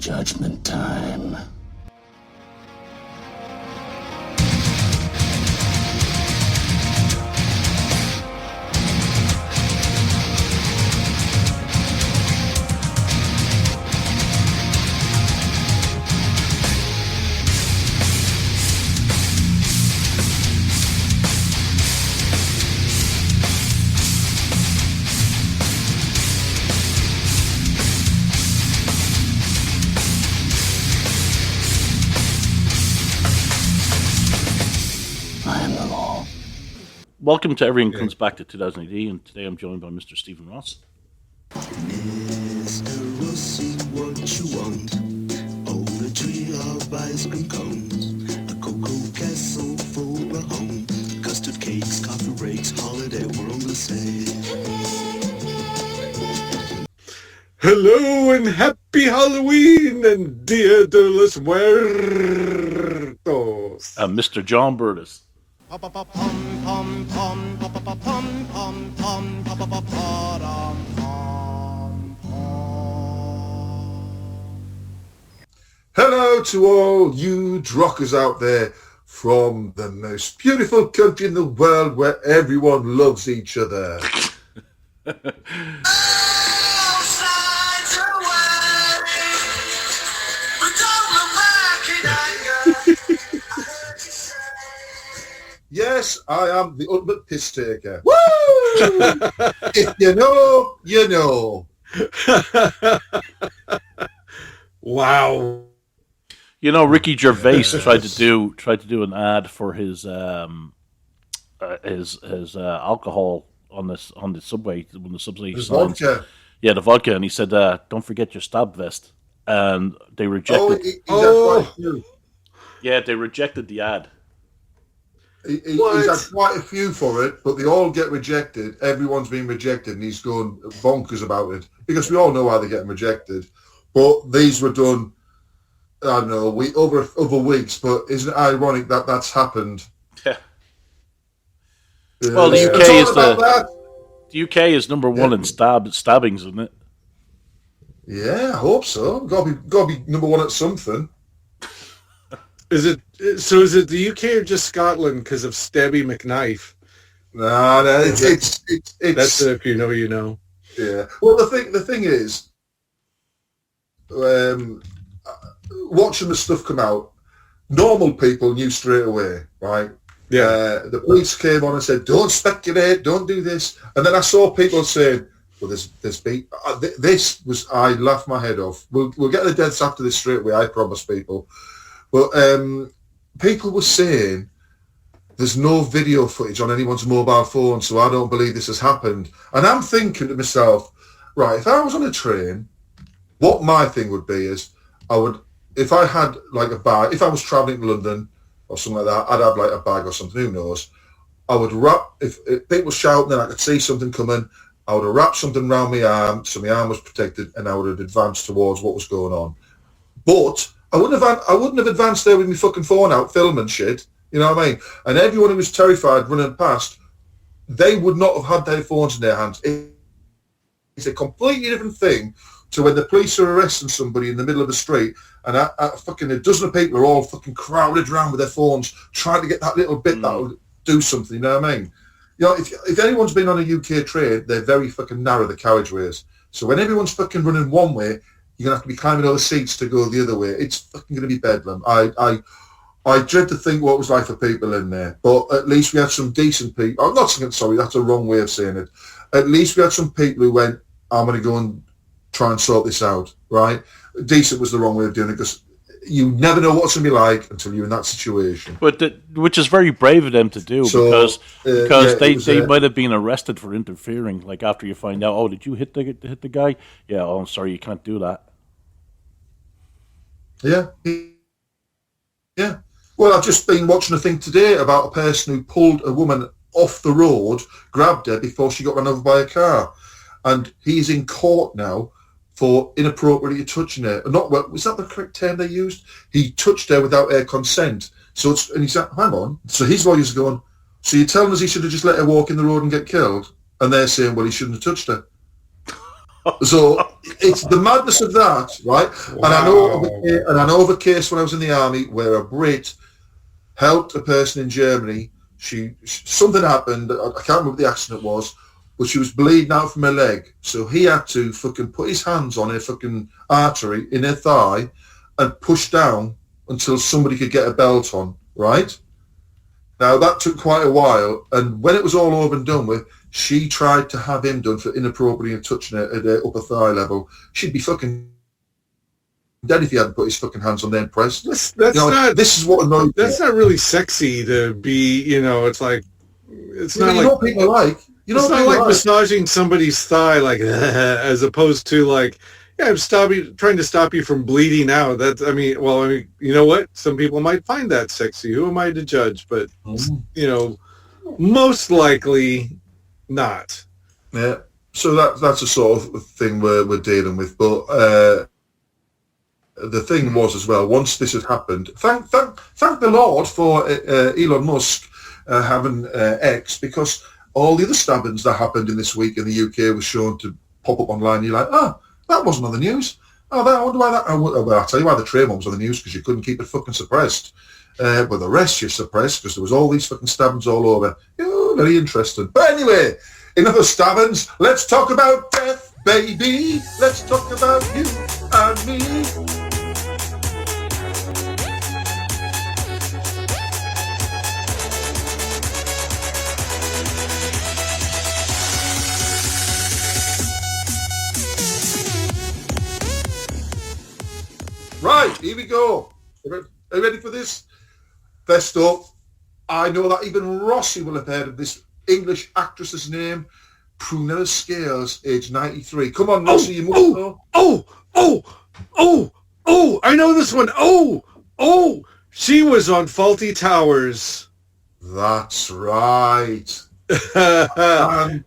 Judgment time. Welcome to Everything Comes Back to 2000AD, and today I'm joined by Mr. Stephen Ross. Mr. Rossy, what you want? Oh, a tree of ice cream cones, a cocoa castle for a home, custard cakes, coffee breaks, holiday, we're on the same. Hello and happy Halloween and Dia de los Muertos. Mr. John Burtis. Hello to all you drockers out there from the most beautiful country in the world where everyone loves each other. Yes, I am the ultimate piss taker. Woo! If you know, you know. Wow. You know, Ricky Gervais tried to do an ad for his alcohol on the subway when the subway The signs. vodka. Yeah, the vodka, and he said, "Don't forget your stab vest," and they rejected. Yeah, they rejected the ad. He's had quite a few for it, but they all get rejected. Everyone's been rejected, and he's going bonkers about it because we all know why they're getting rejected. But these were done, I don't know, over weeks. But isn't it ironic that that's happened? Yeah. Well, the UK is the UK is number one in stabbings, isn't it? Yeah, I hope so. Got to be number one at something. Is it the UK or just Scotland because of Stabby McKnife? No, it's that's if you know, you know. Yeah. Well, the thing is, watching the stuff come out, normal people knew straight away, right? Yeah. The police came on and said, "Don't speculate, don't do this," and then I saw people saying, "Well, this was." I laughed my head off. We'll get the deaths after this straight away. I promise people. But people were saying there's no video footage on anyone's mobile phone, so I don't believe this has happened. And I'm thinking to myself, right, if I was on a train, what my thing would be is if I had like a bag, if I was travelling to London or something like that, I'd have like a bag or something, who knows. I would wrap, if people shouting and I could see something coming, I would have wrapped something around my arm so my arm was protected and I would have advanced towards what was going on. But I wouldn't have advanced there with my fucking phone out filming shit, you know what I mean? And everyone who was terrified running past, they would not have had their phones in their hands. It's a completely different thing to when the police are arresting somebody in the middle of the street and fucking a dozen of people are all fucking crowded around with their phones trying to get that little bit that will do something, you know what I mean? You know, if anyone's been on a UK train, they're very fucking narrow, the carriageways. So when everyone's fucking running one way, you're going to have to be climbing all the seats to go the other way. It's fucking going to be bedlam. I dread to think what it was like for people in there. But at least we had some decent people. I'm not saying, sorry, that's a wrong way of saying it. At least we had some people who went, I'm going to go and try and sort this out, right? Decent was the wrong way of doing it because you never know what it's going to be like until you're in that situation. But which is very brave of them to do because they might have been arrested for interfering. Like after you find out, oh, did you hit the guy? Yeah, oh, I'm sorry, you can't do that. Yeah. Well, I've just been watching a thing today about a person who pulled a woman off the road, grabbed her before she got run over by a car, and he's in court now for inappropriately touching her. Was that the correct term they used? He touched her without her consent. And he said, hang on. So his lawyers are going, so you're telling us he should have just let her walk in the road and get killed? And they're saying, well, he shouldn't have touched her. So it's the madness of that, right? Wow. And I know of a case when I was in the army where a Brit helped a person in Germany. Something happened. I can't remember what the accident was, but she was bleeding out from her leg. So he had to fucking put his hands on her fucking artery in her thigh and push down until somebody could get a belt on, right? Now, that took quite a while, and when it was all over and done with, she tried to have him done for inappropriately touching her at her upper thigh level. She'd be fucking dead if he hadn't put his fucking hands on there and pressed. That's not... This is what annoys me. That's not really sexy to be, it's like... It's not like... You know what people like? It's not like massaging somebody's thigh, like, as opposed to, like... Yeah, I'm trying to stop you from bleeding out. You know what? Some people might find that sexy. Who am I to judge? But, most likely not. Yeah. So that's a sort of thing we're dealing with. But the thing was as well, once this had happened, thank the Lord for Elon Musk having X, because all the other stabbings that happened in this week in the UK was shown to pop up online. You're like, that wasn't on the news. I wonder why that... Well, I'll tell you why the train one was on the news, because you couldn't keep it fucking suppressed. But the rest you suppressed because there was all these fucking stabbings all over. Very interesting. But anyway, enough of stabbings. Let's talk about death, baby. Let's talk about you and me. Right, here we go. Are you ready for this? First up, I know that even Rossy will have heard of this English actress's name, Prunella Scales, age 93. Come on, Rossy, you must know. I know this one. She was on Faulty Towers. That's right. And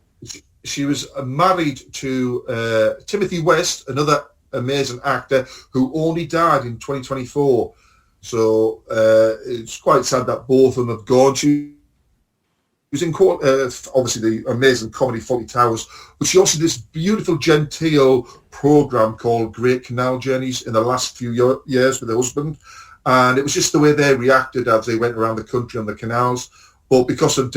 she was married to Timothy West, another amazing actor who only died in 2024. So it's quite sad that both of them have gone. She was in obviously the amazing comedy Faulty Towers, but she also did this beautiful genteel program called Great Canal Journeys in the last few years with her husband, and it was just the way they reacted as they went around the country on the canals. But because of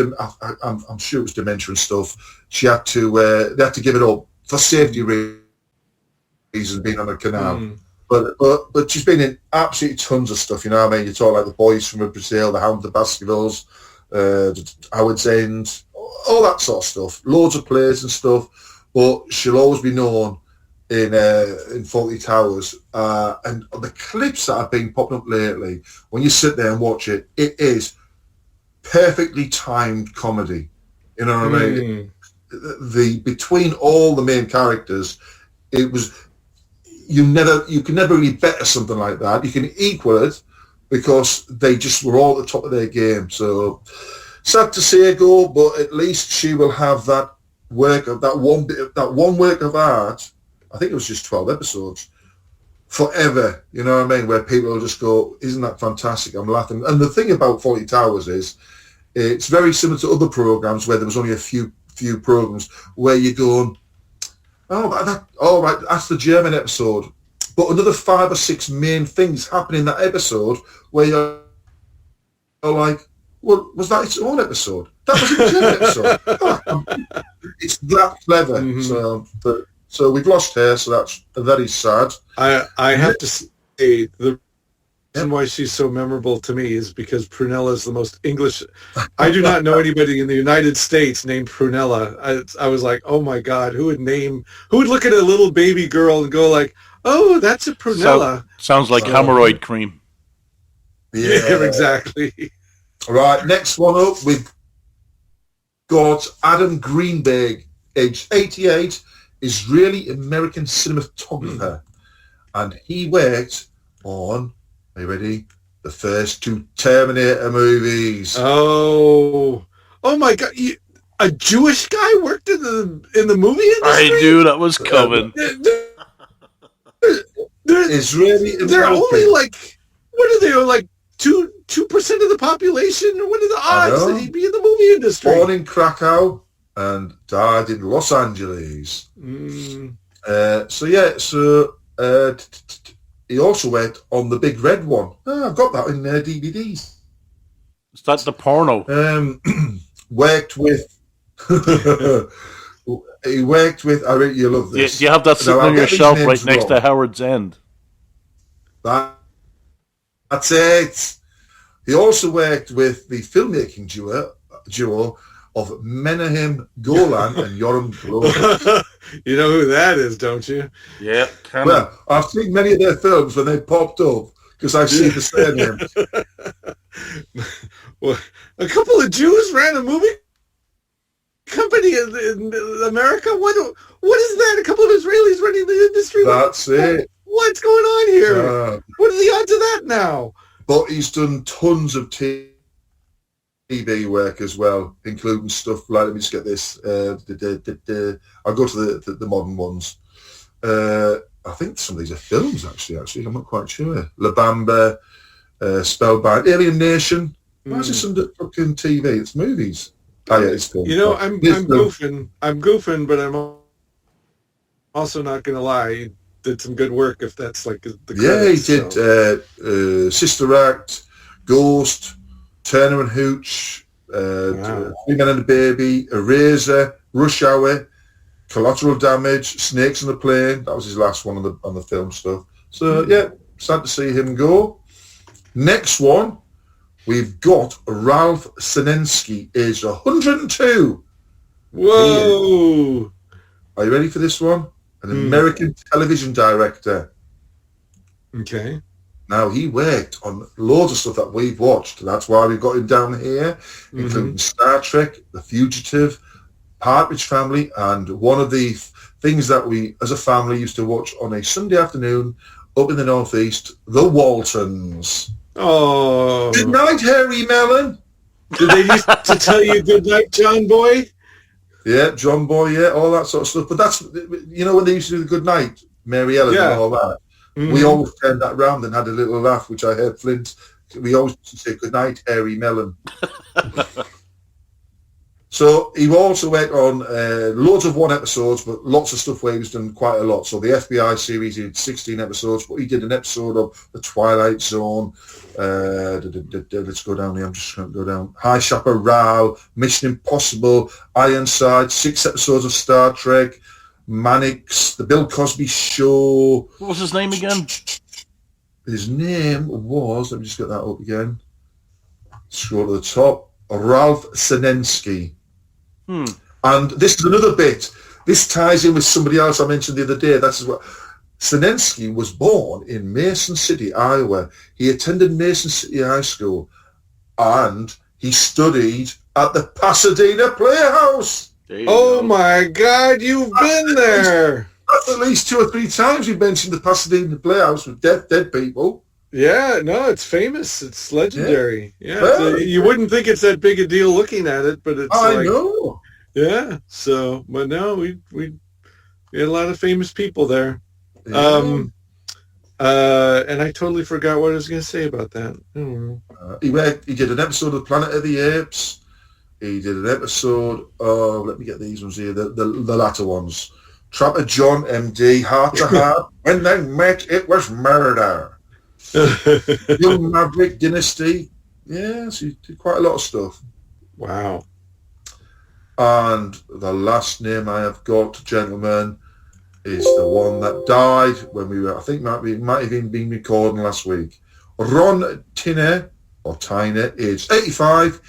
I'm sure it was dementia and stuff, they had to give it up for safety reasons, being on a canal. But she's been in absolutely tons of stuff, you know what I mean? You talk like The Boys from Brazil, The Hound of the Baskervilles, Howard's End, all that sort of stuff. Loads of plays and stuff, but she'll always be known in Faulty Towers. And the clips that have been popping up lately, when you sit there and watch it, it is perfectly timed comedy. You know what I mean? Between all the main characters, it was... You can never really better something like that. You can equal it because they just were all at the top of their game. So sad to see her go, but at least she will have that work of that one work of art. I think it was just 12 episodes forever. You know what I mean? Where people will just go, "Isn't that fantastic?" I'm laughing. And the thing about Faulty Towers is, it's very similar to other programs where there was only a few programs where you're going, all right, that's the German episode. But another 5 or 6 main things happen in that episode where you're like, well, was that its own episode? That was a German episode. It's that clever. So we've lost her, so that's very sad. I have to say, the reason why she's so memorable to me is because Prunella is the most English. I do not know anybody in the United States named Prunella. I was like, oh my God, who would look at a little baby girl and go like, oh, that's a Prunella. Sounds like hemorrhoid cream. Yeah, exactly. All right, next one up, we've got Adam Greenberg, aged 88, Israeli American cinematographer, and he worked on, are you ready? The first 2 Terminator movies. Oh my God! A Jewish guy worked in the movie industry? I knew that was coming. Israeli. They're only like, what are they? Like 2% of the population? What are the odds that he'd be in the movie industry? Born in Krakow and died in Los Angeles. He also worked on the Big Red one. I've got that in DVDs. Is that the porno? Worked with. He worked with. I reckon you love this. Do you have that sitting on your shelf right next to Howard's End? That's it. He also worked with the filmmaking duo of Menahem Golan and Yoram Global. You know who that is, don't you? Yeah. Well, I've seen many of their films when they popped up because I've seen the surname. Well, a couple of Jews ran a movie company in America. What is that? A couple of Israelis running the industry. That's it. What's going on here? What are the odds of that now? But he's done tons of TV work as well, including stuff like, let me just get this. I'll go to the modern ones. I think some of these are films, actually. I'm not quite sure. La Bamba, Spellbound, Alien Nation. Why is this under fucking TV? It's movies. Oh, yeah, it's film. You know, I'm goofing, but I'm also not going to lie. He did some good work, if that's like the credits, he did Sister Act, Ghost, Turner and Hooch, Three Men and a Baby, Eraser, Rush Hour, Collateral Damage, Snakes on the Plane. That was his last one on the film stuff. So yeah, sad to see him go. Next one, we've got Ralph Sinensky, aged 102. Whoa! Are you ready for this one? An American television director. Okay. Now, he worked on loads of stuff that we've watched. That's why we've got him down here, including Star Trek, The Fugitive, Partridge Family, and one of the things that we, as a family, used to watch on a Sunday afternoon up in the Northeast, The Waltons. Oh. Good night, Harry Mellon. Did they used to tell you good night, John Boy? Yeah, John Boy, yeah, all that sort of stuff. But that's, you know, when they used to do the good night, Mary Ellen and all that, we always turned that round and had a little laugh, which I heard Flint. We always used to say good night, Harry Mellon. So he also went on loads of one episodes, but lots of stuff where he was done quite a lot. So the FBI series, he did 16 episodes, but he did an episode of The Twilight Zone. Let's go down here. I'm just trying to go down. High Chaparral, Mission Impossible, Ironside, 6 episodes of Star Trek, Mannix, The Bill Cosby Show. What was his name again? His name was, let me just get that up again. Scroll to the top. Ralph Sinensky. And this is another bit. This ties in with somebody else I mentioned the other day. That's what Sinensky was born in Mason City, Iowa. He attended Mason City High School, and he studied at the Pasadena Playhouse. Oh my God, you've been there. At least 2 or 3 times we've mentioned the Pasadena Playhouse with dead people. Yeah, no, it's famous. It's legendary. Yeah, well, you wouldn't think it's that big a deal looking at it, but it's I know. Yeah, so, but no, we had a lot of famous people there. Yeah. And I totally forgot what I was going to say about that. He did an episode of Planet of the Apes. He did an episode of, let me get these ones here, the latter ones. Trapper John, MD, Heart to Heart. When they met, it was murder. Young Maverick Dynasty. Yes, he did quite a lot of stuff. Wow. And the last name I have got, gentlemen, is the one that died when we were, I think might have even been recording last week. Ron Tyner, aged 85,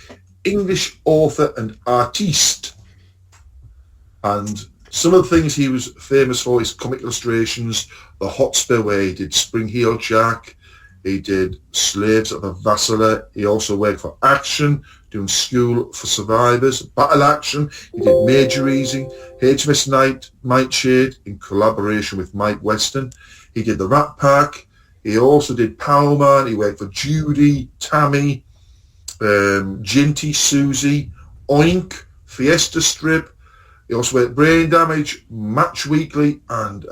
English author and artiste. And some of the things he was famous for is comic illustrations, The Hotspur, where he did Spring Heel Jack. He did Slaves of the Vassala. He also worked for Action, doing School for Survivors, Battle Action. He did Major Easy, HMS Nightshade in collaboration with Mike Weston. He did The Rat Pack. He also did Power Man. He worked for Judy, Tammy, Ginty, Susie, Oink, Fiesta Strip. He also worked Brain Damage, Match Weekly, and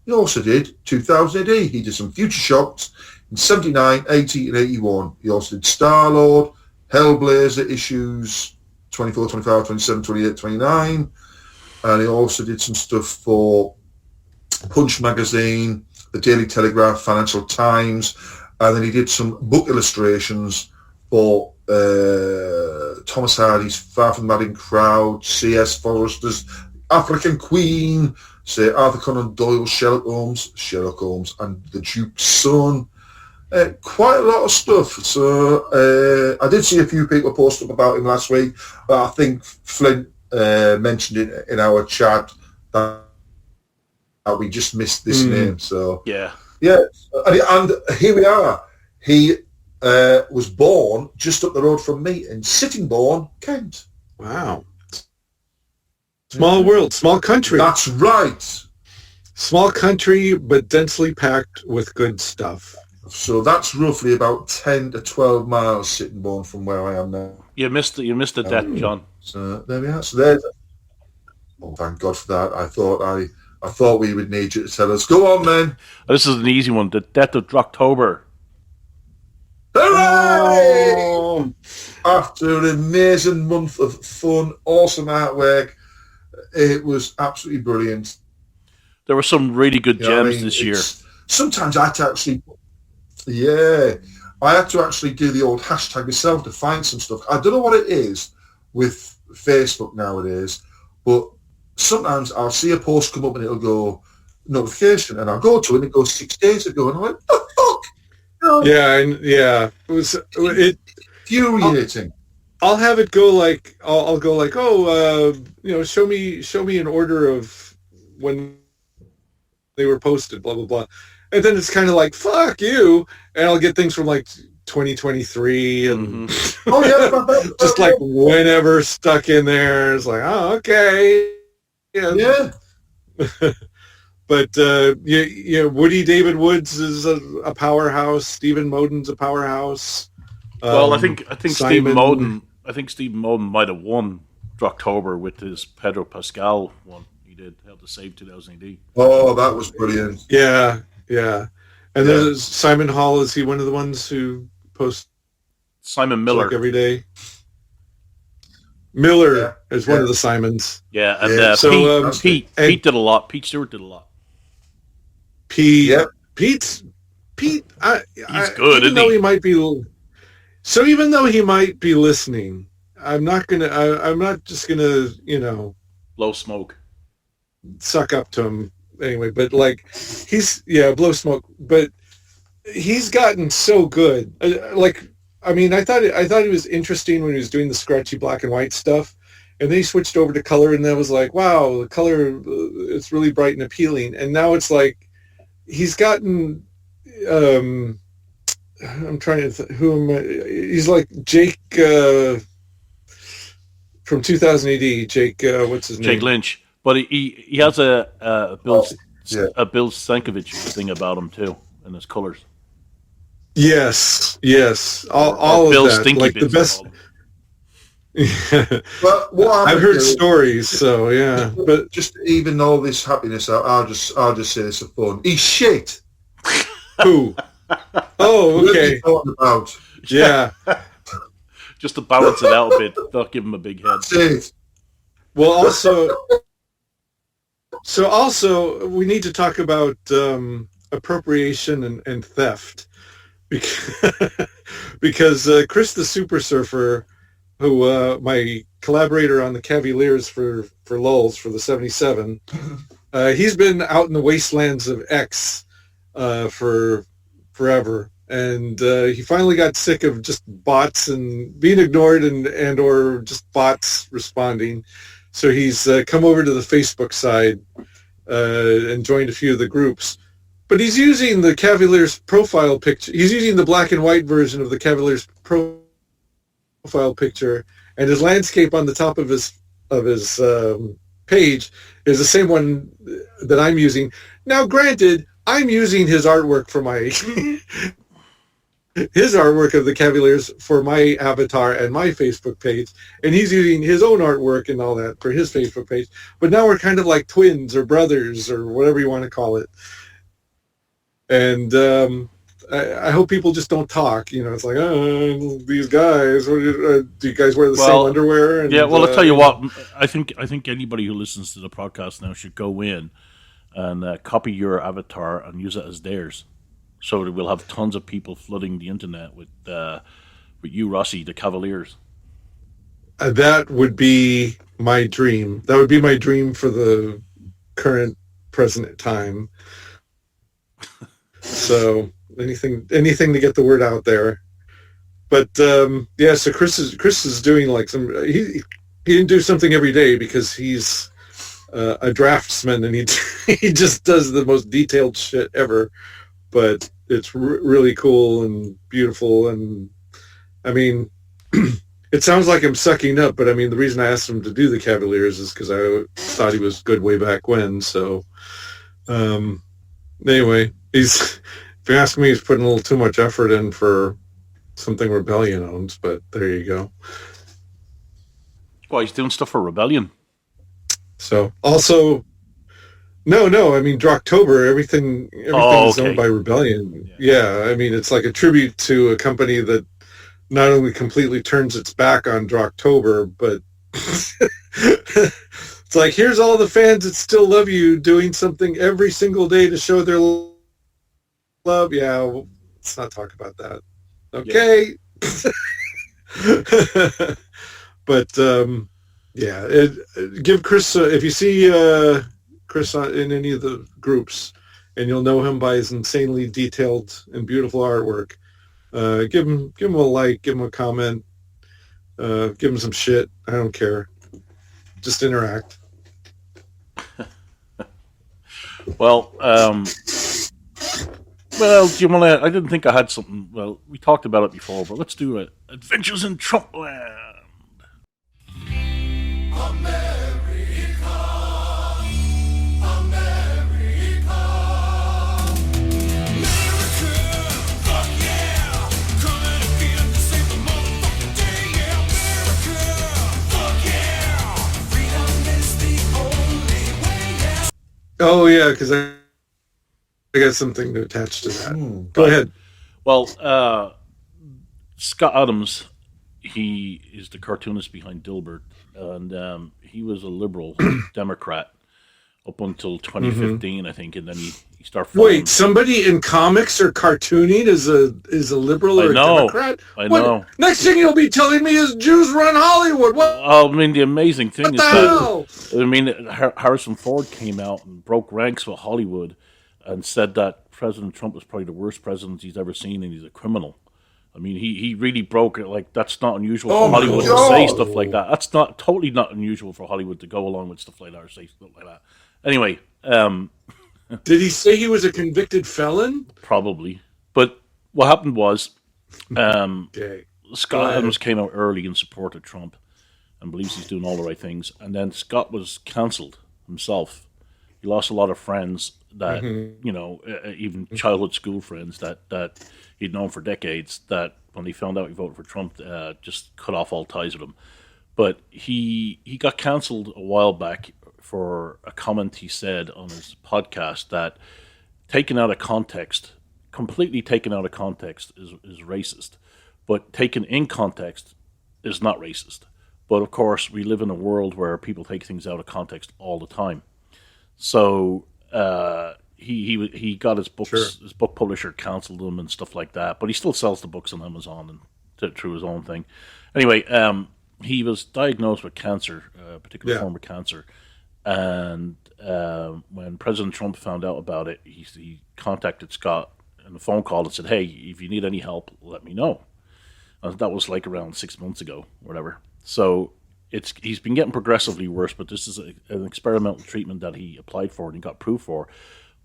he also did 2000 AD. He did some Future Shocks in 79, 80, and 81. He also did Star-Lord, Hellblazer issues 24, 25, 27, 28, 29. And he also did some stuff for Punch magazine, the Daily Telegraph, Financial Times, and then he did some book illustrations for Thomas Hardy's Far From Madding Crowd, C.S. Forester's African Queen, say Arthur Conan Doyle, Sherlock Holmes, and the Duke's Son. Quite a lot of stuff. So I did see a few people post up about him last week. I think Flint mentioned it in our chat that we just missed this name. So yeah, and here we are. He was born just up the road from me in Sittingbourne, Kent. Wow. Small world, small country. That's right. Small country, but densely packed with good stuff. So that's roughly about 10 to 12 miles Sittingbourne from where I am now. You missed the death, John. So there we are. So there's. Oh, thank God for that. I thought we would need you to tell us. Go on, then. This is an easy one. The death of Drokktober. Hooray! Oh. After an amazing month of fun, awesome artwork, it was absolutely brilliant. There were some really good gems this year. Sometimes I had to actually, I had to actually do the old hashtag myself to find some stuff. I don't know what it is with Facebook nowadays, but sometimes I'll see a post come up and it'll go notification, and I'll go to it and it goes 6 days ago, and I'm like, what the fuck? Yeah. It Infuriating. I'll have it go like I'll go like, show me an order of when they were posted, blah blah blah, and then it's kind of like fuck you, and I'll get things from like 2023 and just like whenever stuck in there. It's like, oh, okay, yeah. But Woody David Woods is a powerhouse. Stephen Moden's a powerhouse. Well, I think Stephen Simon, Stephen Moden might have won Drokktober with his Pedro Pascal one. He did Help to Save 2000 AD. Oh, that was brilliant. Yeah. And there's Simon Hall. Is he one of the ones who posts Simon Miller like every day? Miller is one of the Simons. Yeah, and Pete did a lot. Pete Stewart did a lot. Pete. He's good, even though he might be. So even though he might be listening, I'm not just gonna Blow smoke. Suck up to him anyway. But like blow smoke. But he's gotten so good. I thought he was interesting when he was doing the scratchy black and white stuff, and then he switched over to color, and that was like, wow, the color, it's really bright and appealing. And now it's like he's gotten. I'm trying to he's like Jake from 2000 AD. Jake, what's his name? Jake Lynch. But he has a Bill Stankovich thing about him too, and his colors. Yes. All of Bill that. Stinky like the best. But I've heard stories, so yeah. But just even all this happiness, I'll just say this for fun. He's shit. Who? Oh, okay. What are you talking about? Yeah. Just to balance it out a bit, don't give him a big head. That's it. Well, also, we need to talk about appropriation and theft, because Chris the Super Surfer, who my collaborator on the Cavaliers for lulz for the 77, he's been out in the wastelands of X for forever, and he finally got sick of just bots and being ignored and or just bots responding. So he's come over to the Facebook side and joined a few of the groups. But he's using the Cavaliers profile picture. He's using the black and white version of the Cavaliers profile picture, and his landscape on the top of his page is the same one that I'm using. Now, granted, I'm using his artwork for my his artwork of the Cavaliers for my avatar and my Facebook page, and he's using his own artwork and all that for his Facebook page. But now we're kind of like twins or brothers or whatever you want to call it. And I hope people just don't talk. It's like, oh, these guys. Do you guys wear the same underwear? And, I'll tell you what. I think anybody who listens to the podcast now should go in and copy your avatar and use it as theirs. So that we'll have tons of people flooding the internet with you, Rossy, the Cavaliers. That would be my dream. That would be my dream for the current present time. So anything to get the word out there. But yeah, so Chris is doing like he didn't do something every day because he's a draftsman and he just does the most detailed shit ever. But it's really cool and beautiful, and I mean, it sounds like I'm sucking up, but I mean, the reason I asked him to do the Cavaliers is because I thought he was good way back when. So anyway, if you ask me, he's putting a little too much effort in for something Rebellion owns, but there you go. Well, he's doing stuff for Rebellion. So also, no, I mean Drokktober. Everything is owned by Rebellion. Yeah, I mean it's like a tribute to a company that not only completely turns its back on Drokktober, but it's like here's all the fans that still love you doing something every single day to show their love. Yeah, well, let's not talk about that. Okay. Yeah. But yeah, give Chris if you see Chris in any of the groups, and you'll know him by his insanely detailed and beautiful artwork. Give him a like, give him a comment, give him some shit. I don't care. Just interact. Well, do you want to? I didn't think I had something. Well, we talked about it before, but let's do it. Adventures in Trumpland. Oh yeah, because I got something to attach to that. Go ahead. Well, Scott Adams, he is the cartoonist behind Dilbert, and he was a liberal Democrat up until 2015, I think, and then he started. Wait, somebody in comics or cartooning is a liberal or a Democrat? I know. Next thing you'll be telling me is Jews run Hollywood. What? I mean, the amazing thing is hell? that I mean, Harrison Ford came out and broke ranks with Hollywood and said that President Trump was probably the worst president he's ever seen, and he's a criminal. I mean, he really broke it. Like, that's not unusual for Hollywood to say stuff like that. That's totally not unusual for Hollywood to go along with stuff like that or say stuff like that. Anyway, did he say he was a convicted felon? Probably. But what happened was, Scott Adams came out early in support of Trump and believes he's doing all the right things. And then Scott was cancelled himself. He lost a lot of friends that, even childhood school friends that he'd known for decades, that when he found out he voted for Trump, just cut off all ties with him. But he got cancelled a while back for a comment he said on his podcast that, taken out of context, completely taken out of context, is racist. But taken in context is not racist. But of course, we live in a world where people take things out of context all the time. So he got his books, his book publisher canceled him and stuff like that. But he still sells the books on Amazon and through his own thing. Anyway, he was diagnosed with cancer, a particular form of cancer. And when President Trump found out about it, he contacted Scott in a phone call and said, "Hey, if you need any help, let me know." And that was like around 6 months ago, whatever. So he's been getting progressively worse, but this is an experimental treatment that he applied for and he got approved for,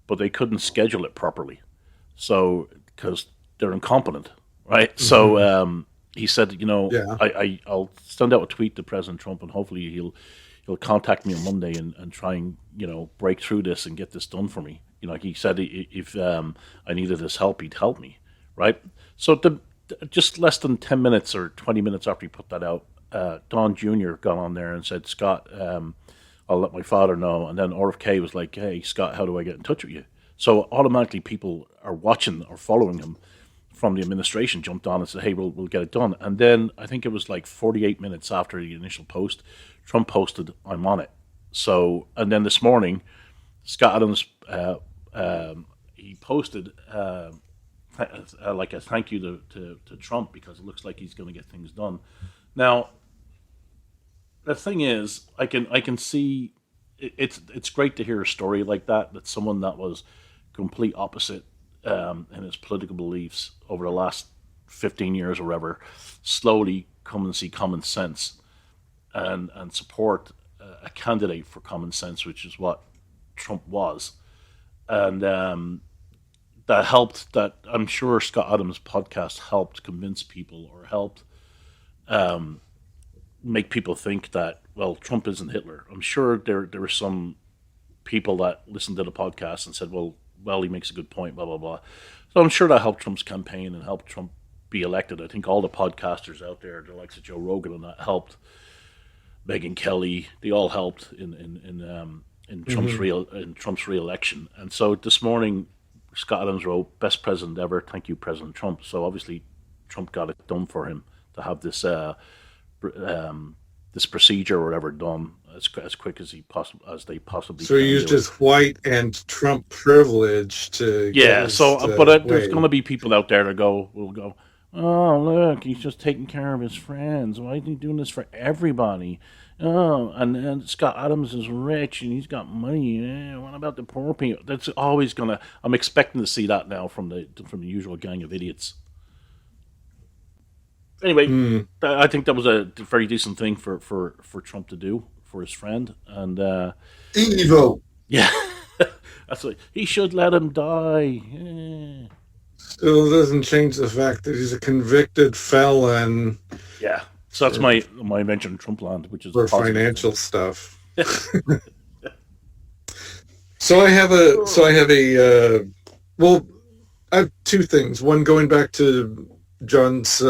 but they couldn't schedule it properly. So, because they're incompetent, right? Mm-hmm. So he said, I'll send out a tweet to President Trump and hopefully he'll contact me on Monday and try and, break through this and get this done for me. He said if I needed his help, he'd help me, right? So just less than 10 minutes or 20 minutes after he put that out, Don Jr. got on there and said, "Scott, I'll let my father know." And then RFK was like, "Hey, Scott, how do I get in touch with you?" So automatically people are watching or following him from the administration jumped on and said, "Hey, we'll get it done." And then I think it was like 48 minutes after the initial post, Trump posted, "I'm on it." So, and then this morning, Scott Adams, he posted like a thank you to Trump because it looks like he's going to get things done. Now, the thing is, I can see it's great to hear a story like that someone that was complete opposite in his political beliefs over the last 15 years or whatever, slowly come and see common sense and support a candidate for common sense, which is what Trump was. And that helped, that I'm sure Scott Adams' podcast helped convince people or helped make people think that, well, Trump isn't Hitler. I'm sure there were some people that listened to the podcast and said, well, he makes a good point, blah, blah, blah. So I'm sure that helped Trump's campaign and helped Trump be elected. I think all the podcasters out there, the likes of Joe Rogan and that, helped. Megyn Kelly, they all helped in Trump's re-election. And so this morning, Scott Adams wrote, "Best president ever. Thank you, President Trump." So obviously, Trump got it done for him to have this this procedure or whatever done as quick as they possibly. So he used his white and Trump privilege to. But there's going to be people out there that will go, "Oh, look, he's just taking care of his friends. Why is he doing this for everybody? Oh, and Scott Adams is rich and he's got money. What about the poor people?" That's always gonna. I'm expecting to see that now from the usual gang of idiots. Anyway, I think that was a very decent thing for Trump to do for his friend, and evil. Yeah, that's what he should let him die. Yeah. Still doesn't change the fact that he's a convicted felon. Yeah, so that's my mention of Trumpland, which is for financial stuff. So I have a I have two things. One, going back to John's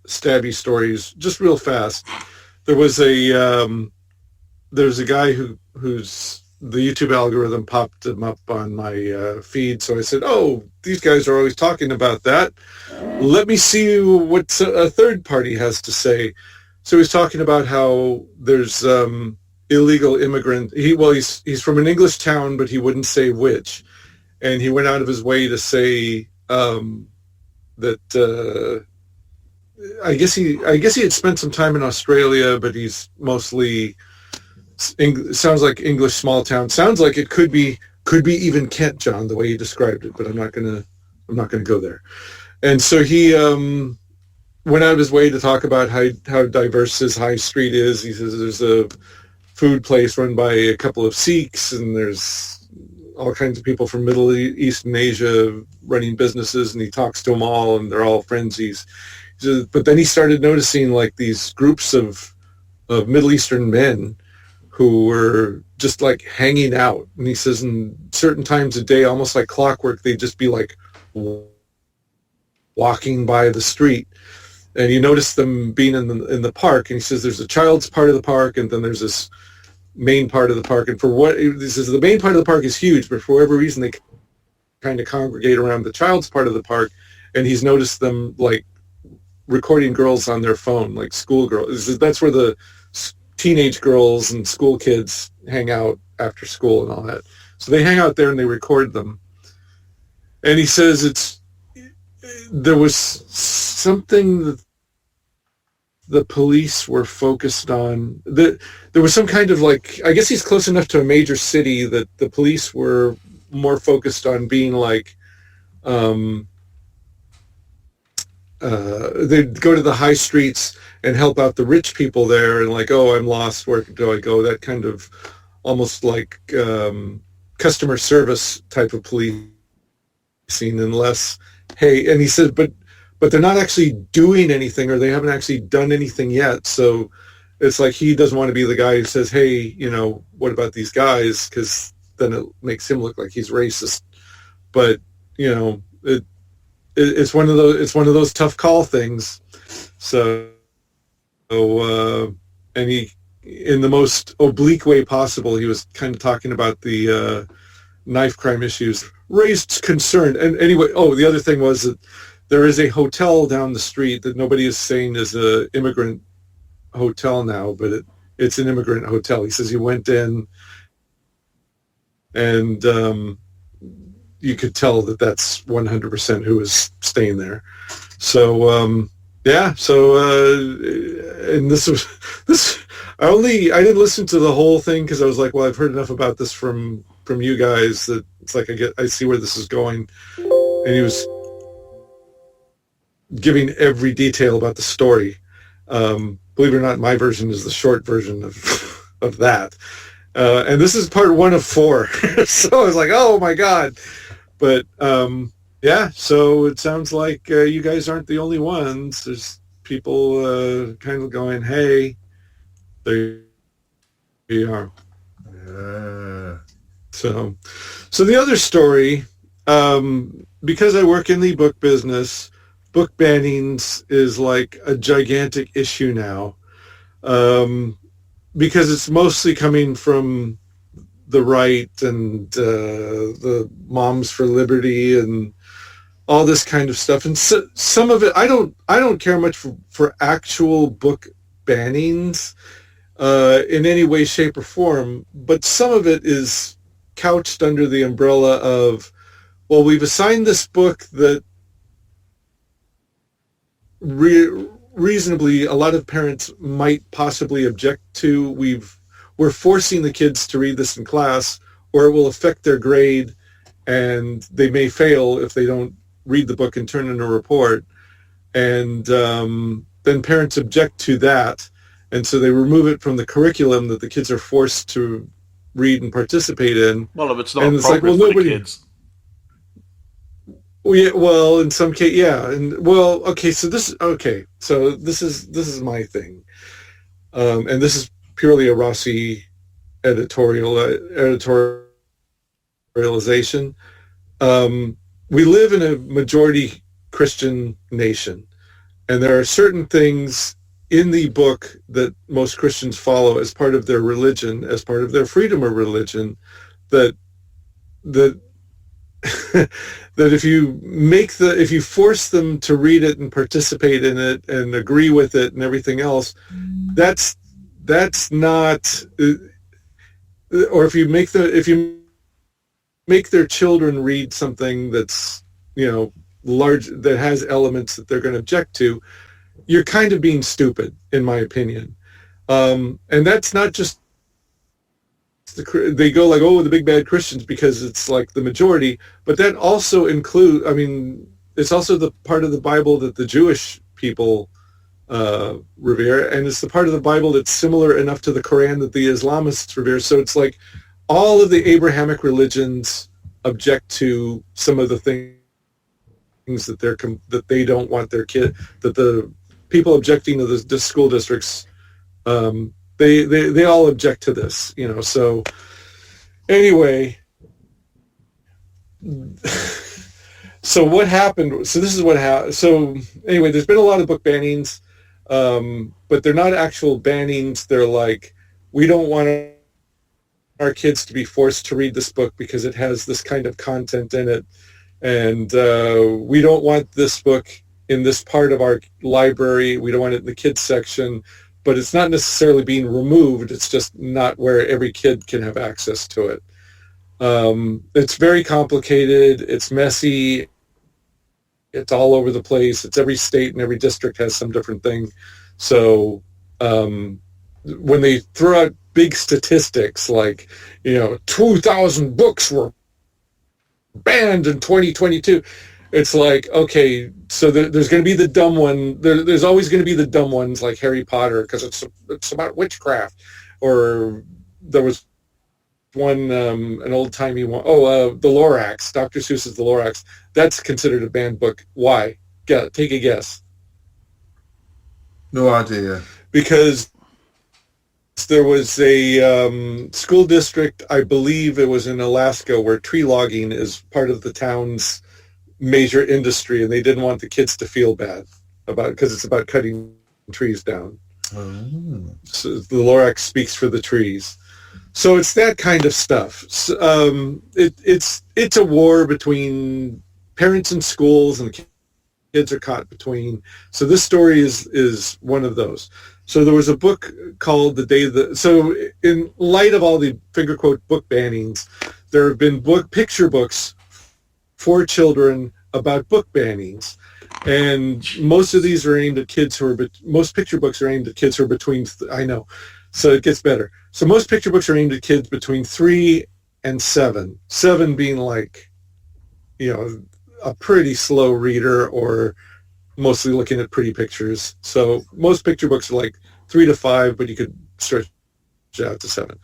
stabby stories, just real fast. There's a guy who's the YouTube algorithm popped him up on my feed, so I said, "Oh, these guys are always talking about that. Let me see what a third party has to say." So he's talking about how there's illegal immigrant. He's from an English town, but he wouldn't say which, and he went out of his way to say that I guess he had spent some time in Australia, but he's mostly sounds like English small town. Sounds like it could be even Kent, John, the way he described it. But I'm not gonna go there. And so he went out of his way to talk about how diverse his high street is. He says there's a food place run by a couple of Sikhs, and there's all kinds of people from Middle East and Asia running businesses, and he talks to them all, and they're all friends. But then he started noticing like these groups of Middle Eastern men who were just like hanging out. And he says in certain times of day, almost like clockwork, they'd just be like walking by the street. And you notice them being in the park. And he says there's a child's part of the park, and then there's this main part of the park. And he says the main part of the park is huge, but for whatever reason they kind of congregate around the child's part of the park. And he's noticed them like recording girls on their phone, like school girls. That's where the teenage girls and school kids hang out after school and all that. So they hang out there and they record them. And he says there was something that the police were focused on. There was some kind of like, I guess he's close enough to a major city that the police were more focused on being like, they'd go to the high streets and help out the rich people there, and like, oh, I'm lost, where do I go? That kind of almost like customer service type of policing, unless, hey, and he said, but they're not actually doing anything, or they haven't actually done anything yet. So it's like he doesn't want to be the guy who says, hey, what about these guys? Because then it makes him look like he's racist. But it's one of those tough call things. So, and he, in the most oblique way possible, he was kind of talking about the knife crime issues, raised concern. And anyway, the other thing was that there is a hotel down the street that nobody is saying is an immigrant hotel now, but it's an immigrant hotel. He says he went in and you could tell that that's 100% who was staying there. So yeah, so and this was this. I didn't listen to the whole thing because I was like, well, I've heard enough about this from you guys that it's like I see where this is going. And he was giving every detail about the story. Believe it or not, my version is the short version of that. And this is part 1 of 4. So I was like, oh my God. But yeah, so it sounds like you guys aren't the only ones. There's people kind of going, hey, there you are. Yeah. So the other story, because I work in the book business, book bannings is like a gigantic issue now, because it's mostly coming from the right and the Moms for Liberty and all this kind of stuff. And so, some of it, I don't care much for actual book bannings in any way, shape, or form, but some of it is couched under the umbrella of, well, we've assigned this book that reasonably a lot of parents might possibly object to. We're forcing the kids to read this in class, or it will affect their grade, and they may fail if they don't read the book and turn in a report. And then parents object to that, and so they remove it from the curriculum that the kids are forced to read and participate in. Well, if it's not appropriate for the kids. Well, in some case, yeah, and well, okay. So this is my thing, and this is purely a Rossy editorialization. We live in a majority Christian nation, and there are certain things in the book that most Christians follow as part of their religion, as part of their freedom of religion, that that if you force them to read it and participate in it and agree with it and everything else, that's not, or if you make their children read something that's, large, that has elements that they're going to object to, you're kind of being stupid, in my opinion. And that's not just, they go like, oh, the big bad Christians, because it's like the majority, but that also it's also the part of the Bible that the Jewish people revere, and it's the part of the Bible that's similar enough to the Quran that the Islamists revere. So it's like all of the Abrahamic religions object to some of the things that they don't want their kid, that the people objecting to the school districts, they all object to this, so anyway, so what happened, so this is what happened. So anyway, there's been a lot of book bannings, but they're not actual bannings. They're like, we don't want our kids to be forced to read this book because it has this kind of content in it, and we don't want this book in this part of our library. We don't want it in the kids section. But it's not necessarily being removed. It's just not where every kid can have access to it. It's very complicated. It's messy. It's all over the place. It's every state and every district has some different thing. So when they throw out big statistics like, 2,000 books were banned in 2022, it's like, okay, so there's going to be the dumb one. There's always going to be the dumb ones like Harry Potter because it's about witchcraft. Or there was one, an old-timey one, the Lorax, Dr. Seuss's The Lorax. That's considered a banned book. Why? Take a guess. No idea. Because there was a school district, I believe it was in Alaska, where tree logging is part of the town's major industry, and they didn't want the kids to feel bad about it because it's about cutting trees down. Oh. So the Lorax speaks for the trees. So it's that kind of stuff. So, it's a war between parents and schools, and kids are caught between. So this story is one of those. So there was a book called The Day So in light of all the finger quote book bannings, there have been picture books for children about book bannings. And most of these are aimed at kids who are, most picture books are aimed at kids who are between, I know, so it gets better. So most picture books are aimed at kids between 3 and 7. 7 being like, you know, a pretty slow reader or mostly looking at pretty pictures. So most picture books are like 3 to 5, but you could stretch it out to 7.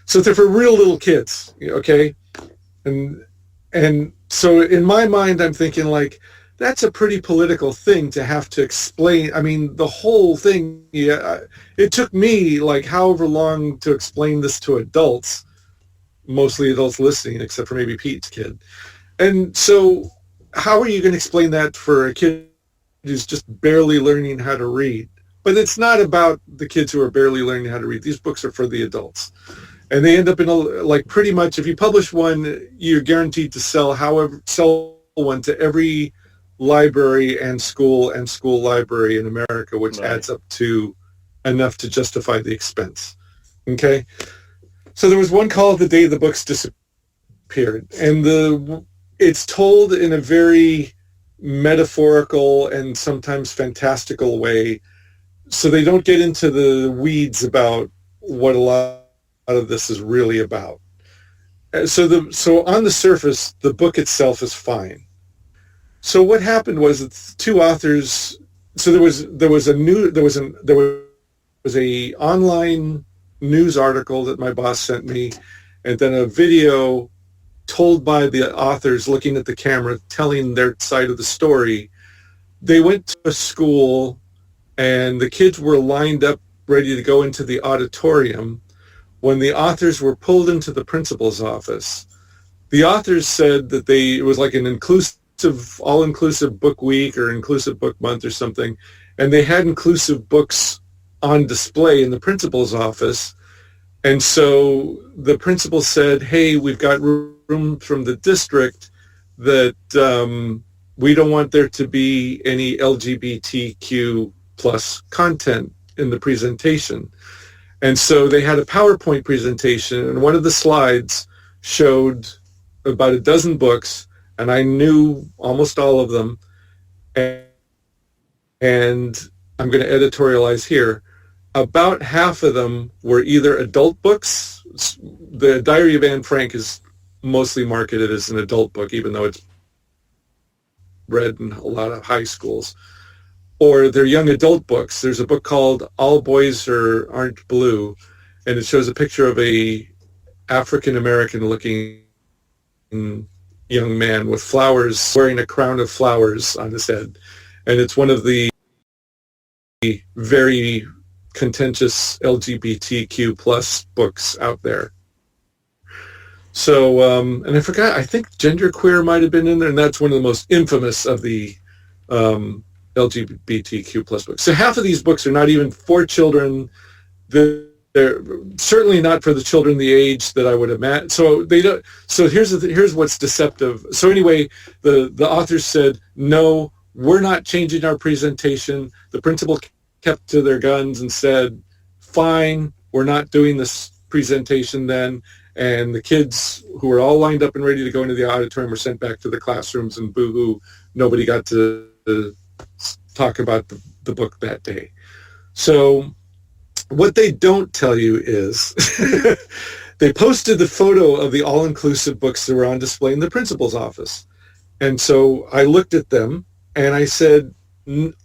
So they're for real little kids, okay? And so in my mind, I'm thinking like, that's a pretty political thing to have to explain. I mean, the whole thing, it took me like however long to explain this to adults, mostly adults listening, except for maybe Pete's kid. And so how are you going to explain that for a kid who's just barely learning how to read? But it's not about the kids who are barely learning how to read. These books are for the adults. And they end up in like pretty much, if you publish one, you're guaranteed to sell one to every library and school library in America, which adds up to enough to justify the expense. Okay? So there was one called The Day the Books Disappeared. And it's told in a very metaphorical and sometimes fantastical way. So they don't get into the weeds about what a lot of this is really about. So on the surface, the book itself is fine. So what happened was two authors. So there was a online news article that my boss sent me, and then a video told by the authors looking at the camera, telling their side of the story. They went to a school, and the kids were lined up ready to go into the auditorium when the authors were pulled into the principal's office. The authors said that it was like an all-inclusive book week or inclusive book month or something, and they had inclusive books on display in the principal's office. And so the principal said, hey, we've got room from the district that we don't want there to be any LGBTQ plus content in the presentation. And so they had a PowerPoint presentation, and one of the slides showed about a dozen books, and I knew almost all of them. And I'm going to editorialize here. About half of them were either adult books. The Diary of Anne Frank is mostly marketed as an adult book, even though it's read in a lot of high schools. Or they're young adult books. There's a book called All Boys Aren't Blue, and it shows a picture of a African-American looking young man with flowers, wearing a crown of flowers on his head. And it's one of the very contentious LGBTQ plus books out there. So, and I forgot, I think genderqueer might have been in there, and that's one of the most infamous of the LGBTQ plus books. So half of these books are not even for children. They're certainly not for the children the age that I would imagine. So they don't. So here's what's deceptive. So anyway, the authors said, no, we're not changing our presentation. The principal kept to their guns and said, fine, we're not doing this presentation then. And the kids who were all lined up and ready to go into the auditorium were sent back to the classrooms, and boo-hoo, nobody got to talk about the book that day. So what they don't tell you is they posted the photo of the all-inclusive books that were on display in the principal's office. And so I looked at them and I said,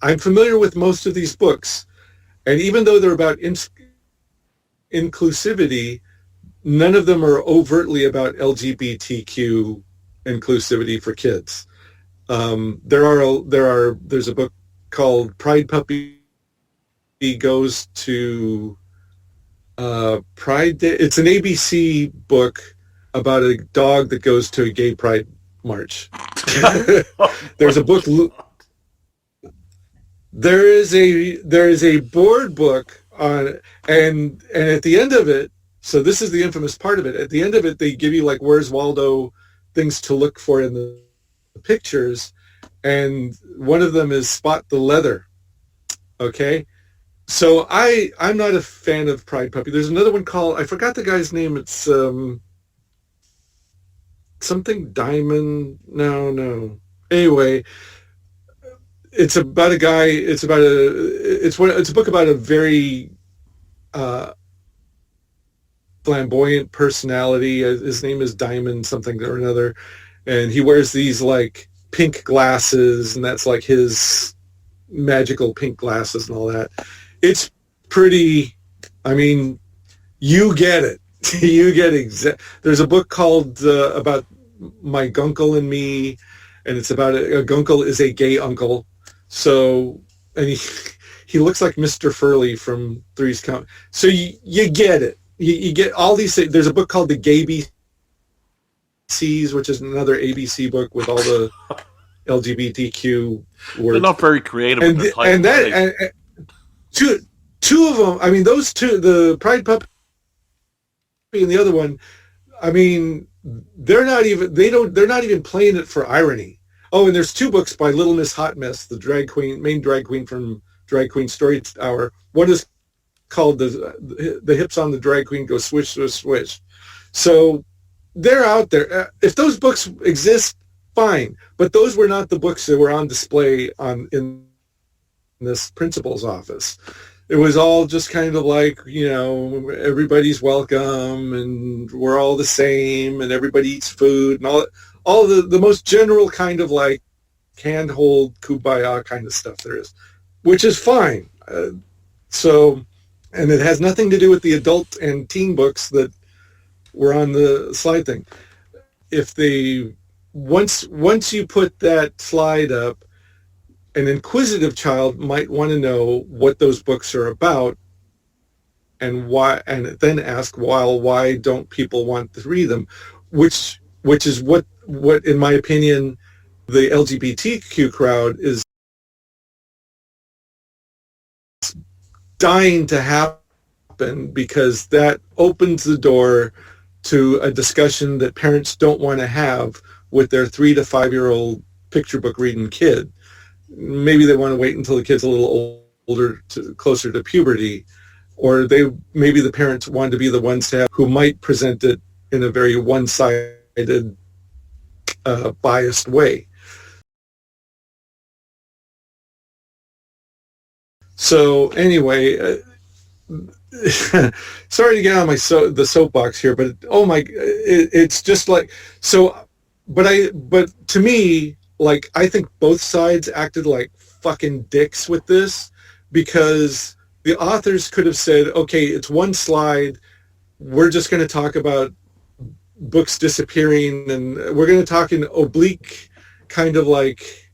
I'm familiar with most of these books. And even though they're about inclusivity, none of them are overtly about LGBTQ inclusivity for kids. There's a book called Pride Puppy Goes to Pride Day. It's an ABC book about a dog that goes to a gay pride march. There's a book. There is a board book on, and at the end of it, so this is the infamous part of it. At the end of it, they give you like Where's Waldo things to look for in the pictures, and one of them is Spot the Leather. Okay, so I'm not a fan of Pride Puppy. There's another one called, I forgot the guy's name. It's something Diamond. No. Anyway, it's about a guy. It's a book about a very flamboyant personality. His name is Diamond something or another, and he wears these like pink glasses, and that's like his magical pink glasses and all that. It's pretty. I mean, you get it. You get There's a book called about My Gunkle and Me, and it's about a gunkle is a gay uncle. So, and he looks like Mr. Furley from Three's Company. So you get it. You get all these things. There's a book called The Gay BCs, which is another ABC book with all the LGBTQ words. They're not very creative. And two of them. I mean, those two, the Pride Puppy and the other one. I mean, they're not even playing it for irony. Oh, and there's two books by Little Miss Hot Mess, the main drag queen from Drag Queen Story Hour. One is called the hips on the drag queen go swish, swish, swish. So they're out there. If those books exist, fine. But those were not the books that were on display in this principal's office. It was all just kind of like, everybody's welcome and we're all the same and everybody eats food and all the most general kind of like handhold kumbaya kind of stuff there is, which is fine. And it has nothing to do with the adult and teen books that were on the slide thing. If once you put that slide up, an inquisitive child might want to know what those books are about and why, and then ask, why don't people want to read them? Which is what in my opinion, the LGBTQ crowd is dying to happen, because that opens the door to a discussion that parents don't want to have with their 3 to 5 year old picture book reading kid. Maybe they want to wait until the kid's a little older, closer to puberty, or maybe the parents want to be the ones who might present it in a very one-sided, biased way. So anyway, sorry to get on the soapbox here, but it's just like so. But to me, like, I think both sides acted like fucking dicks with this, because the authors could have said, okay, it's one slide. We're just going to talk about books disappearing, and we're going to talk in oblique kind of like,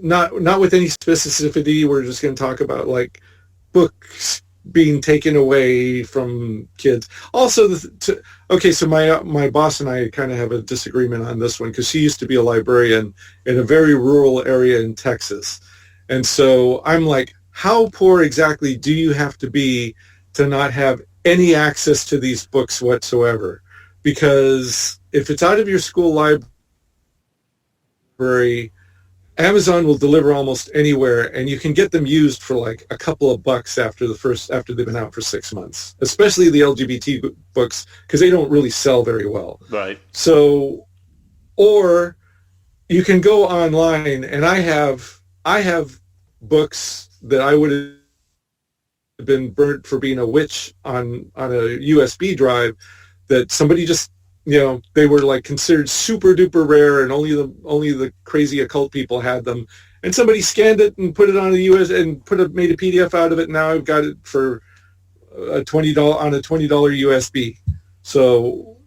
not with any specificity. We're just going to talk about like books being taken away from kids. Also, so my boss and I kind of have a disagreement on this one, because she used to be a librarian in a very rural area in Texas. And so I'm like, how poor exactly do you have to be to not have any access to these books whatsoever? Because if it's out of your school library, Amazon will deliver almost anywhere, and you can get them used for like a couple of bucks after they've been out for 6 months, especially the LGBT books, because they don't really sell very well. Right. So, or you can go online, and I have books that I would have been burnt for being a witch on a USB drive, that somebody just, they were like considered super duper rare, and only the crazy occult people had them. And somebody scanned it and put it on a US and made a PDF out of it. And now I've got it for $20 on a $20 USB. So,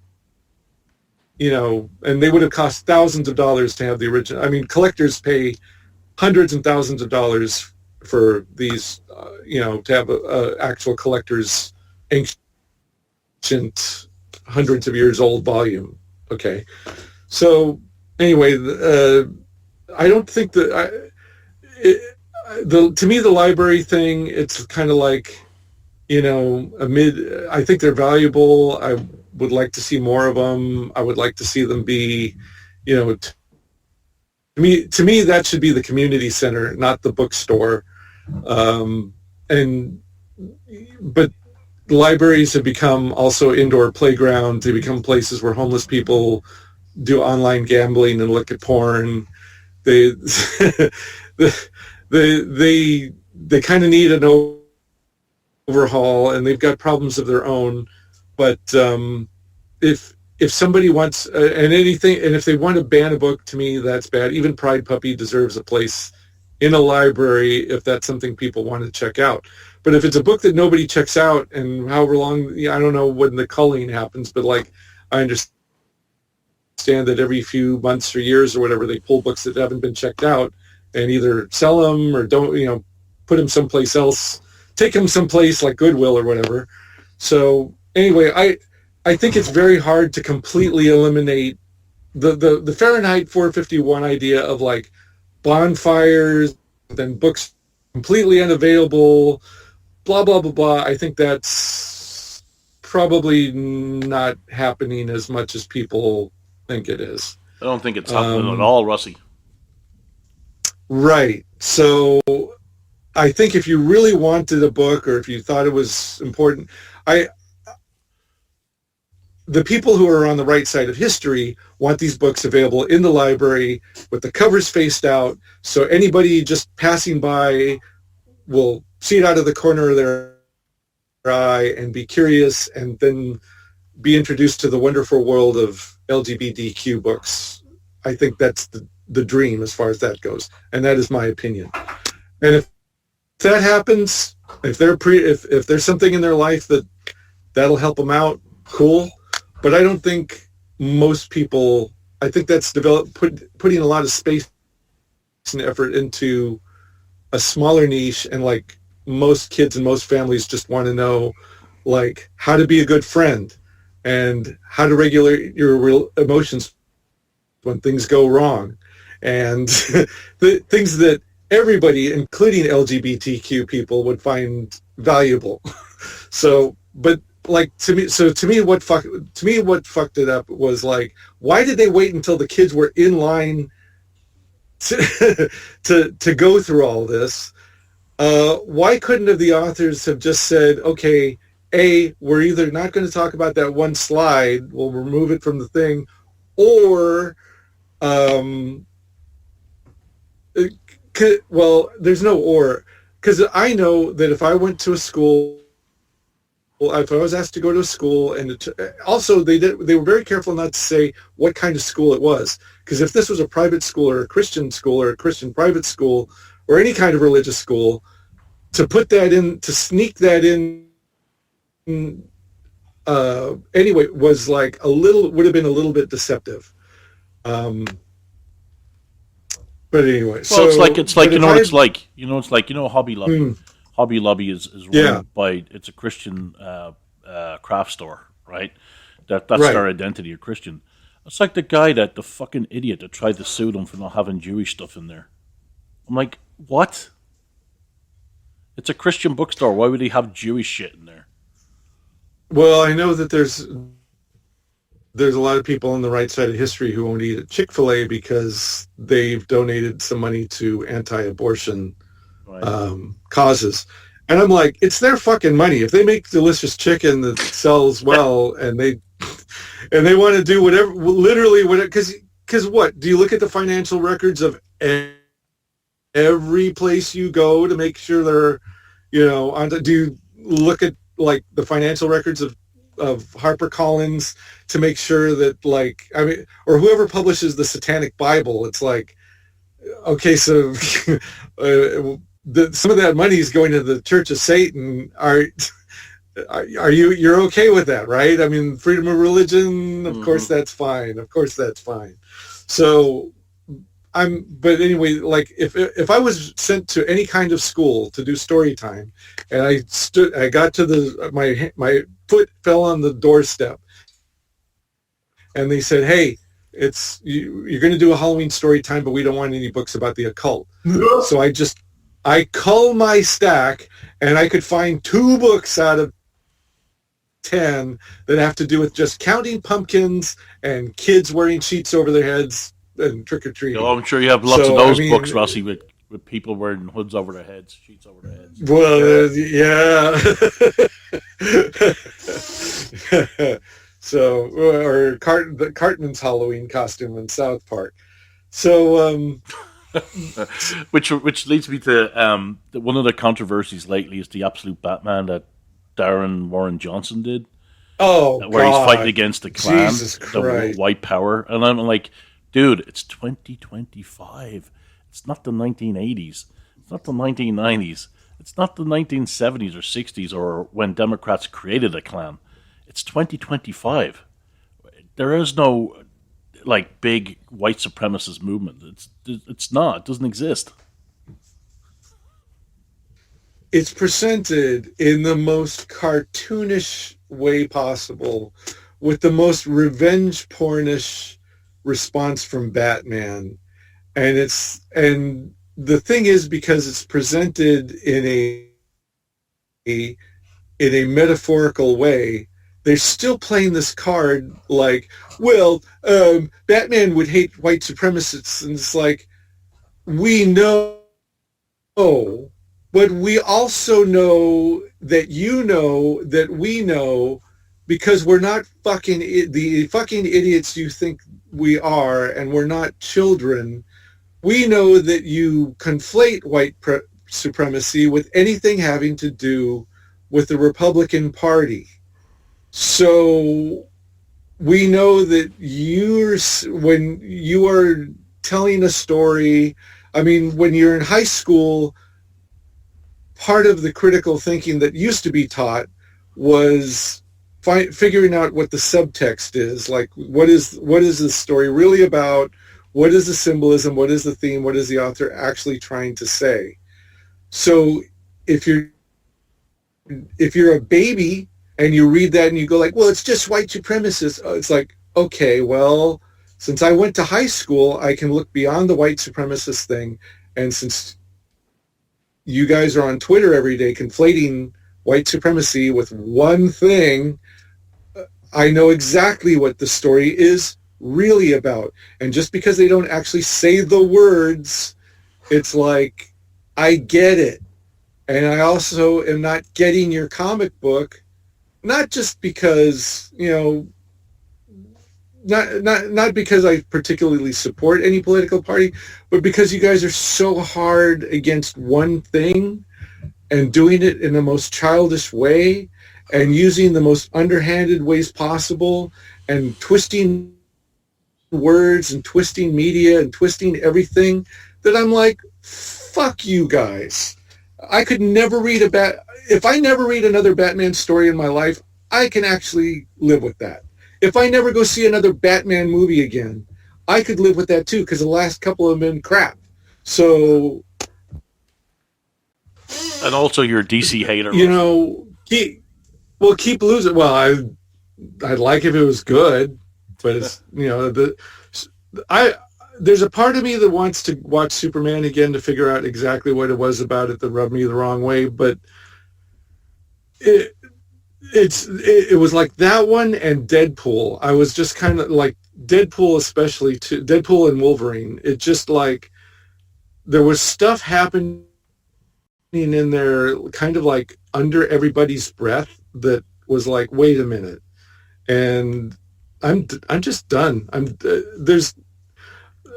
and they would have cost thousands of dollars to have the original. I mean, collectors pay hundreds and thousands of dollars for these, to have a actual collector's ancient, hundreds of years old volume. Okay. So anyway, I don't think that to me, the library thing, it's kind of like, I think they're valuable. I would like to see more of them. I would like to see them be, to me, that should be the community center, not the bookstore. But libraries have become also indoor playgrounds. They become places where homeless people do online gambling and look at porn. They they kind of need an overhaul, and they've got problems of their own. But if somebody wants and if they want to ban a book, to me that's bad. Even Pride Puppy deserves a place in a library if that's something people want to check out. But if it's a book that nobody checks out, and however long, I don't know when the culling happens, but like I understand that every few months or years or whatever, they pull books that haven't been checked out and either sell them or don't, put them someplace else, take them someplace like Goodwill or whatever. So anyway, I think it's very hard to completely eliminate the Fahrenheit 451 idea of like bonfires, then books completely unavailable, blah, blah, blah, blah. I think that's probably not happening as much as people think it is. I don't think it's happening at all, Rossy. Right. So I think if you really wanted a book, or if you thought it was important, the people who are on the right side of history want these books available in the library with the covers faced out, so anybody just passing by will see it out of the corner of their eye and be curious, and then be introduced to the wonderful world of LGBTQ books. I think that's the dream as far as that goes, and that is my opinion. And if that happens, if there's something in their life that'll help them out, cool. But I don't think most people, I think that's putting a lot of space and effort into a smaller niche, and like most kids and most families just want to know like how to be a good friend and how to regulate your emotions when things go wrong, and the things that everybody, including LGBTQ people, would find valuable. So, but like to me, what fucked it up was like, why did they wait until the kids were in line to go through all this? Why couldn't the authors have just said, okay, we're either not going to talk about that one slide, we'll remove it from the thing, or well, there's no or, because I know that if I went to a school, if I was asked to go to a school, and also they were very careful not to say what kind of school it was, because if this was a private school or a Christian private school or any kind of religious school, to put that in, to sneak that in, anyway, was like would have been a little bit deceptive. But anyway, well, so it's like Hobby Lobby. Hobby Lobby is run by, it's a Christian craft store, right? That's right. Their identity, a Christian. It's like the fucking idiot that tried to sue them for not having Jewish stuff in there. I'm like, what? It's a Christian bookstore. Why would they have Jewish shit in there? Well, I know that there's a lot of people on the right side of history who won't eat at Chick-fil-A because they've donated some money to anti-abortion causes. And I'm like, it's their fucking money. If they make delicious chicken that sells well, and they want to do whatever, literally whatever, because what? Do you look at the financial records of every place you go to make sure they're, do you look at like the financial records of HarperCollins to make sure that, like, I mean, or whoever publishes the Satanic Bible, it's like, okay, so some of that money is going to the Church of Satan. You're okay with that, right? I mean, freedom of religion, of course that's fine. Of course that's fine. So but anyway, like if I was sent to any kind of school to do story time, and I got to my foot fell on the doorstep, and they said, hey, you're going to do a Halloween story time, but we don't want any books about the occult. So I cull my stack, and I could find 2 books out of 10 that have to do with just counting pumpkins and kids wearing sheets over their heads and trick-or-treating. I'm sure you have lots of those books, Rossy, with with people wearing hoods over their heads, sheets over their heads. Well, yeah. So, or Cartman's Halloween costume in South Park. So, which leads me to one of the controversies lately is the Absolute Batman that Darren Warren Johnson did. Oh, where God. He's fighting against the Klan, Jesus Christ. the white power, and I'm like, dude, it's 2025. It's not the 1980s. It's not the 1990s. It's not the 1970s or 60s or when Democrats created a Klan. It's 2025. There is no like big white supremacist movement. It's not. It doesn't exist. It's presented in the most cartoonish way possible, with the most revenge pornish response from Batman, and the thing is, because it's presented in a metaphorical way, they're still playing this card like, well, Batman would hate white supremacists, and it's like, we know, but we also know that you know that we know, because we're not the fucking idiots you think we are, and we're not children. We know that you conflate white supremacy with anything having to do with the Republican Party. So we know that when you are telling a story, I mean, when you're in high school, part of the critical thinking that used to be taught was figuring out what the subtext is, like what is this story really about? What is the symbolism? What is the theme? What is the author actually trying to say? So if you're a baby and you read that and you go like, well, it's just white supremacists. It's like, okay, well, since I went to high school, I can look beyond the white supremacist thing. And since you guys are on Twitter every day conflating white supremacy with one thing, I know exactly what the story is really about. And just because they don't actually say the words, it's like, I get it. And I also am not getting your comic book, not just because, not because I particularly support any political party, but because you guys are so hard against one thing and doing it in the most childish way and using the most underhanded ways possible and twisting words and twisting media and twisting everything, that I'm like, fuck you guys. I could never read if I never read another Batman story in my life, I can actually live with that. If I never go see another Batman movie again, I could live with that too, because the last couple have been crap. So, and also you're a DC hater. Keep losing. Well, I'd like if it was good, but it's there's a part of me that wants to watch Superman again to figure out exactly what it was about it that rubbed me the wrong way, but it was like that one and Deadpool. I was just kind of like Deadpool, especially to Deadpool and Wolverine. It just like there was stuff happening in there kind of like under everybody's breath that was like, wait a minute. And I'm just done.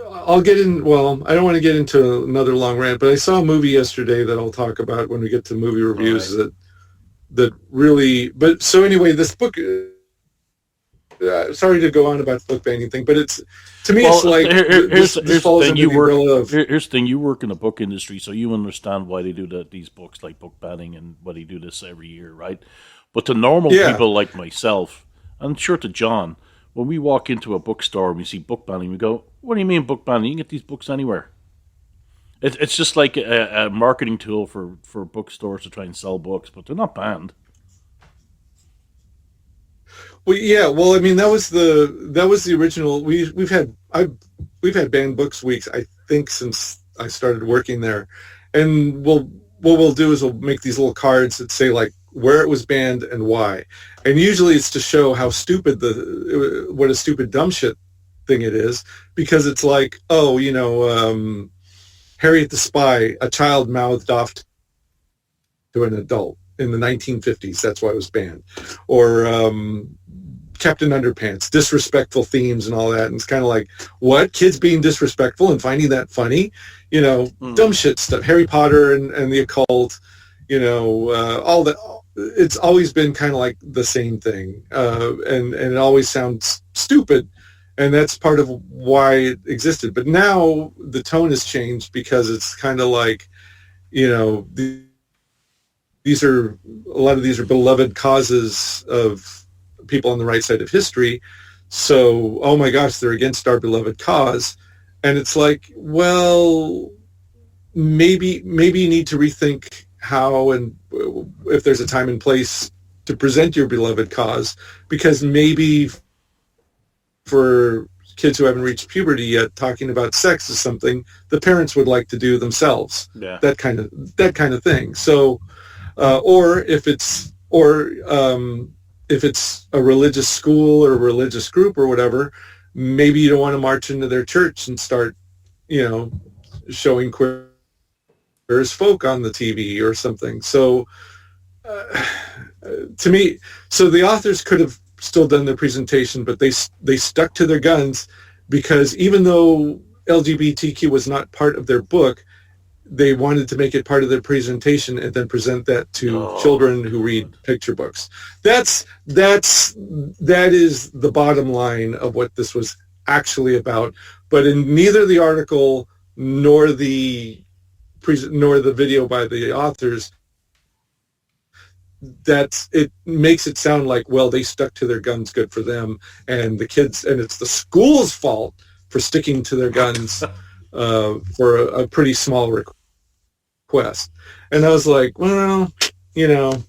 I'll get in. Well, I don't want to get into another long rant, but I saw a movie yesterday that I'll talk about when we get to movie reviews. Right. That really. But so anyway, this book. Sorry to go on about the book banning thing, but it's to me, it's like here's the thing. Here's the thing. You work in the book industry, so you understand why they do these books like book banning and why they do this every year, right? But to normal people like myself, and sure to John, when we walk into a bookstore and we see book banning, we go, what do you mean book banning? You can get these books anywhere. It's just like a marketing tool for bookstores to try and sell books, but they're not banned. Well, yeah. Well, I mean, that was the original. We've had banned books weeks, I think, since I started working there, and what we'll do is we'll make these little cards that say like where it was banned and why, and usually it's to show how stupid what a stupid dumb shit thing it is, because it's like, Harriet the Spy, a child mouthed off to an adult in the 1950s. That's why it was banned. Or Captain Underpants, disrespectful themes and all that. And it's kind of like, what? Kids being disrespectful and finding that funny? You know, dumb shit stuff. Harry Potter and the occult, you know, all that. It's always been kind of like the same thing. And it always sounds stupid. And that's part of why it existed. But now the tone has changed because it's kind of like, you know, a lot of these are beloved causes of people on the right side of history. So, oh my gosh, they're against our beloved cause. And it's like, well, maybe you need to rethink how and if there's a time and place to present your beloved cause, because maybe for kids who haven't reached puberty yet, talking about sex is something the parents would like to do themselves. Yeah. That kind of thing. So, or if it's a religious school or a religious group or whatever, maybe you don't want to march into their church and start, you know, showing queer as folk on the TV or something. So, to me, so the authors could have still done their presentation, but they stuck to their guns, because even though LGBTQ was not part of their book, they wanted to make it part of their presentation and then present that to children who read picture books. That is the bottom line of what this was actually about. But in neither the article nor the video by the authors, it makes it sound like, well, they stuck to their guns, good for them, and the kids, and it's the school's fault for sticking to their guns for a pretty small request. And I was like, well, you know,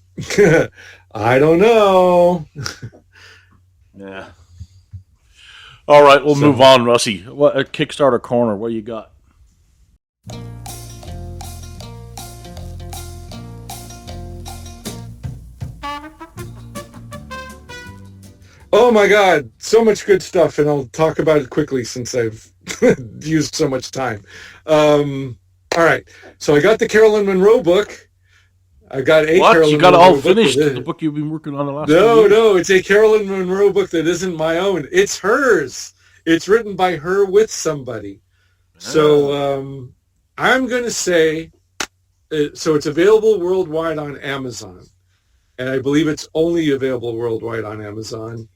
I don't know. Yeah. All right, we'll move on, Rossy. What a Kickstarter corner? What you got? Oh my God, so much good stuff, and I'll talk about it quickly since I've used so much time. All right, so I got the Carolyn Monroe book. I got a What? Carolyn You got it Monroe all finished? book. The book you've been working on the last few years? No, it's a Carolyn Monroe book that isn't my own. It's hers. It's written by her with somebody. So I'm going to say, so it's available worldwide on Amazon. And I believe it's only available worldwide on Amazon.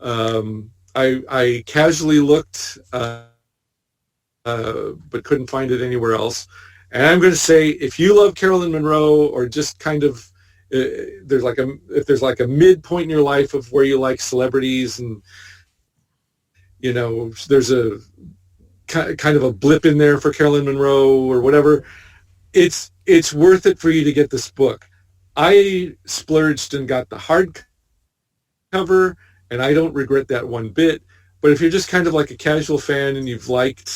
I casually looked, but couldn't find it anywhere else. And I'm going to say, if you love Carolyn Monroe, or just kind of, if there's like a midpoint in your life of where you like celebrities, and you know, there's a kind of a blip in there for Carolyn Monroe or whatever, it's worth it for you to get this book. I splurged and got the hardcover, and I don't regret that one bit. But if you're just kind of like a casual fan and you've liked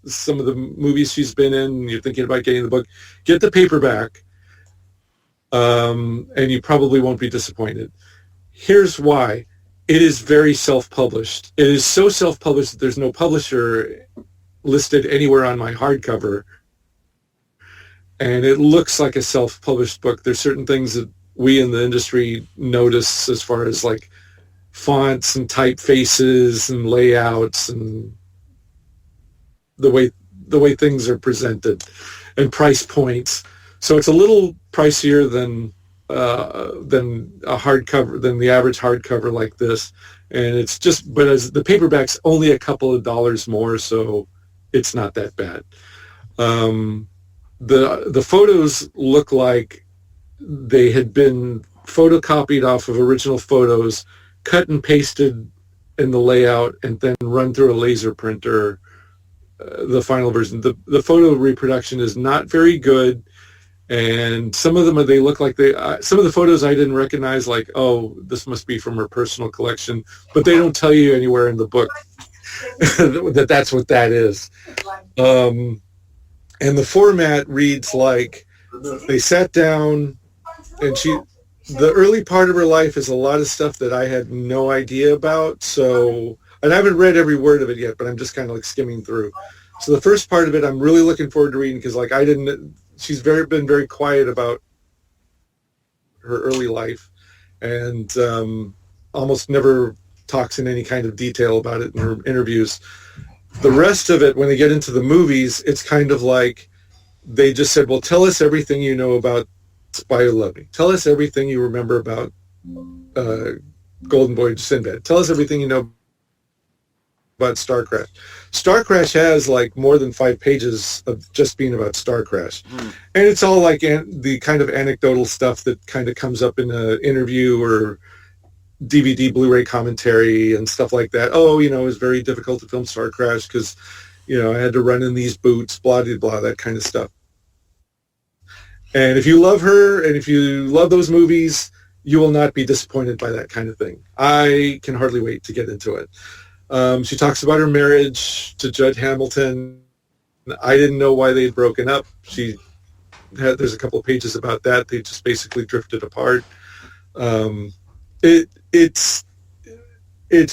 some of the movies she's been in, and you're thinking about getting the book, get the paperback, and you probably won't be disappointed. Here's why. It is very self-published. It is so self-published that there's no publisher listed anywhere on my hardcover. And it looks like a self-published book. There's certain things that we in the industry notice as far as like fonts and typefaces and layouts and the way things are presented and price points. So it's a little pricier than a hardcover, than the average hardcover like this. And it's just, but as the paperback's only a couple of dollars more, so it's not that bad. The photos look like they had been photocopied off of original photos, cut and pasted in the layout, and then run through a laser printer, the final version. The photo reproduction is not very good, and some of them, they look like some of the photos I didn't recognize, like, oh, this must be from her personal collection, but they don't tell you anywhere in the book that's what that is. And the format reads like they sat down, and the early part of her life is a lot of stuff that I had no idea about. So, and I haven't read every word of it yet, but I'm just kind of like skimming through. So the first part of it, I'm really looking forward to reading because, like, she's been very quiet about her early life, and almost never talks in any kind of detail about it in her interviews. The rest of it, when they get into the movies, it's kind of like they just said, well, tell us everything you know about Spy Who Loved Me. Tell us everything you remember about Golden Boy Sinbad. Tell us everything you know about Star Crash. Star Crash has like more than 5 pages of just being about Star Crash. And it's all like the kind of anecdotal stuff that kind of comes up in an interview or DVD Blu-ray commentary and stuff like that. Oh, it was very difficult to film Star Crash because, I had to run in these boots, blah, blah, blah, that kind of stuff. And if you love her and if you love those movies, you will not be disappointed by that kind of thing. I can hardly wait to get into it. She talks about her marriage to Judd Hamilton. I didn't know why they had broken up. There's a couple of pages about that. They just basically drifted apart. It's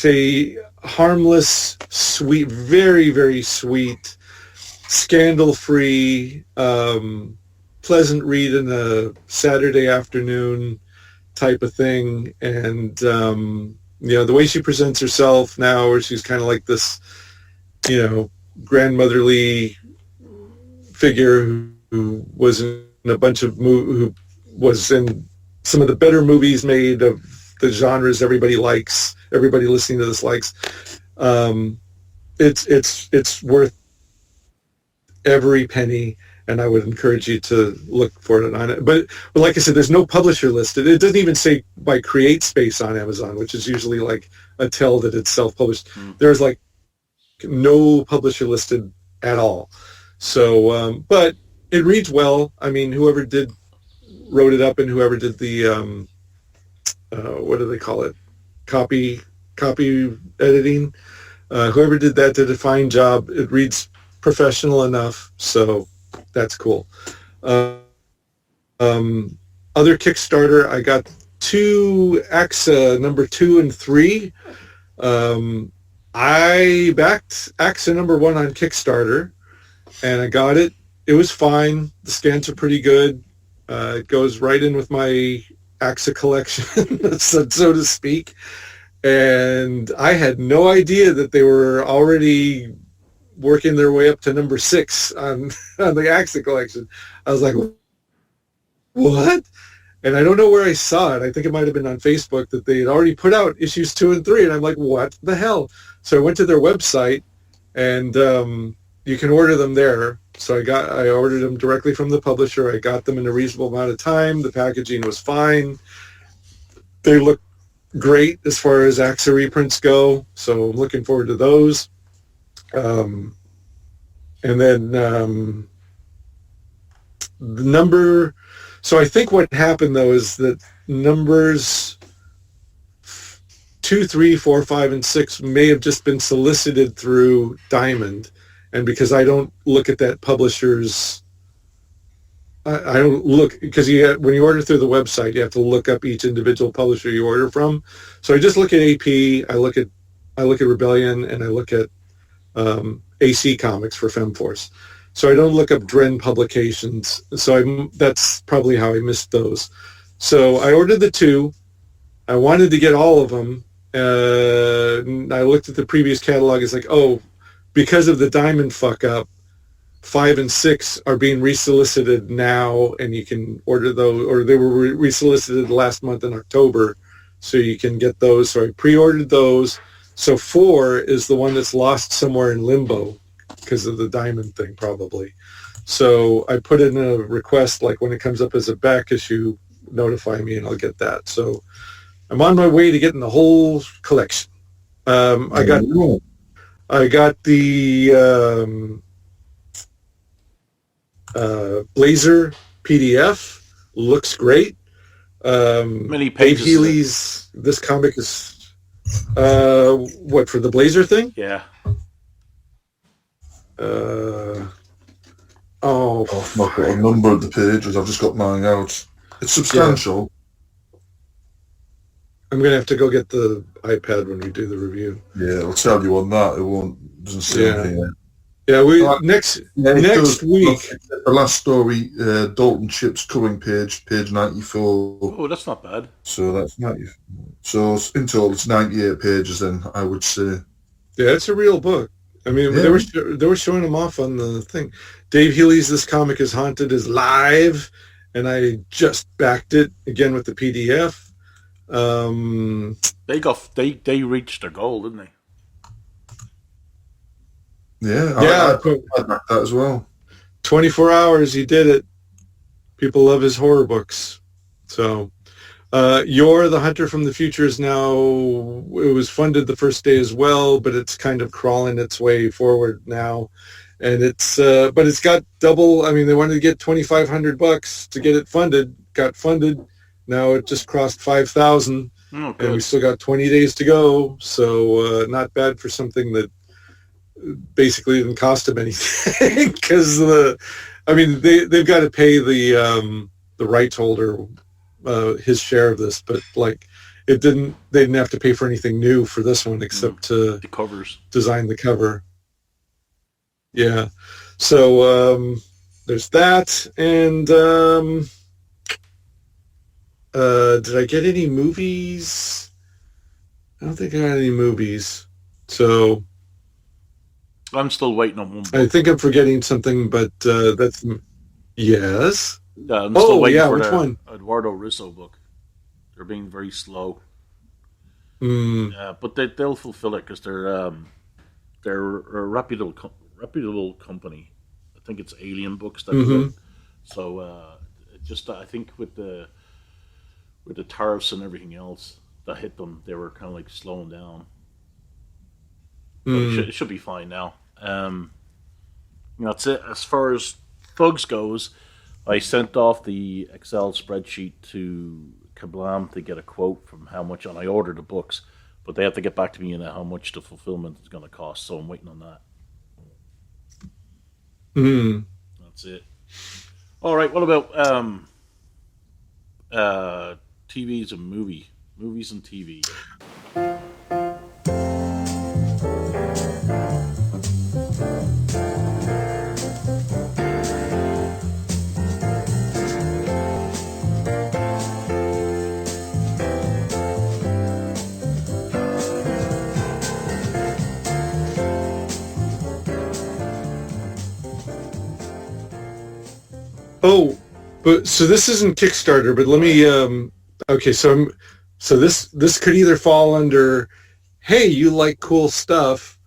a harmless, sweet, very, very sweet, scandal-free, pleasant read in a Saturday afternoon type of thing. And, the way she presents herself now, where she's kind of like this, grandmotherly figure who was in a bunch of who was in some of the better movies made of the genres everybody likes, everybody listening to this likes. It's worth every penny, and I would encourage you to look for it on it. But like I said, there's no publisher listed. It doesn't even say by Create Space on Amazon, which is usually like a tell that it's self-published. There's like no publisher listed at all. So, but it reads well. I mean, whoever wrote it up and whoever did the, what do they call it? Copy editing. Whoever did that did a fine job. It reads professional enough. So that's cool. Other Kickstarter, I got 2 AXA number 2 and 3. I backed AXA number 1 on Kickstarter, and I got it. It was fine. The scans are pretty good. It goes right in with my AXA collection, so to speak. And I had no idea that they were already working their way up to number 6 on the AXA collection. I was like, what? And I don't know where I saw it. I think it might have been on Facebook that they had already put out issues 2 and 3. And I'm like, what the hell? So I went to their website, and you can order them there. So I ordered them directly from the publisher. I got them in a reasonable amount of time. The packaging was fine. They look great as far as AXA reprints go. So I'm looking forward to those. And then the number. So I think what happened though is that numbers 2, 3, 4, 5, and 6 may have just been solicited through Diamond. And because I don't look at that publisher's, I don't look, because when you order through the website, you have to look up each individual publisher you order from. So I just look at AP, I look at Rebellion, and I look at AC Comics for FemForce. So I don't look up Dren Publications. So that's probably how I missed those. So I ordered the 2. I wanted to get all of them. I looked at the previous catalog. It's like, oh, because of the Diamond fuck up, 5 and 6 are being resolicited now, and you can order those, or they were resolicited last month in October, so you can get those. So I pre-ordered those. So 4 is the one that's lost somewhere in limbo because of the Diamond thing, probably. So I put in a request, like when it comes up as a back issue, notify me and I'll get that. So I'm on my way to getting the whole collection. I got the Blazer PDF. Looks great. Many pages. Dave Healy's. This comic is what, for the Blazer thing? Yeah. I've not got a number of the pages. I've just got mine out. It's substantial. I'm gonna have to go get the iPad when we do the review. Yeah, I'll tell you on that. Doesn't say anything. Yeah, Well, next Yeah, it next does. week. The last story, Dalton Ship's covering page 94. Oh, that's not bad. So that's 90. So in total, it's 98 pages. Then I would say. Yeah, it's a real book. I mean, Yeah. they were showing them off on the thing. Dave Healy's "This Comic Is Haunted" is live, and I just backed it again with the PDF. They reached their goal, didn't they? Yeah, Yeah, I backed that as well. 24 hours, he did it. People love his horror books. So, You're the Hunter from the Future is now, it was funded the first day as well, but it's kind of crawling its way forward now. And but it's got double, I mean, they wanted to get $2,500 to get it funded, got funded. Now it just crossed 5,000, Oh, and we good. still got 20 days to go. So, not bad for something that basically didn't cost them anything, because they've got to pay the rights holder his share of this, but like they didn't have to pay for anything new for this one except to The covers. design the cover. Yeah, so there's that. And did I get any movies? I don't think I got any movies, so I'm still waiting on one book. I think I'm forgetting something, but that's yes. Yeah, I'm still waiting for which the one? Eduardo Risso book. They're being very slow. Mm, Yeah, but they'll fulfill it because they're a reputable company. I think it's Alien Books that do it. So I think with the tariffs and everything else that hit them, they were kind of like slowing down. But it should be fine now. That's it. As far as Thugs goes, I sent off the Excel spreadsheet to Kablam to get a quote from how much, and I ordered the books, but they have to get back to me on how much the fulfillment is going to cost. So I'm waiting on that. That's it. All right. What about TVs and movies and TV? Oh, but so this isn't Kickstarter, but let me okay, so this could either fall under, hey, you like cool stuff,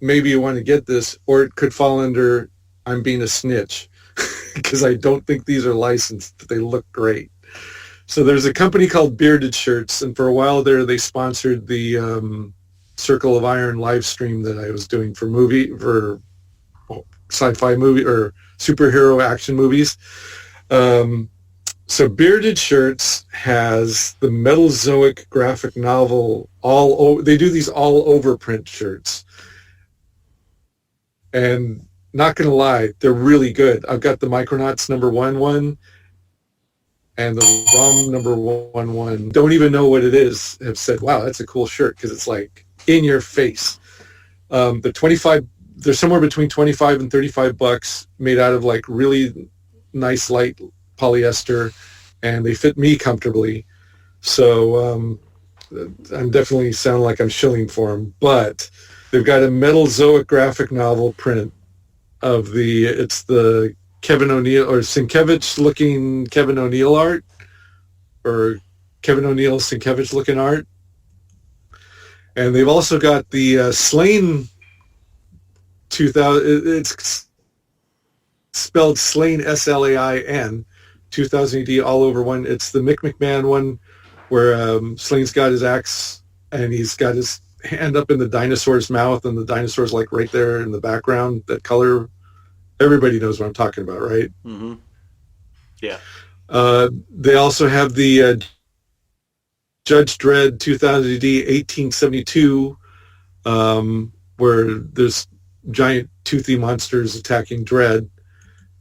maybe you want to get this, or it could fall under, I'm being a snitch, because I don't think these are licensed, but they look great. So there's a company called Bearded Shirts, and for a while there they sponsored the Circle of Iron live stream that I was doing for sci-fi movie or superhero action movies. So Bearded Shirts has the Metalzoic graphic novel they do these all over print shirts. And not going to lie, they're really good. I've got the Micronauts #1 one and the ROM #1 one. Don't even know what it is. Have said, wow, that's a cool shirt, because it's like in your face. They're somewhere between $25 and $35, made out of like really nice light polyester, and they fit me comfortably. So I'm definitely sound like I'm shilling for them, but they've got a Metalzoic graphic novel print of it's the Kevin O'Neill or Sienkiewicz looking Kevin O'Neill art, or Kevin O'Neill Sienkiewicz looking art. And they've also got the Slain 2000, it's spelled Slain, SLAIN, 2000 AD all over one. It's the Mick McMahon one where Slane's got his axe and he's got his hand up in the dinosaur's mouth, and the dinosaur's like right there in the background. That color, everybody knows what I'm talking about, right? Mm-hmm. Yeah. They also have the Judge Dredd 2000 AD 1872, where there's giant toothy monsters attacking Dredd.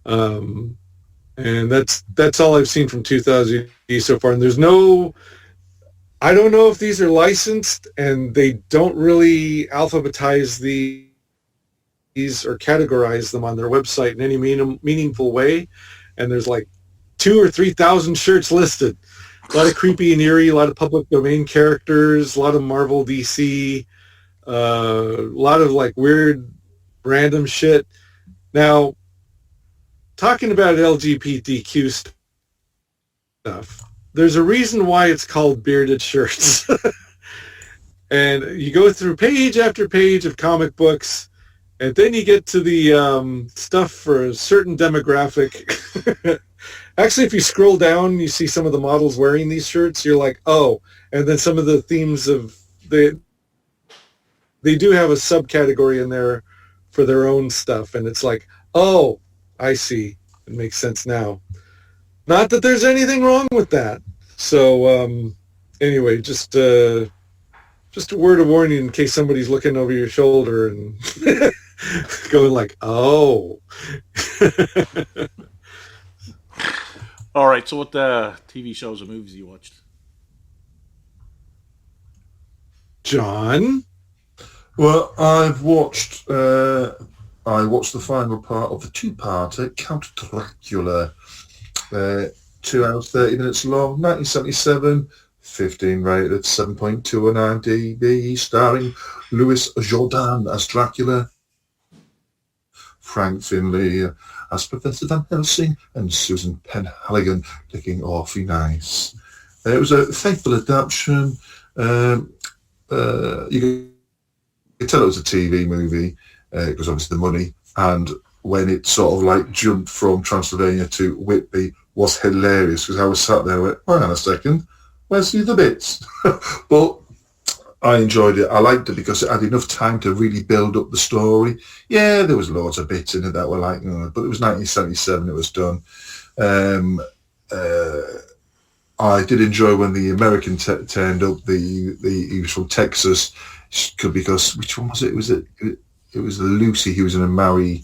And that's all I've seen from 2000 AD so far. And I don't know if these are licensed, and they don't really alphabetize the or categorize them on their website in any meaningful way. And there's like 2,000 or 3,000 shirts listed. A lot of creepy and eerie, a lot of public domain characters, a lot of Marvel, DC, a lot of like weird random shit. Now, talking about LGBTQ stuff, there's a reason why it's called bearded shirts. And you go through page after page of comic books, and then you get to the stuff for a certain demographic. Actually, if you scroll down, you see some of the models wearing these shirts. You're like, oh. And then some of the themes of they do have a subcategory in there for their own stuff, and it's like, oh, I see. It makes sense now. Not that there's anything wrong with that. So anyway, just a word of warning in case somebody's looking over your shoulder and going like, oh. All right, so what TV shows or movies you watched? John? Well, I watched the final part of the two-parter, Count Dracula. 2 hours, 30 minutes long, 1977, 15 rated, 7.2 on IMDb, starring Louis Jourdan as Dracula, Frank Finlay as Professor Van Helsing, and Susan Penhaligon looking awfully nice. It was a faithful adaptation. You could tell it was a TV movie because obviously the money, and when it sort of like jumped from Transylvania to Whitby was hilarious because I was sat there and went, hang on a second, where's the other bits? But I enjoyed it. I liked it because it had enough time to really build up the story. Yeah, there was loads of bits in it that were like, but it was 1977, it was done. I did enjoy when the American turned up. He was from Texas because, which one was it? It was Lucy who was going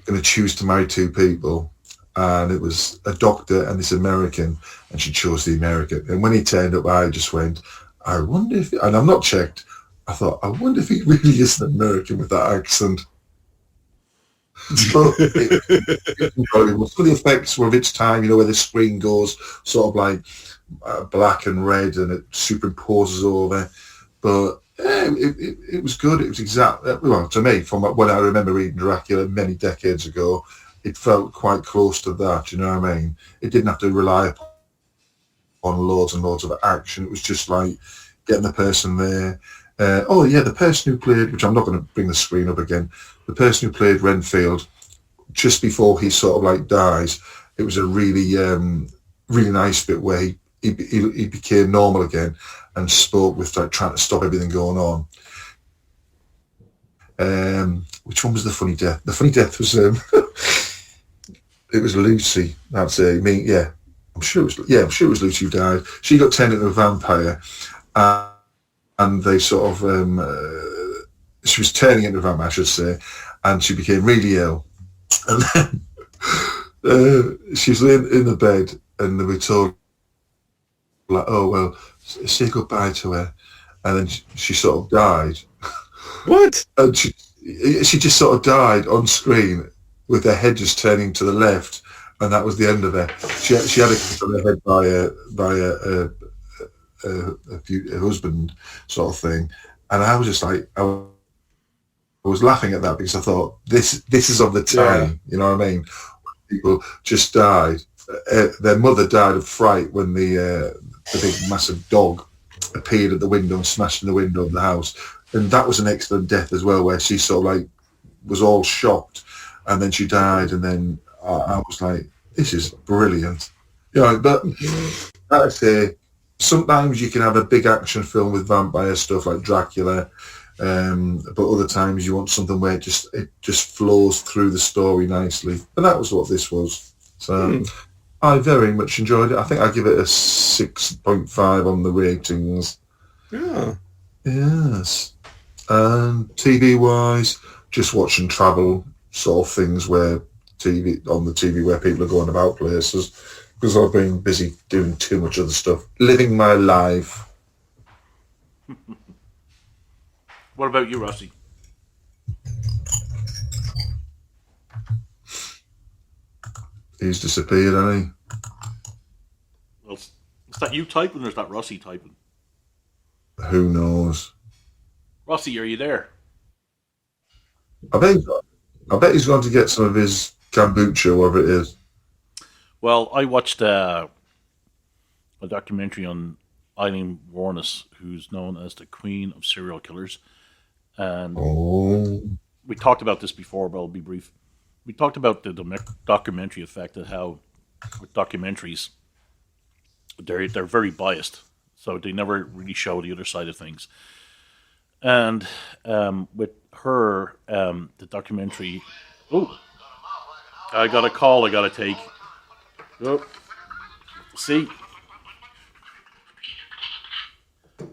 to choose to marry two people. And it was a doctor and this American, and she chose the American. And when he turned up, I just went, I wonder if, and I'm not checked, I thought, I wonder if he really is an American with that accent. But it was for the effects were of its time, where the screen goes sort of like black and red and it superimposes over. But it was good. It was well, to me, from when I remember reading Dracula many decades ago, it felt quite close to that, you know what I mean? It didn't have to rely on loads and loads of action. It was just like getting the person there. The person who played, which I'm not going to bring the screen up again, the person who played Renfield, just before he sort of like dies, it was a really, really nice bit where he became normal again and spoke with like trying to stop everything going on. Which one was the funny death? The funny death was it was Lucy. That's it. I'm sure it was Lucy who died. She got turned into a vampire, and they sort of she was turning into a vampire, I should say, and she became really ill. And then she was in the bed, and they were told like, "Oh well, say goodbye to her," and then she sort of died. What? And she just sort of died on screen with her head just turning to the left, and that was the end of her. She had a cut on her head by a husband sort of thing, and I was just like, I was laughing at that because I thought this is of the time, you know what I mean? People just died. Their mother died of fright when the big massive dog appeared at the window and smashed in the window of the house, and that was an excellent death as well, where she sort of like was all shocked. And then she died, and then I was like, this is brilliant. But I'd say sometimes you can have a big action film with vampire stuff like Dracula, but other times you want something where it just flows through the story nicely. And that was what this was. So I very much enjoyed it. I think I give it a 6.5 on the ratings. Yeah. Yes. And TV-wise, just watching travel sort of things where on the TV where people are going about places, because I've been busy doing too much other stuff, living my life. What about you, Rossy? He's disappeared, hasn't Well, is that you typing or is that Rossy typing? he? Who knows? Rossy, are you there? I bet, I bet he's going to get some of his kombucha, whatever it is. Well, I watched a documentary on Eileen Warnes, who's known as the Queen of Serial Killers. And Oh. we talked about this before, but I'll be brief. We talked about the documentary effect and how with documentaries, they're very biased. So they never really show the other side of things. And with her, the documentary... Oh, I got a call I got to take. Oh, see?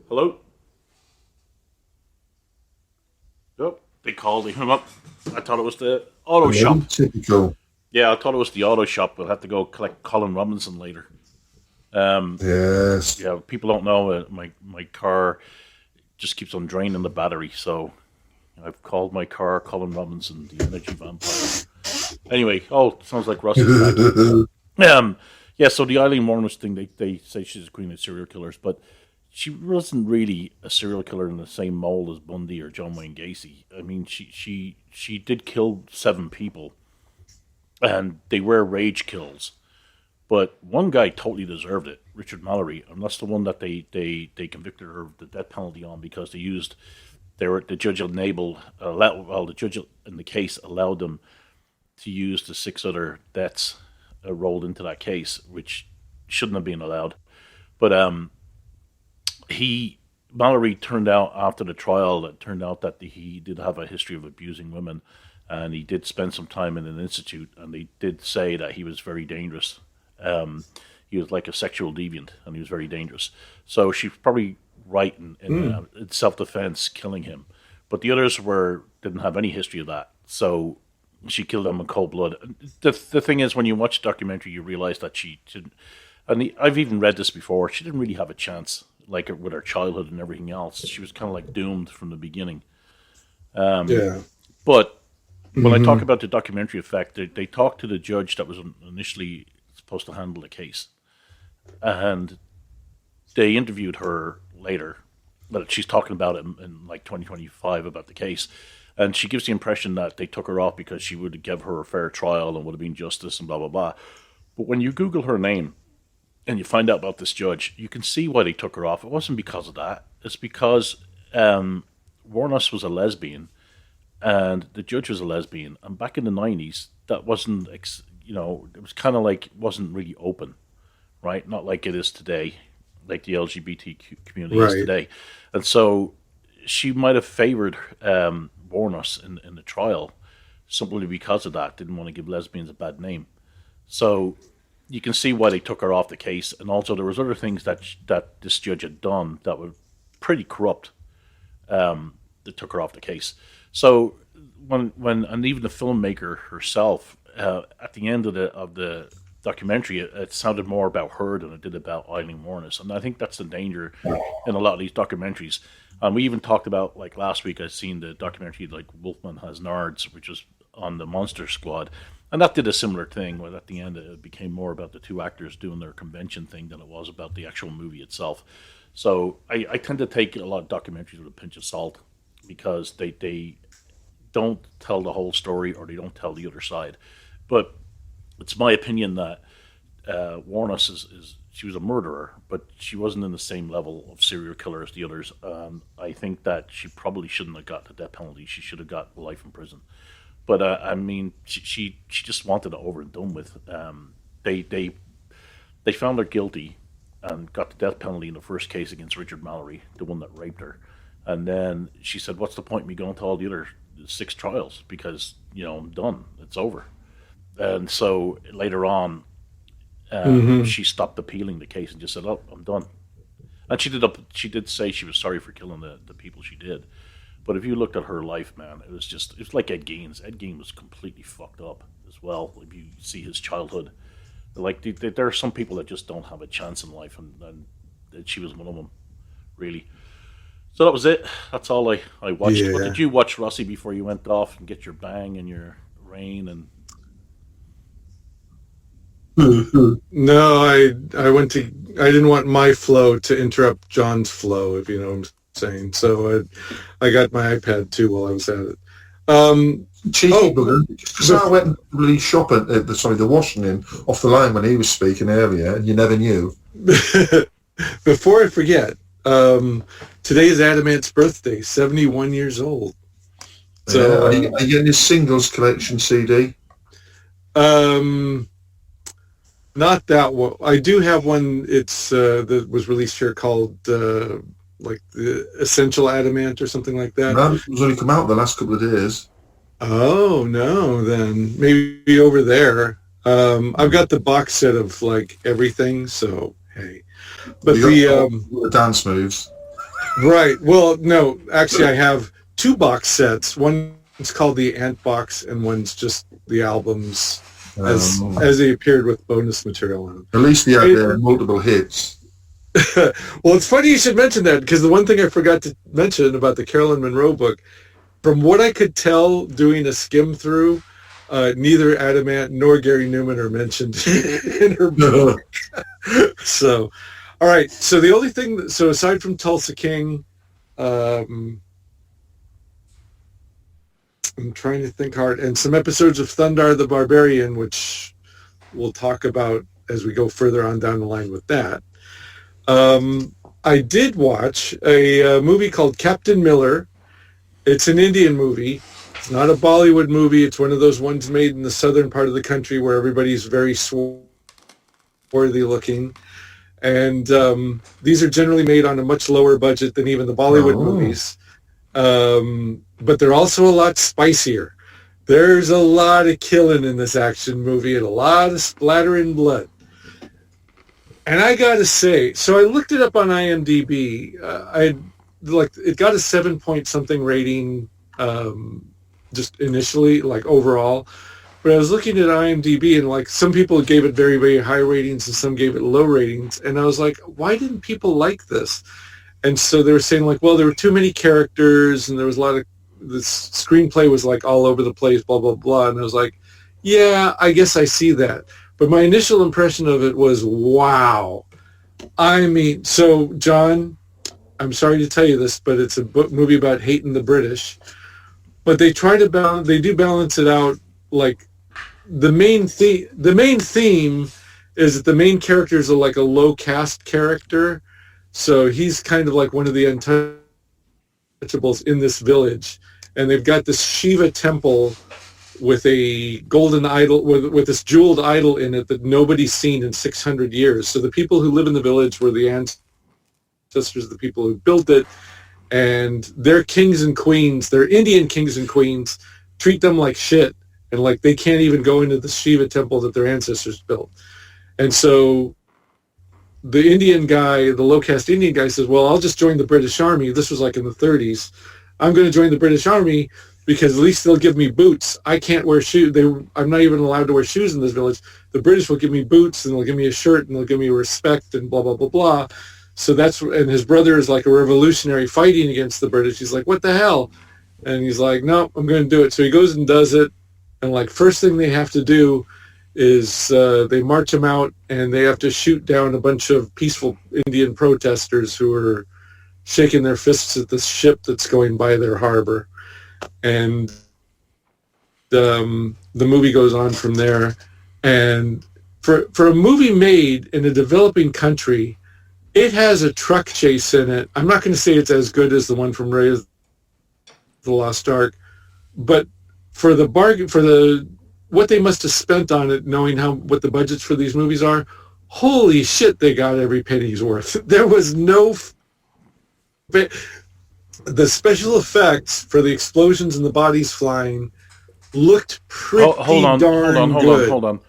Hello? Oh, they called. They hung up. I thought it was the auto shop. Typical. Yeah, I thought it was the auto shop. We'll have to go collect Colin Robinson later. Yes. Yeah, people don't know my car just keeps on draining the battery, so I've called my car Colin Robinson, the energy vampire. Anyway, sounds like Russell's back. Yeah, so the Eileen Warnes thing, they say she's a queen of serial killers, but she wasn't really a serial killer in the same mold as Bundy or John Wayne Gacy. I mean, she did kill 7 people, and they were rage kills. But one guy totally deserved it, Richard Mallory, and that's the one that they convicted her of the death penalty on because the judge the judge in the case allowed them to use the 6 other deaths rolled into that case, which shouldn't have been allowed. But Mallory turned out after the trial, it turned out that he did have a history of abusing women, and he did spend some time in an institute, and they did say that he was very dangerous. He was like a sexual deviant, and he was very dangerous. So she's probably right in self-defense killing him. But the others didn't have any history of that. So she killed them in cold blood. The thing is, when you watch the documentary, you realize that she didn't. And I've even read this before. She didn't really have a chance, like with her childhood and everything else. She was kind of like doomed from the beginning. Yeah. But when I talk about the documentary effect, they talked to the judge that was initially supposed to handle the case, and they interviewed her later. But she's talking about it in like 2025 about the case. And she gives the impression that they took her off because she would give her a fair trial and would have been justice and blah, blah, blah. But when you Google her name and you find out about this judge, you can see why they took her off. It wasn't because of that. It's because Warnes was a lesbian and the judge was a lesbian. And back in the 90s, that wasn't, it was kind of like, wasn't really open, right? Not like it is today, like the LGBT community is today. And so she might have favored Warnes in the trial simply because of that. Didn't want to give lesbians a bad name. So you can see why they took her off the case. And also there was other things that this judge had done that were pretty corrupt that took her off the case. So when and even the filmmaker herself, at the end of the documentary, it sounded more about her than it did about Eileen Warnes. And I think that's the danger in a lot of these documentaries. And we even talked about, like last week, I seen the documentary like Wolfman Has Nards, which was on the Monster Squad. And that did a similar thing, where at the end it became more about the 2 actors doing their convention thing than it was about the actual movie itself. So I tend to take a lot of documentaries with a pinch of salt because they don't tell the whole story or they don't tell the other side. But it's my opinion that Warnes she was a murderer, but she wasn't in the same level of serial killer as the others. I think that she probably shouldn't have got the death penalty. She should have got life in prison. But I mean, she just wanted it over and done with. They found her guilty and got the death penalty in the first case against Richard Mallory, the one that raped her. And then she said, "What's the point in me going to all the other 6 trials? Because I'm done. It's over." And so later on, she stopped appealing the case and just said, "Oh, I'm done." And she did say she was sorry for killing the people she did. But if you looked at her life, man, it was like Ed Gein's. Ed Gein was completely fucked up as well. If you see his childhood, like there are some people that just don't have a chance in life, and she was one of them, really. So that was it. That's all I watched. Yeah. But did you watch Rossy before you went off and get your bang and your rain and? No, I went to. I didn't want my flow to interrupt John's flow, if you know what I'm saying. So I got my iPad too while I was at it. Cheeky Oh, bugger. Because I went really shopping at the Washington off the line when he was speaking earlier, and you never knew. before I forget, today is Adamant's birthday, 71 years old. So, Are you getting his singles collection CD? not that one. I do have one. It's that was released here called like the Essential Adamant or something like that. No, it's only come out the last couple of days. Oh no, then maybe over there. I've got the box set of like everything. So hey, but The dance moves. right. Well, no, actually, I have two box sets. One's called the Ant Box, and one's just the albums as they appeared with bonus material on them. At least he had multiple hits. Well, it's funny you should mention that, because the one thing I forgot to mention about the Carolyn Monroe book, from what I could tell doing a skim through, neither Adamant nor Gary Newman are mentioned in her book. So, all right. So the only thing, so aside from Tulsa King, I'm trying to think hard, and some episodes of Thundar the Barbarian, which we'll talk about as we go further on down the line with that. I did watch a movie called Captain Miller. It's an Indian movie. It's not a Bollywood movie. It's one of those ones made in the southern part of the country where everybody's very swarthy looking. And these are generally made on a much lower budget than even the Bollywood movies. But they're also a lot spicier. There's a lot of killing in this action movie and a lot of splattering blood. And I gotta say, so I looked it up on IMDb. It got a 7 point something rating, just initially, like overall. But I was looking at IMDb, and like some people gave it very, very high ratings, and some gave it low ratings. And I was like, why didn't people like this? And so they were saying like, well, there were too many characters, and there was a lot of the screenplay was like all over the place, blah blah blah. And I was like, yeah, I guess I see that. But my initial impression of it was, wow. I mean, so, John, I'm sorry to tell you this, but it's a movie about hating the British. But they try to balance it out. Like, the main theme is that the main character is like a low-caste character. So he's kind of like one of the untouchables in this village. And they've got this Shiva temple with a golden idol, with this jeweled idol in it that nobody's seen in 600 years. So the people who live in the village were the ancestors of the people who built it, and their kings and queens, their Indian kings and queens, treat them like shit, and like they can't even go into the Shiva temple that their ancestors built. And so the Indian guy, the low-caste Indian guy says, well, I'll just join the British Army. This was like in the 30s. I'm going to join the British Army because at least they'll give me boots. I can't wear shoes. I'm not even allowed to wear shoes in this village. The British will give me boots, and they'll give me a shirt, and they'll give me respect, and blah, blah, blah, blah. So and his brother is like a revolutionary fighting against the British. He's like, what the hell? And he's like, no, I'm going to do it. So he goes and does it. And like first thing they have to do is they march him out, and they have to shoot down a bunch of peaceful Indian protesters who are shaking their fists at this ship that's going by their harbor. And the movie goes on from there. And for a movie made in a developing country, it has a truck chase in it. I'm not going to say it's as good as the one from Raiders of the Lost Ark, but for the bargain, what they must have spent on it, knowing what the budgets for these movies are, holy shit, they got every penny's worth. There was no... The special effects for the explosions and the bodies flying looked pretty darn good. Hold on.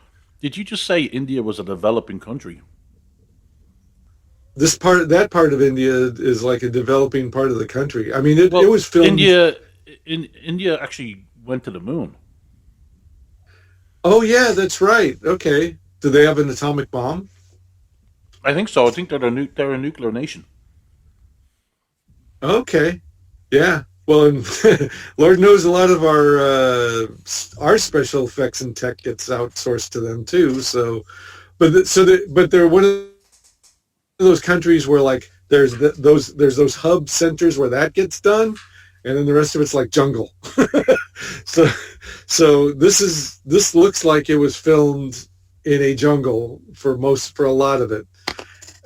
Did you just say India was a developing country? That part of India is like a developing part of the country. I mean, it was filmed... India actually went to the moon. Oh, yeah, that's right. Okay. Do they have an atomic bomb? I think so. I think they're a nuclear nation. Okay. Yeah. Well, and Lord knows a lot of our special effects and tech gets outsourced to them too. So, but they're one of those countries where like there's those hub centers where that gets done, and then the rest of it's like jungle. so this looks like it was filmed in a jungle for a lot of it.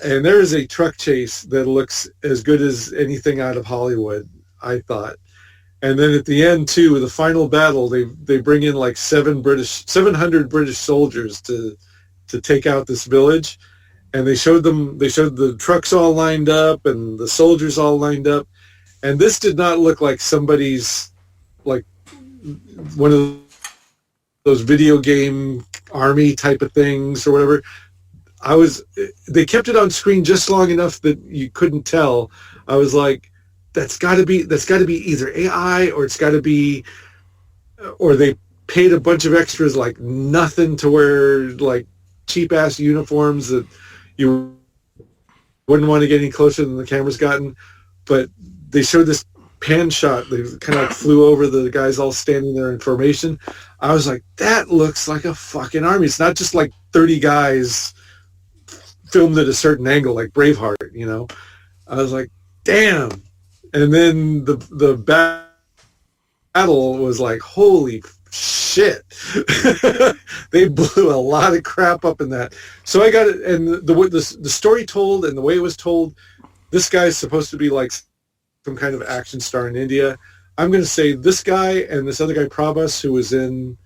And there is a truck chase that looks as good as anything out of Hollywood, I thought. And then at the end too, the final battle, they bring in like 700 British soldiers to take out this village. And they showed the trucks all lined up and the soldiers all lined up. And this did not look like somebody's, like one of those video game army type of things or whatever. They kept it on screen just long enough that you couldn't tell. I was like, that's got to be either AI or it's got to be, or they paid a bunch of extras like nothing to wear like cheap ass uniforms that you wouldn't want to get any closer than the camera's gotten. But they showed this pan shot. They kind of like flew over the guys all standing there in formation. I was like, that looks like a fucking army. It's not just like 30 guys filmed at a certain angle like Braveheart, you know. I was like, damn. And then the battle was like, holy shit. They blew a lot of crap up in that. So I got it, and the story told and the way it was told, this guy's supposed to be like some kind of action star in India. I'm going to say this guy and this other guy Prabhas, who was in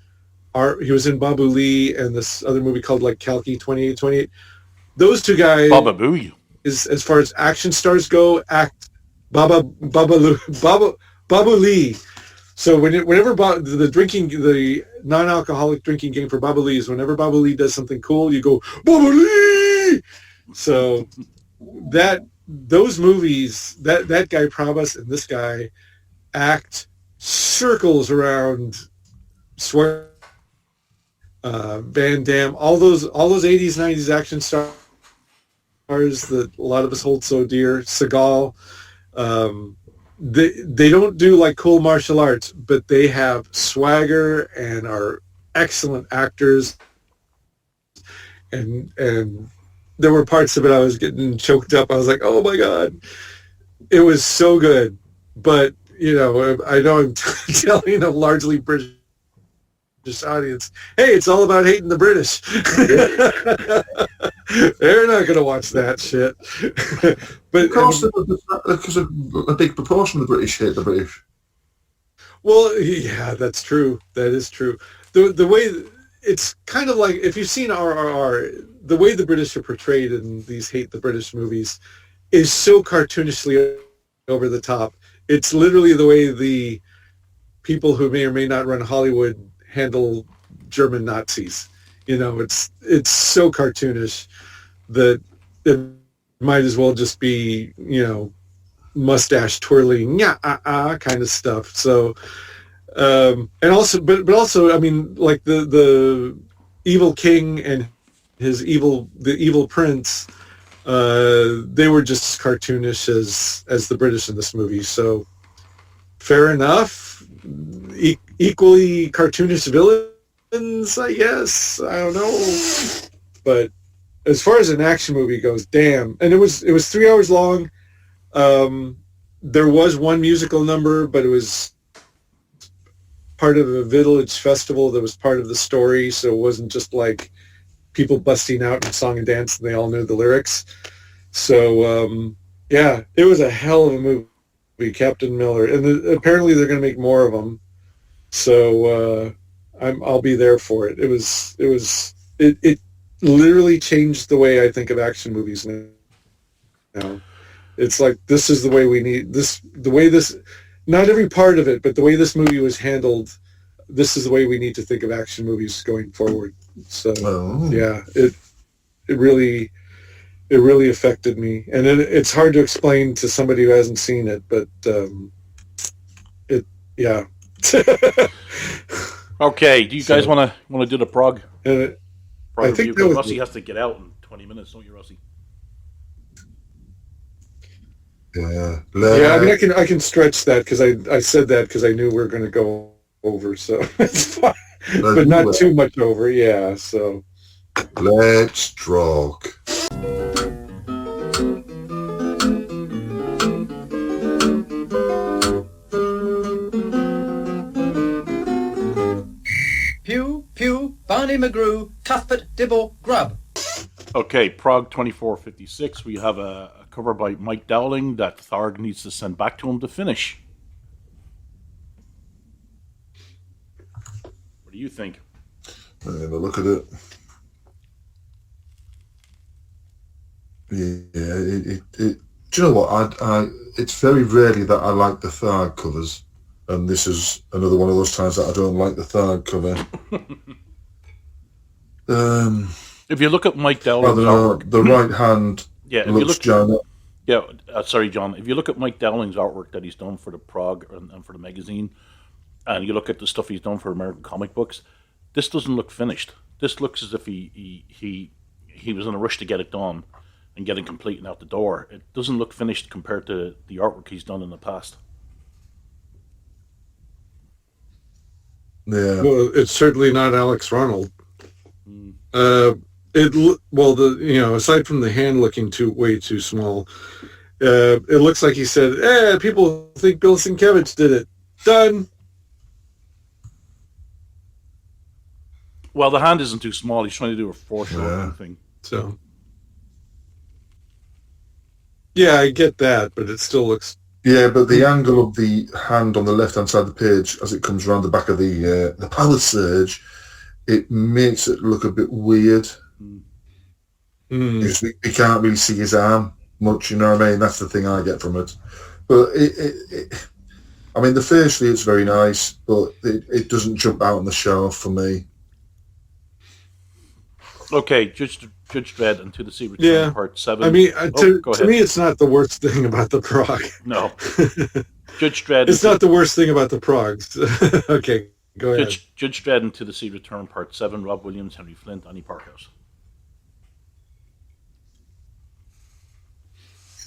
Babu Lee and this other movie called like Kalki 2828. Those two guys, Baba Booey, is as far as action stars go, act Babu Lee. So whenever the non-alcoholic drinking game for Babu Lee is whenever Babu Lee does something cool, you go Babu Lee. So those movies, that guy Prabhas and this guy act circles around Van Damme, all those 80s, 90s action stars that a lot of us hold so dear. Seagal. They don't do like cool martial arts, but they have swagger and are excellent actors. And there were parts of it I was getting choked up. I was like, oh my God. It was so good. But, you know I'm telling a largely British audience, hey, it's all about hating the British. They're not going to watch that shit. But of course, because a big proportion of the British hate the British. Well, yeah, that's true. That is true. The way it's kind of like, if you've seen RRR, the way the British are portrayed in these hate the British movies is so cartoonishly over the top. It's literally the way the people who may or may not run Hollywood handle German Nazis. You know, it's so cartoonish that it might as well just be, you know, mustache twirling, kind of stuff. So, and also, but also, I mean, like the evil king and the evil prince, they were just as cartoonish as the British in this movie. So, fair enough. Equally cartoonish villains, I guess. I don't know, but as far as an action movie goes, damn. And it was 3 hours long. There was one musical number, but it was part of a village festival that was part of the story, so it wasn't just like people busting out in song and dance and they all knew the lyrics. So yeah, it was a hell of a movie, Captain Miller, and apparently they're going to make more of them. So I'll be there for it. It literally changed the way I think of action movies now. It's like, this is the way we need this, the way this, not every part of it, but the way this movie was handled, this is the way we need to think of action movies going forward. So yeah, it really affected me, and it's hard to explain to somebody who hasn't seen it, but yeah. Okay, do you guys want to do the Prog? I think Rossy has to get out in 20 minutes, don't you, Rossy? Yeah. Yeah, I mean, I can stretch that because I said that because I knew we were going to go over, so it's fine, but not too much over. Yeah, so let's talk. Pew, pew, Barney McGrew, Cuthbert, Dibble, Grub. Okay, Prog 2456. We have a cover by Mike Dowling that Tharg needs to send back to him to finish. What do you think? Have a look at it. Yeah, do you know what? It's very rarely that I like the Tharg covers, and this is another one of those times that I don't like the Tharg cover. If you look at Mike Dowling's artwork, the right hand looks John. Yeah, sorry, John. If you look at Mike Dowling's artwork that he's done for the Prog and for the magazine, and you look at the stuff he's done for American comic books, this doesn't look finished. This looks as if he was in a rush to get it done and get it complete and out the door. It doesn't look finished compared to the artwork he's done in the past. Yeah. Well, it's certainly not Alex Ronald. Aside from the hand looking way too small, it looks like he said, people think Bill Sienkiewicz did it. Done. Well, the hand isn't too small. He's trying to do a foreshortening thing. So, yeah, I get that, but it still looks... Yeah, but the angle of the hand on the left-hand side of the page as it comes around the back of the power surge, it makes it look a bit weird. Because we can't really see his arm much, you know what I mean? That's the thing I get from it. But I mean, the facially it's very nice, but it doesn't jump out on the shelf for me. Okay, Judge Dredd and To the Sea Return Part 7. I mean, to me, it's not the worst thing about the Prog. No. Judge Dredd... It's not the worst thing about the Progs. Okay, go ahead. Judge Dredd and To the Sea Return Part 7, Rob Williams, Henry Flint, Annie Parkhouse.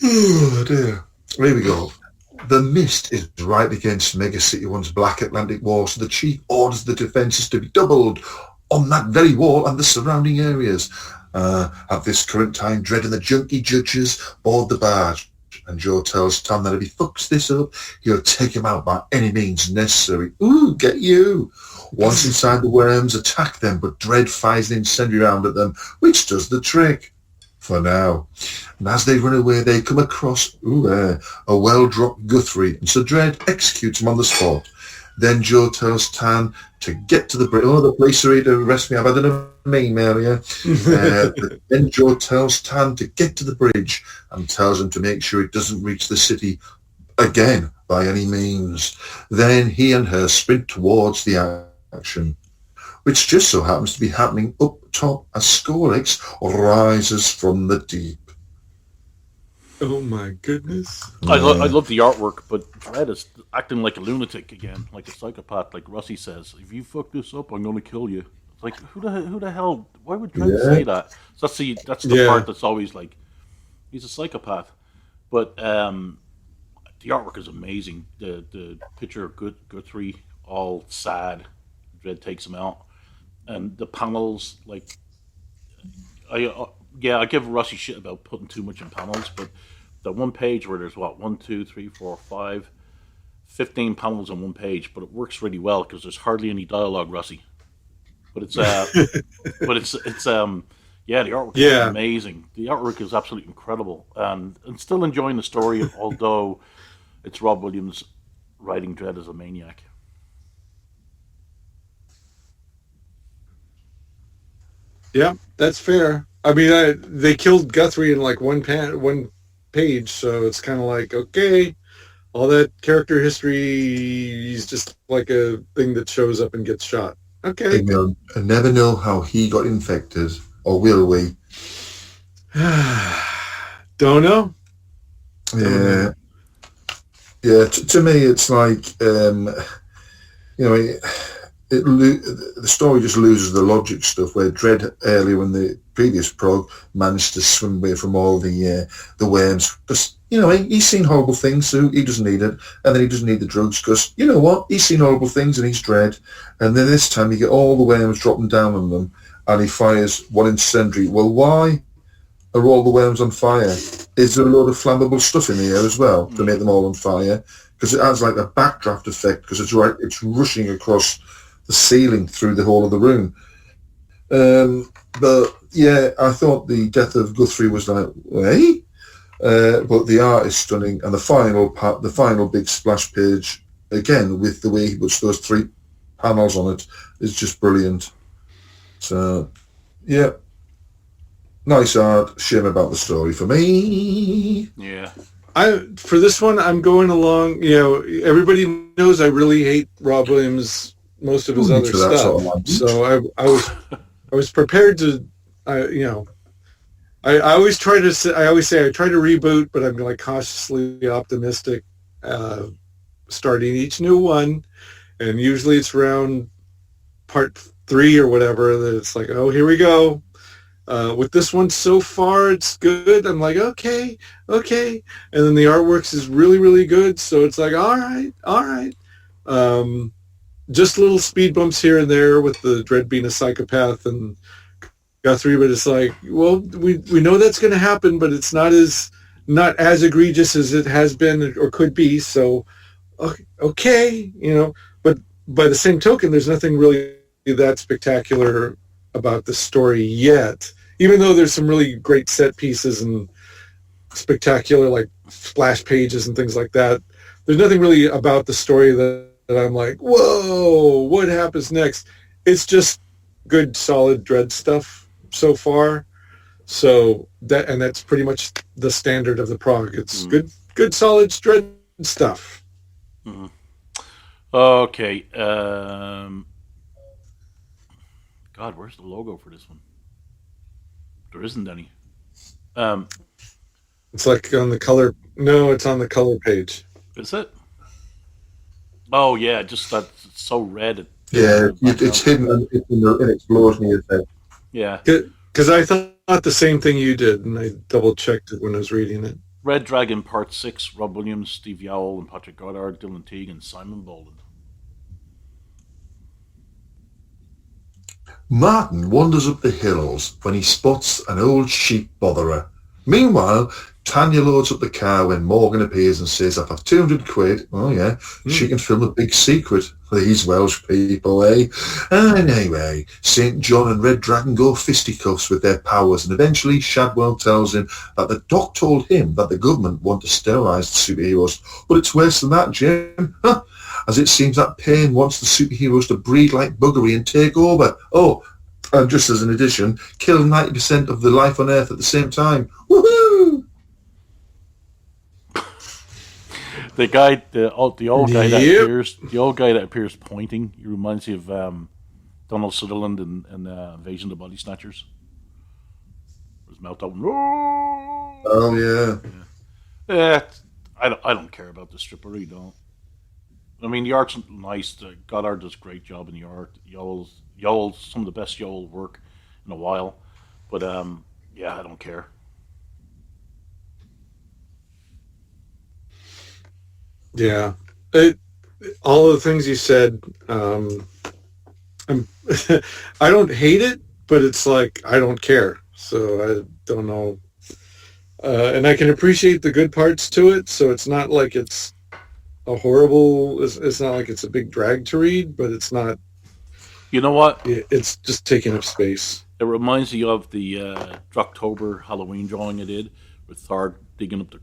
Oh dear. Here we go. The mist is right against Mega City 1's Black Atlantic Wall, so the chief orders the defences to be doubled on that very wall and the surrounding areas. At this current time, Dredd and the junkie judges board the barge, and Joe tells Tom that if he fucks this up, he'll take him out by any means necessary. Ooh, get you! Once inside, the worms attack them, but Dredd fires an incendiary round at them, which does the trick. For now. And as they run away, they come across a well-dropped Guthrie, and so Dredd executes him on the spot. Then Joe tells Tan to get to the bridge. Oh, the police are here to arrest me. I've had an email here. Then Joe tells Tan to get to the bridge and tells him to make sure it doesn't reach the city again by any means. Then he and her sprint towards the action, which just so happens to be happening up top as Scolex rises from the deep. Oh my goodness. I love the artwork, but Dredd is acting like a lunatic again, like a psychopath, like Rossy says. If you fuck this up, I'm going to kill you. It's like, who the hell, why would Dredd say that? So that's the part that's always like, he's a psychopath. But the artwork is amazing. The picture of Guthrie, all sad, Dredd takes him out. And the panels, like, I give Rossy shit about putting too much in panels, but the one page where there's 1, 2, 3, 4, 5, 15 panels on one page, but it works really well because there's hardly any dialogue, Rossy. But it's the artwork is amazing. The artwork is absolutely incredible, and still enjoying the story, although it's Rob Williams writing Dredd as a maniac. Yeah, that's fair. I mean, they killed Guthrie in like one page, so it's kind of like, okay, all that character history, he's just like a thing that shows up and gets shot. Okay. We'll never know how he got infected, or will we? Don't know. Yeah. Yeah, to me, it's like, the story just loses the logic stuff where Dredd earlier in the previous prog managed to swim away from all the worms because he's seen horrible things, so he doesn't need it, and then he doesn't need the drugs because you know what, he's seen horrible things and he's Dredd, and then this time you get all the worms dropping down on them and he fires one incendiary. Well, why are all the worms on fire? Is there a load of flammable stuff in the air as well to make them all on fire? Because it has like a backdraft effect because it's rushing across the ceiling through the whole of the room. But yeah, I thought the death of Guthrie was like, hey? But the art is stunning, and the final big splash page, again, with the way he puts those 3 panels on it, is just brilliant. So, yeah. Nice art. Shame about the story for me. Yeah. For this one, I'm going along, everybody knows I really hate Rob Williams' most of his other stuff. So I was prepared to, I always try to say I try to reboot, but I'm like cautiously optimistic, starting each new one, and usually it's around part 3 or whatever that it's like, oh, here we go. With this one so far, it's good. I'm like, okay, and then the artwork is really, really good. So it's like, all right. Just little speed bumps here and there with the Dredd being a psychopath and Guthrie, but it's like, well, we know that's going to happen, but it's not as egregious as it has been or could be. So, okay, But by the same token, there's nothing really that spectacular about the story yet, even though there's some really great set pieces and spectacular like splash pages and things like that. There's nothing really about the story that I'm like, whoa, what happens next? It's just good, solid Dredd stuff so far. So that's pretty much the standard of the prog. It's good, solid Dredd stuff. Mm-hmm. Okay. God, where's the logo for this one? There isn't any. It's like on the color. No, it's on the color page. Is it? Oh yeah, just that it's so red. It's hidden in an explosion effect. Yeah. Because I thought the same thing you did, and I double checked it when I was reading it. Red Dragon Part 6, Rob Williams, Steve Yowell, and Patrick Goddard, Dylan Teague, and Simon Bolden. Martin wanders up the hills when he spots an old sheep botherer. Meanwhile, Tanya loads up the car when Morgan appears and says, I've 200 quid. Oh, yeah. She can film a big secret for these Welsh people, eh? And anyway, St. John and Red Dragon go fisticuffs with their powers, and eventually Shadwell tells him that the doc told him that the government want to sterilise the superheroes. But it's worse than that, Jim. As it seems that Payne wants the superheroes to breed like buggery and take over. Oh, and just as an addition, kill 90% of the life on Earth at the same time. Woohoo! The old guy that appears pointing. He reminds you of Donald Sutherland in Invasion of the Body Snatchers. His mouth open. Oh yeah. I don't care about the strip. I really don't. I mean, the art's nice. Goddard does a great job in the art. Yowell's some of the best Yowell work in a while. But yeah, I don't care. Yeah, all of the things you said, I don't hate it, but it's like I don't care. So I don't know, and I can appreciate the good parts to it. So it's not like it's a horrible. It's not like it's a big drag to read, but it's not. You know what? It's just taking up space. It reminds me of the Drokktober Halloween drawing I did with Thard digging up the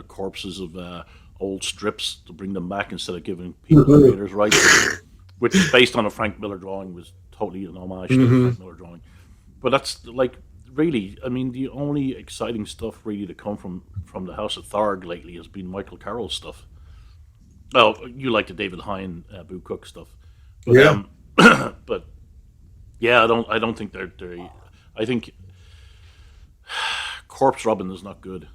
corpses of old strips to bring them back instead of giving people creators rights, which is based on a Frank Miller drawing, was totally an homage to the Frank Miller drawing. But that's like really, I mean, the only exciting stuff really to come from the House of Thard lately has been Michael Carroll's stuff. Oh, you like the David Hine, Boo Cook stuff, but, yeah. But yeah, I don't think they're. I think Corpse Robin is not good.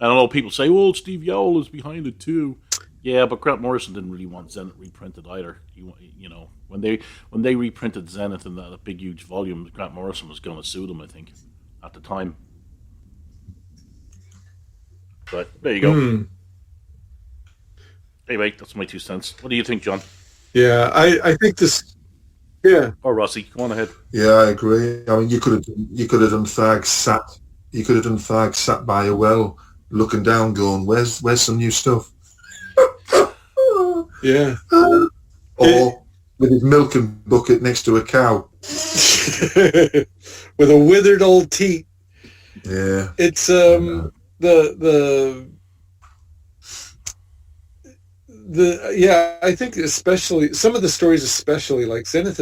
I don't know. People say, "Well, Steve Yowell is behind it too." Yeah, but Grant Morrison didn't really want Zenith reprinted either. You know, when they reprinted Zenith in that big huge volume, Grant Morrison was going to sue them, I think, at the time. But there you go. Anyway, that's my 2 cents. What do you think, John? Yeah, I think this. Yeah. Or Rossy, go on ahead. Yeah, I agree. I mean, you could have done Thag sat. You could have done Thag sat by a well, looking down, going, "Where's some new stuff?" Yeah. Or with his milking bucket next to a cow. With a withered old teat. Yeah. It's the yeah, I think especially some of the stories, especially like Zenith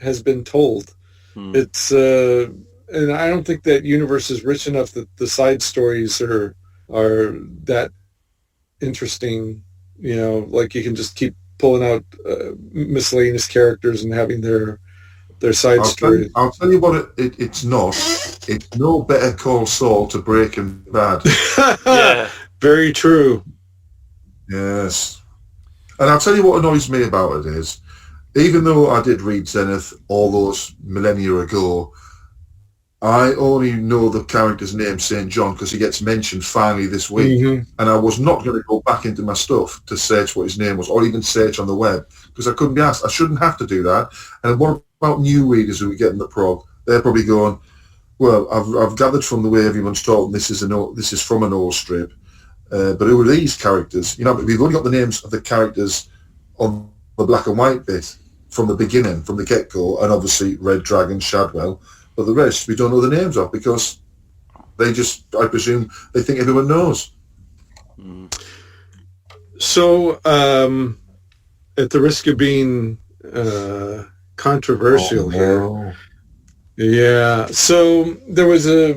has been told. It's and I don't think that universe is rich enough that the side stories are that interesting. You know, like you can just keep pulling out miscellaneous characters and having their side story. I'll tell you what it's not. It's no Better Call Saul to Breaking Bad. Yeah. Very true. Yes. And I'll tell you what annoys me about it is, even though I did read Zenith all those millennia ago, I only know the character's name, St. John, because he gets mentioned finally this week. And I was not going to go back into my stuff to search what his name was, or even search on the web, because I couldn't be asked. I shouldn't have to do that. And what about new readers who we get in the prog? They're probably going, well, I've gathered from the way everyone's talking, this is from an old strip. But who are these characters? You know, we've only got the names of the characters on the black and white bit from the beginning, from the get-go, and obviously Red Dragon, Shadwell. But the rest, we don't know the names of because they just, I presume, they think everyone knows. So, at the risk of being controversial here, yeah. So there was a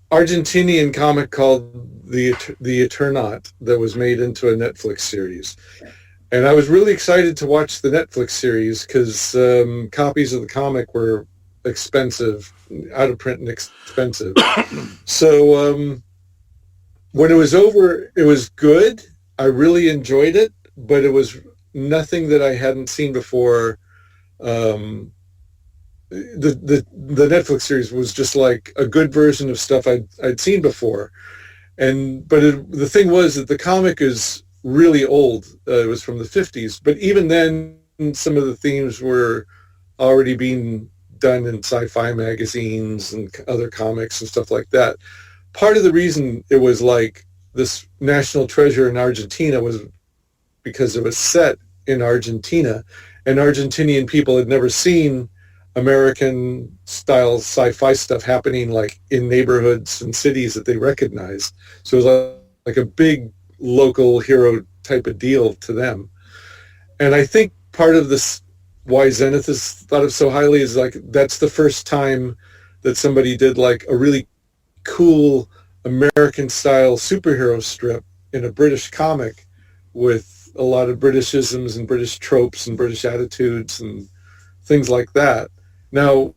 Argentinian comic called the Eternaut that was made into a Netflix series, and I was really excited to watch the Netflix series because copies of the comic were expensive, out of print and expensive. So when it was over, it was good. I really enjoyed it, but it was nothing that I hadn't seen before. The Netflix series was just like a good version of stuff I'd seen before, but the thing was that the comic is really old. It was from the 50s, but even then, some of the themes were already being done in sci-fi magazines and other comics and stuff like that. Part of the reason it was like this national treasure in Argentina was because it was set in Argentina, and Argentinian people had never seen American style sci-fi stuff happening like in neighborhoods and cities that they recognized. So it was like a big local hero type of deal to them. And I think part of this, why Zenith is thought of so highly, is like that's the first time that somebody did like a really cool American style superhero strip in a British comic with a lot of Britishisms and British tropes and British attitudes and things like that. Now,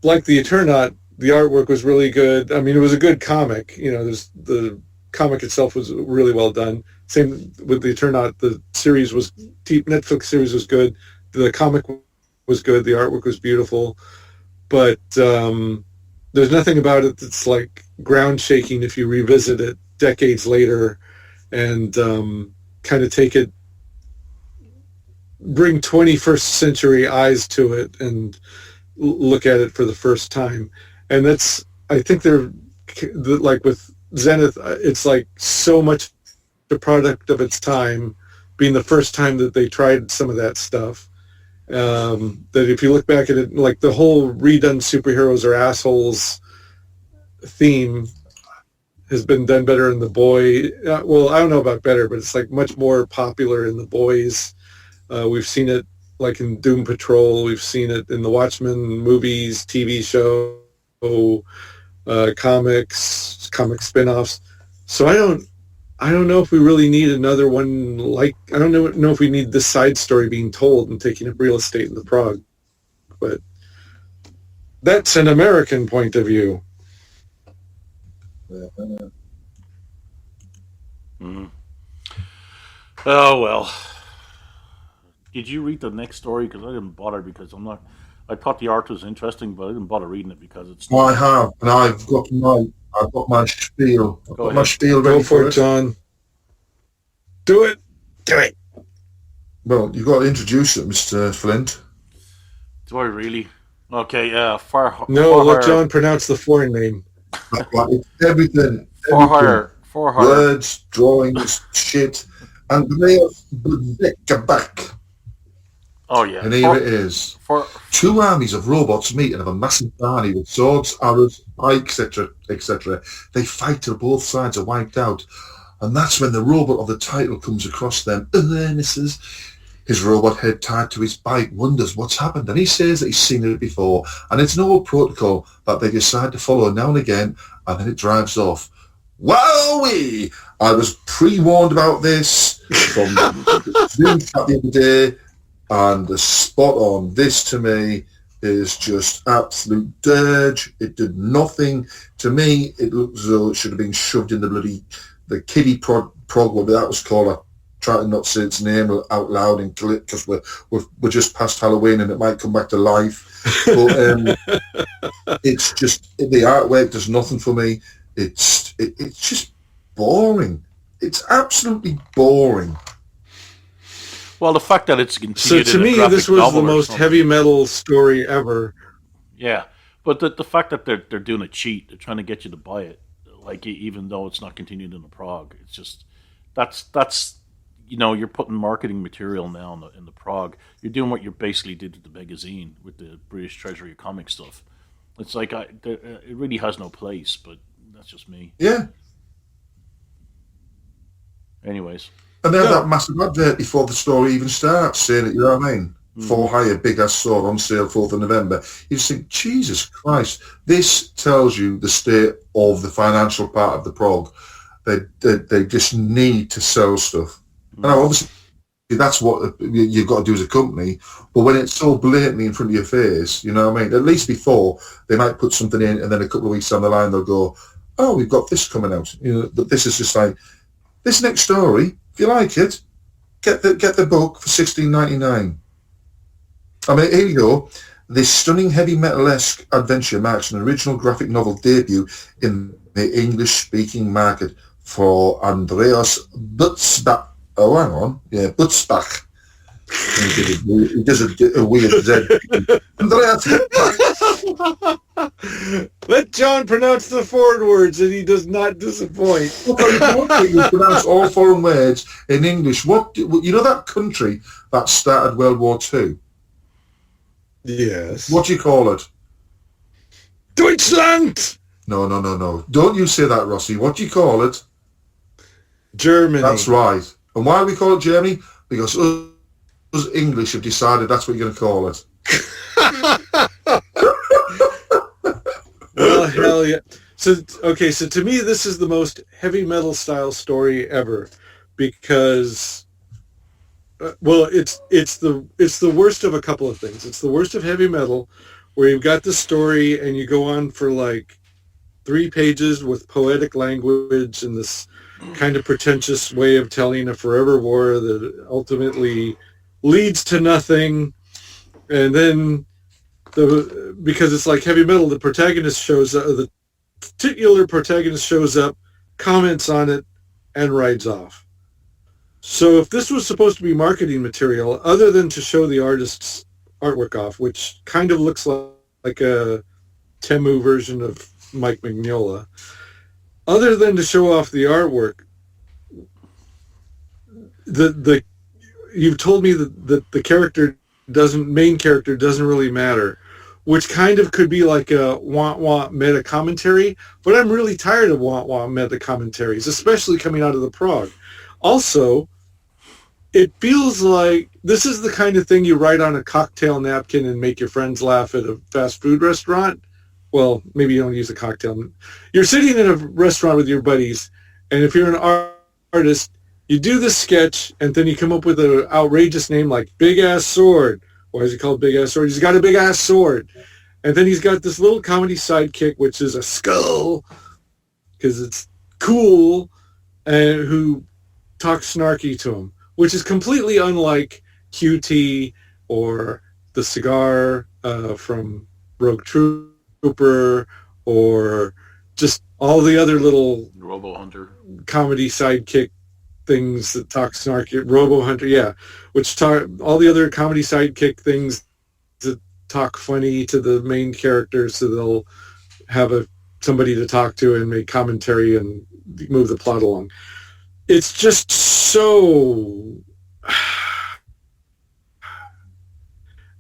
like the Eternaut, the artwork was really good. I mean, it was a good comic. You know, the comic itself was really well done. Same with the Eternaut. The series was, Netflix series was good. The comic was good. The artwork was beautiful. But there's nothing about it that's like ground shaking if you revisit it decades later and kind of take it, bring 21st century eyes to it and look at it for the first time. And that's, I think they're like with Zenith, it's like so much the product of its time, being the first time that they tried some of that stuff. That if you look back at it, like the whole redone superheroes are assholes theme has been done better in The Boy. Well, I don't know about better, but it's like much more popular in The Boys. We've seen it like in Doom Patrol. We've seen it in the Watchmen movies, TV show, comics, comic spin-offs. So I don't know if we really need another one like, I don't know if we need this side story being told and taking up real estate in the Prog. But that's an American point of view. Oh well. Did you read the next story? Because I didn't bother because I'm not. I thought the art was interesting, but I didn't bother reading it because it's. I have, and I've got my spiel. I've Go got my ahead. spiel Go ready for it, John. Do it. Do it. Well, you've got to introduce it, Mr. Flint. Do I really? Okay. No, let John pronounce the foreign name. Like, it's everything. For hire. Words, drawings, shit. Andreas back. Oh yeah. And here it is. Two armies of robots meet and have a massive party with swords, arrows, pikes, etc. They fight till both sides are wiped out. And that's when the robot of the title comes across them awarenesses. His robot head tied to his bike wonders what's happened, and he says that he's seen it before, and it's an old protocol that they decide to follow now and again, and then it drives off. Wowee! I was pre-warned about this from Zoom chat the other day, and the spot on. This to me is just absolute dirge. It did nothing to me. It looked as though it should have been shoved in the kiddie prog, whatever that was called. I try to not say its name out loud and kill it because we're just past Halloween and it might come back to life. But it's just the artwork does nothing for me. It's just boring. It's absolutely boring. Well, the fact that it's continued. So to me, this was the most heavy metal story ever. Yeah, but the fact that they're doing a cheat, they're trying to get you to buy it, like even though it's not continued in the prog, it's just that's you're putting marketing material now in the prog. You're doing what you basically did with the magazine with the British Treasury of Comic stuff. It's like it really has no place, but that's just me. Yeah. Anyways. And they have that massive advert before the story even starts saying it, you know what I mean? For hire, big ass sword on sale 4th of November. You just think, Jesus Christ, this tells you the state of the financial part of the prog. They just need to sell stuff. And obviously that's what you've got to do as a company. But when it's so blatantly in front of your face, you know what I mean? At least before, they might put something in and then a couple of weeks down the line they'll go, oh, we've got this coming out. But this is just like, this next story, if you like it, get the book for $16.99. I mean, here you go. This stunning heavy metal-esque adventure marks an original graphic novel debut in the English-speaking market for Andreas Butzbach. Oh, hang on. Yeah, Butzbach. He does a weird Z. Andreas Butzbach. Let John pronounce the foreign words and he does not disappoint. You pronounce all foreign words in English. You know that country that started World War II? Yes. What do you call it? Deutschland! No. Don't you say that, Rossy. What do you call it? Germany. That's right. And why we call it Germany? Because us English have decided that's what you're going to call it. Well, hell yeah. So to me, this is the most heavy metal style story ever because, it's the worst of a couple of things. It's the worst of heavy metal where you've got the story and you go on for like 3 pages with poetic language and this kind of pretentious way of telling a forever war that ultimately leads to nothing. And then because it's like heavy metal, the protagonist shows up, the titular protagonist shows up, comments on it, and rides off. So if this was supposed to be marketing material, other than to show the artist's artwork off, which kind of looks like a Temu version of Mike Mignola, other than to show off the artwork, you've told me that the main character doesn't really matter, which kind of could be like a wah-wah meta commentary, but I'm really tired of wah-wah meta commentaries, especially coming out of the prog. Also, it feels like this is the kind of thing you write on a cocktail napkin and make your friends laugh at a fast food restaurant. Well, maybe you don't use a cocktail. You're sitting in a restaurant with your buddies, and if you're an artist, you do this sketch, and then you come up with an outrageous name like Big Ass Sword. Why is he called Big Ass Sword? He's got a big ass sword. And then he's got this little comedy sidekick, which is a skull, because it's cool, and who talks snarky to him. which is completely unlike QT or the cigar from Rogue Trooper, or just all the other little Robo Hunter comedy sidekick things that talk snarky. Robo Hunter, yeah, which talk all the other comedy sidekick things that talk funny to the main character, so they'll have somebody to talk to and make commentary and move the plot along. It's just so.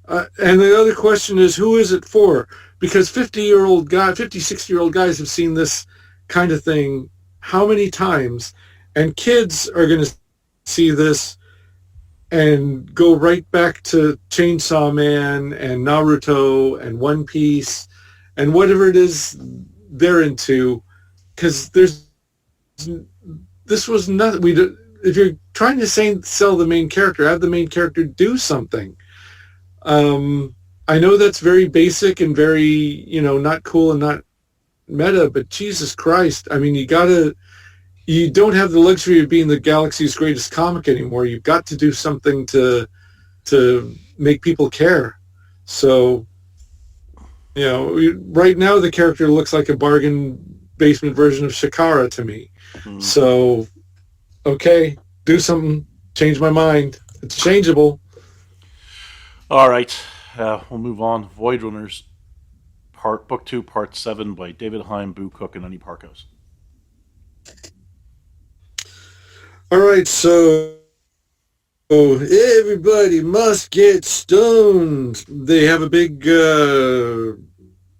And the other question is, who is it for? Because 60-year-old guys have seen this kind of thing how many times? And kids are going to see this and go right back to Chainsaw Man and Naruto and One Piece and whatever it is they're into. Because this was not. If you're trying to sell the main character, have the main character do something. I know that's very basic and very, not cool and not meta, but Jesus Christ. I mean, you don't have the luxury of being the galaxy's greatest comic anymore. You've got to do something to make people care. So, right now the character looks like a bargain basement version of Shakara to me. Mm. So, okay, do something, change my mind. It's changeable. All right, we'll move on. Void Runners, Book 2, Part 7 by David Heim, Boo Cook, and Ernie Parkos. All right, so everybody must get stoned. They have a big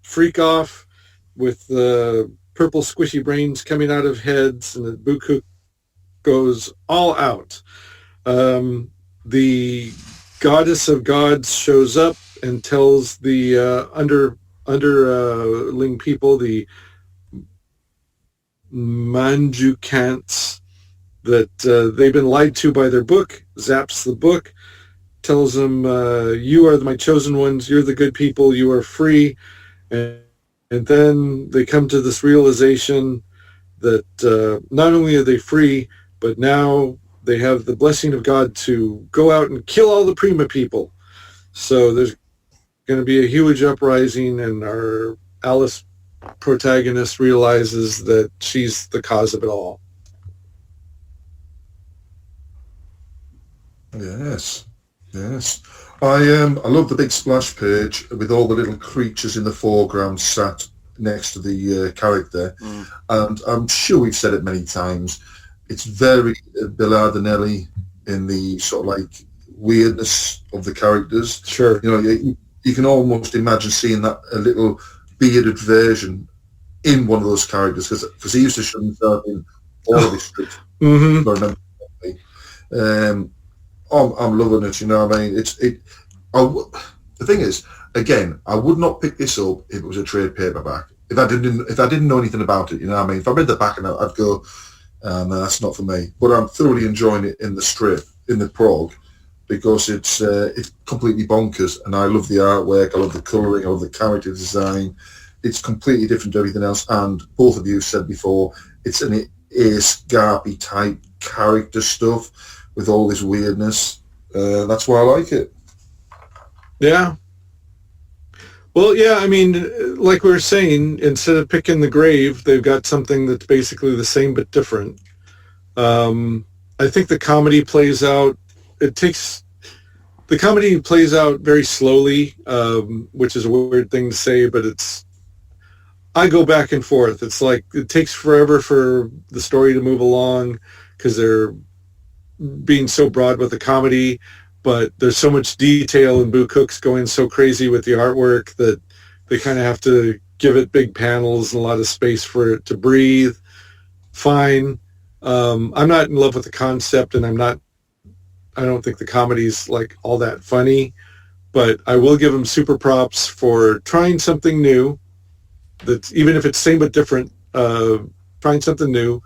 freak off with purple squishy brains coming out of heads, and the Boo Cook goes all out. The Goddess of Gods shows up and tells the underling people, the Manjukants, that they've been lied to by their book, zaps the book, tells them, you are my chosen ones, you're the good people, you are free. And then they come to this realization that not only are they free, but now they have the blessing of God to go out and kill all the Prima people. So there's going to be a huge uprising, and our Alice protagonist realizes that she's the cause of it all. Yes. I love the big splash page with all the little creatures in the foreground sat next to the character. And I'm sure we've said it many times. It's very Bellardinelli in the sort of like weirdness of the characters. Sure. You can almost imagine seeing that a little bearded version in one of those characters, because he used to show himself in all of his strips. Mm-hmm. I remember. I'm loving it. You know what I mean? The thing is, again, I would not pick this up if it was a trade paperback. If I didn't know anything about it, you know what I mean? If I read the back and I'd go, no, that's not for me. But I'm thoroughly enjoying it in the strip, in the prog, because it's completely bonkers, and I love the artwork, I love the colouring, I love the character design. It's completely different to everything else, and both of you said before, it's an Ace Garpy type character stuff with all this weirdness. That's why I like it. Yeah. Well, yeah, I mean, like we were saying, instead of picking the grave, they've got something that's basically the same but different. I think the comedy plays out. The comedy plays out very slowly, which is a weird thing to say, but I go back and forth. It's like it takes forever for the story to move along because they're being so broad with the comedy, but there's so much detail, and Boo Cook's going so crazy with the artwork that they kind of have to give it big panels and a lot of space for it to breathe. Fine. I'm not in love with the concept, and I don't think the comedy's like all that funny, but I will give them super props for trying something new. That's, even if it's same but different, trying something new,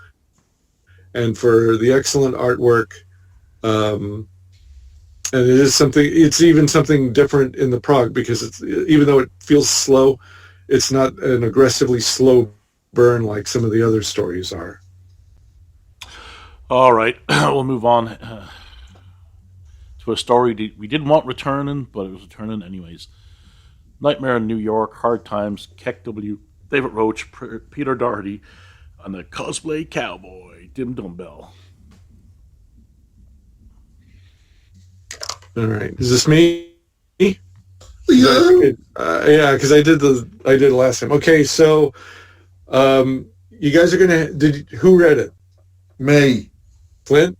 and for the excellent artwork. And it's even something different in the prog, because even though it feels slow, it's not an aggressively slow burn like some of the other stories are. All right, we'll move on. to a story that we didn't want returning, but it was returning anyways. Nightmare in New York, Hard Times, Keck W, David Roach, Peter Doherty, and the cosplay cowboy, Dim Dumbell. All right. Is this me? Yeah. Yeah, because I did it last time. Okay, so you guys are gonna. Who read it? Me. Flint?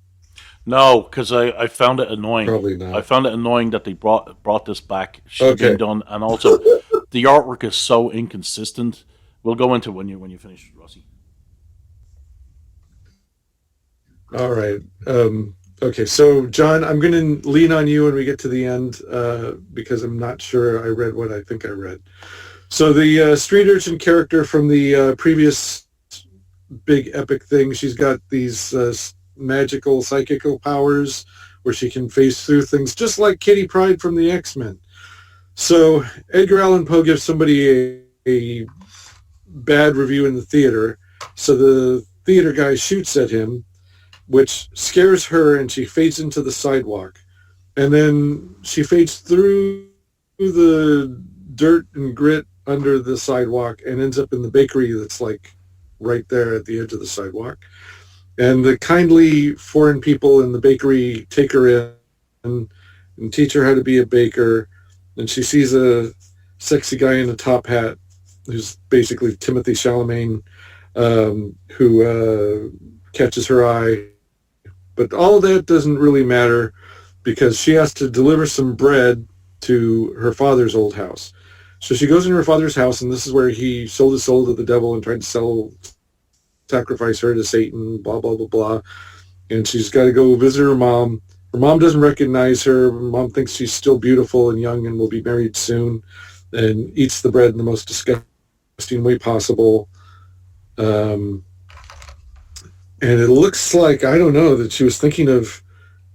No, because I found it annoying. Probably not. I found it annoying that they brought this back. Should have been Okay. done, and also the artwork is so inconsistent. We'll go into it when you finish, Rossy. All right. Okay, so John, I'm going to lean on you when we get to the end because I'm not sure I read what I think I read. So the street urchin character from the previous big epic thing, she's got these magical psychical powers where she can phase through things, just like Kitty Pryde from the X-Men. So Edgar Allan Poe gives somebody a bad review in the theater, so the theater guy shoots at him, which scares her, and she fades into the sidewalk. And then she fades through the dirt and grit under the sidewalk and ends up in the bakery that's like right there at the edge of the sidewalk. And the kindly foreign people in the bakery take her in and teach her how to be a baker. And she sees a sexy guy in a top hat who's basically Timothy Chalamet, who catches her eye. But all of that doesn't really matter because she has to deliver some bread to her father's old house. So she goes in her father's house, and this is where he sold his soul to the devil and tried to sacrifice her to Satan, blah, blah, blah, blah. And she's got to go visit her mom. Her mom doesn't recognize her. Her mom thinks she's still beautiful and young and will be married soon, and eats the bread in the most disgusting way possible. And it looks like, I don't know, that she was thinking of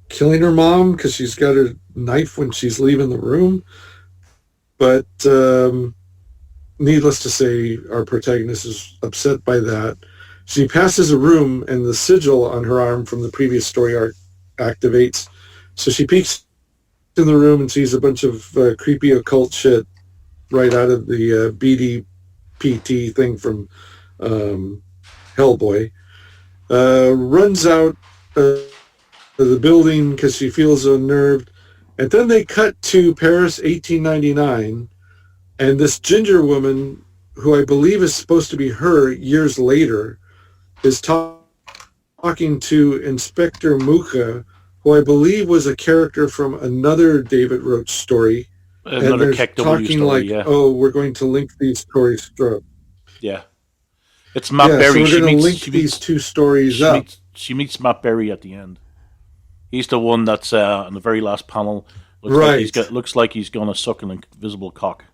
killing her mom because she's got her knife when she's leaving the room. But needless to say, our protagonist is upset by that. She passes a room, and the sigil on her arm from the previous story arc activates. So she peeks in the room and sees a bunch of creepy occult shit right out of the BDPT thing from Hellboy. Runs out of the building because she feels unnerved. And then they cut to Paris 1899, and this ginger woman, who I believe is supposed to be her years later, is talking to Inspector Mucha, who I believe was a character from another David Roach story. Another and they're talking story, like, yeah. oh, we're going to link these stories through. Yeah. It's Matt Yeah, Berry. so we're going to link these two stories up. She meets Matt Berry at the end. He's the one that's on the very last panel. Right. Looks like he's going to suck an invisible cock.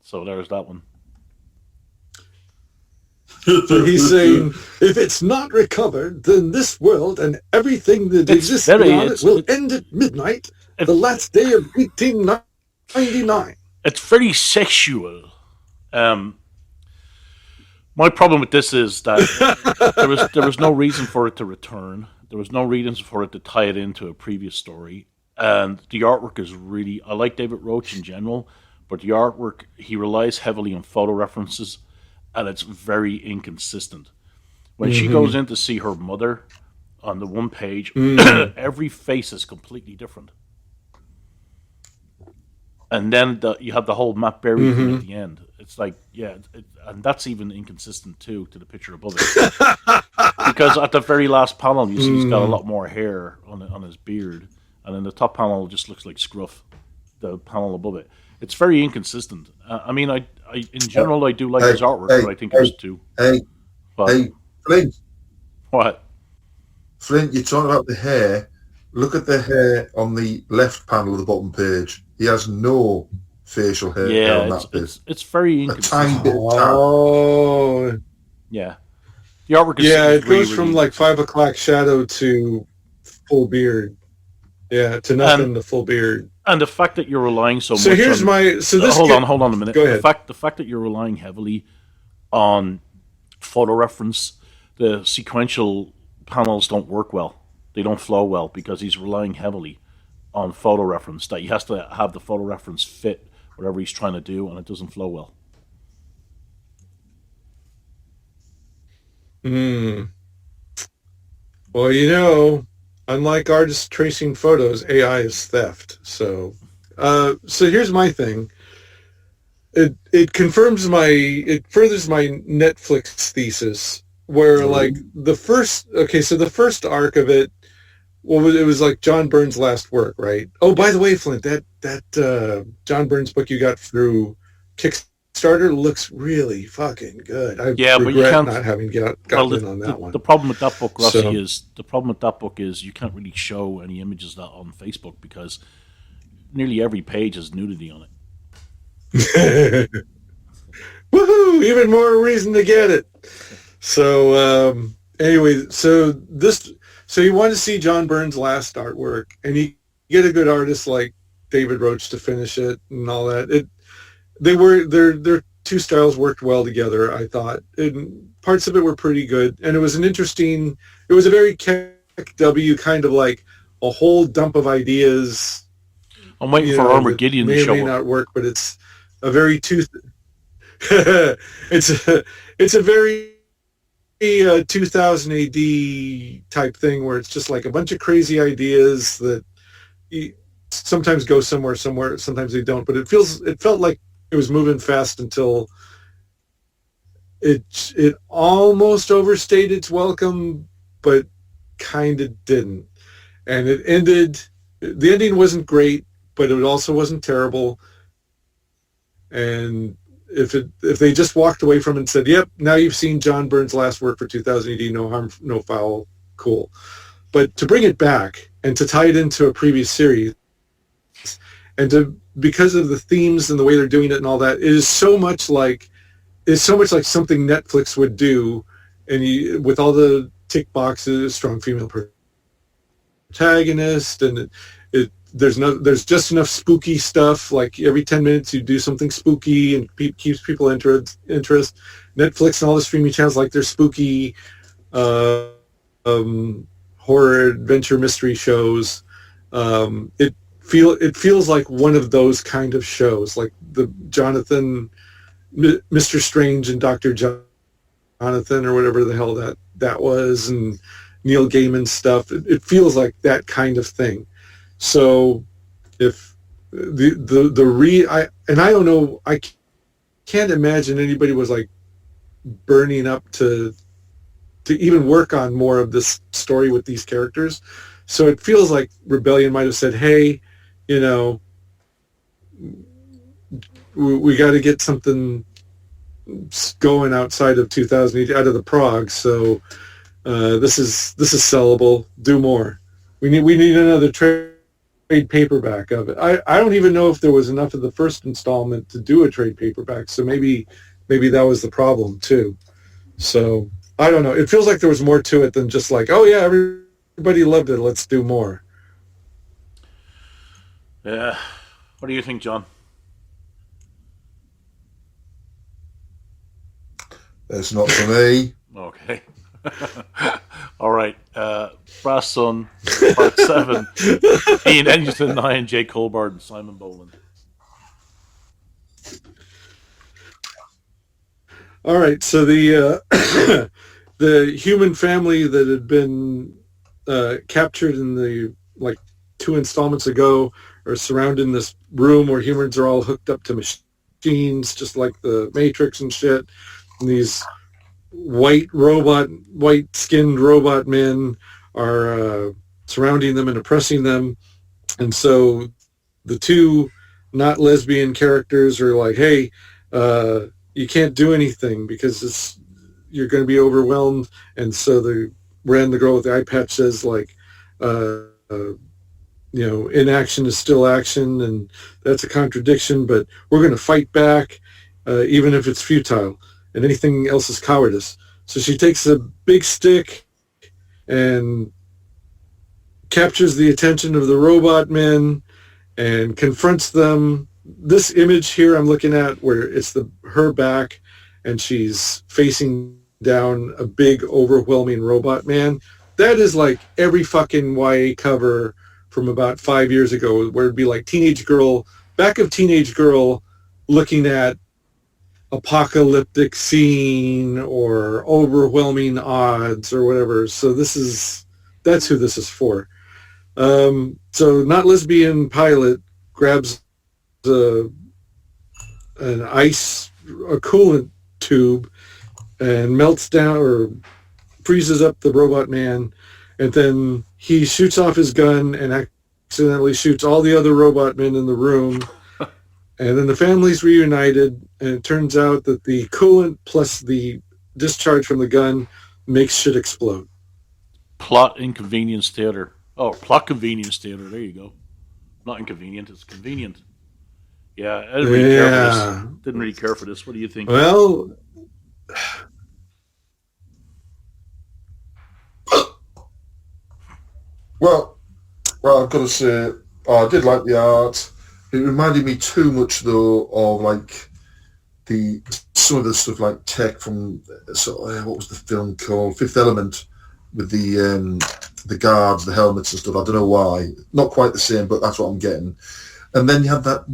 So there's that one. So he's saying, if it's not recovered, then this world and everything that exists on it will end at midnight, the last day of 1899. It's very sexual. My problem with this is that there was no reason for it to return. There was no reason for it to tie it into a previous story. And the artwork is really... I like David Roach in general, but the artwork, he relies heavily on photo references, and it's very inconsistent. When she goes in to see her mother on the one page, every face is completely different. And then you have the whole Matt Berry thing at the end. It's like, yeah, and that's even inconsistent too to the picture above it. Because at the very last panel, you see he's got a lot more hair on his beard, and then the top panel just looks like scruff. The panel above it, it's very inconsistent. I mean, I in general I do like his artwork, but I think it was too. Hey, Flint. What? Flint, you're talking about the hair. Look at the hair on the left panel of the bottom page. He has no facial hair down that bit. It's very A inconsistent. tiny bit. Oh, Yeah. The artwork is it really, goes from really like 5 o'clock shadow to full beard. Yeah, to nothing to full beard. And the fact that you're relying so much here's on... Hold on a minute. Go ahead. The fact that you're relying heavily on photo reference, the sequential panels don't work well. They don't flow well because he's relying heavily on photo reference, that he has to have the photo reference fit whatever he's trying to do, and it doesn't flow well. Well, you know, unlike artists tracing photos, AI is theft. So here's my thing. It furthers my Netflix thesis, where like the first arc of it, it was like John Byrne's last work, right? Oh, by the way, Flint, that John Burns book you got through Kickstarter looks really fucking good. I regret not having gotten in on that one. The problem with that book, Rossy, is you can't really show any images of that on Facebook because nearly every page has nudity on it. Woohoo! Even more reason to get it. So anyway, so you want to see John Byrne's last artwork, and you get a good artist like David Roach to finish it and all that. Their two styles worked well together, I thought. And parts of it were pretty good, and it was a very KW kind of like a whole dump of ideas. I'm waiting for Armageddon to show up. May not work, but it's a very it's a very 2000 AD type thing where it's just like a bunch of crazy ideas that sometimes go somewhere, sometimes they don't. But it felt like it was moving fast until it almost overstayed its welcome, but kind of didn't. And it ended. The ending wasn't great, but it also wasn't terrible. And if they just walked away from it and said, "Yep, now you've seen John Byrne's last work for 2000 AD, no harm, no foul, cool," but to bring it back and to tie it into a previous series, and because of the themes and the way they're doing it and all that, it is so much like something Netflix would do, and with all the tick boxes, strong female protagonist, and there's just enough spooky stuff. Like every 10 minutes you do something spooky and keeps people interest. Netflix and all the streaming channels like their spooky horror adventure mystery shows. It feels like one of those kind of shows, like the Mr. Strange and Dr. Jonathan or whatever the hell that was, and Neil Gaiman stuff. It feels like that kind of thing. So if I don't know, I can't imagine anybody was like burning up to even work on more of this story with these characters. So it feels like Rebellion might have said, "Hey, we got to get something going outside of 2000, out of the Prog. So this is sellable. Do more. We need another trade paperback of it." I don't even know if there was enough of the first installment to do a trade paperback, so maybe that was the problem too. So I don't know. It feels like there was more to it than just like, "Oh yeah, everybody loved it, let's do more." Yeah. What do you think, John? It's not for me. Okay. All right. Brass Sun, Part 7. Ian Edgerton, Ryan J. Colbert, and Simon Boland. All right. So the the human family that had been captured in the 2 installments ago are surrounding this room where humans are all hooked up to machines, just like the Matrix and shit. And these white-skinned robot men are surrounding them and oppressing them. And so the two not lesbian characters are like, "Hey, you can't do anything because you're going to be overwhelmed." And so the girl with the eye patch says inaction is still action, and that's a contradiction, but we're going to fight back even if it's futile, and anything else is cowardice. So she takes a big stick and captures the attention of the robot men and confronts them. This image here I'm looking at, where it's her back and she's facing down a big overwhelming robot man, that is like every fucking YA cover from about 5 years ago, where it'd be like back of teenage girl looking at apocalyptic scene or overwhelming odds or whatever. So that's who this is for. So not lesbian pilot grabs a coolant tube and melts down or freezes up the robot man, and then he shoots off his gun and accidentally shoots all the other robot men in the room. And then the family's reunited, and it turns out that the coolant plus the discharge from the gun makes shit explode. Plot inconvenience theater. Oh, plot convenience theater. There you go. Not inconvenient. It's convenient. Yeah, I didn't really care for this. Didn't really care for this. What do you think? Well, I've got to say, I did like the art. It reminded me too much, though, of like some of the stuff like tech from what was the film called? Fifth Element, with the guards, the helmets and stuff. I don't know why. Not quite the same, but that's what I'm getting. And then you have that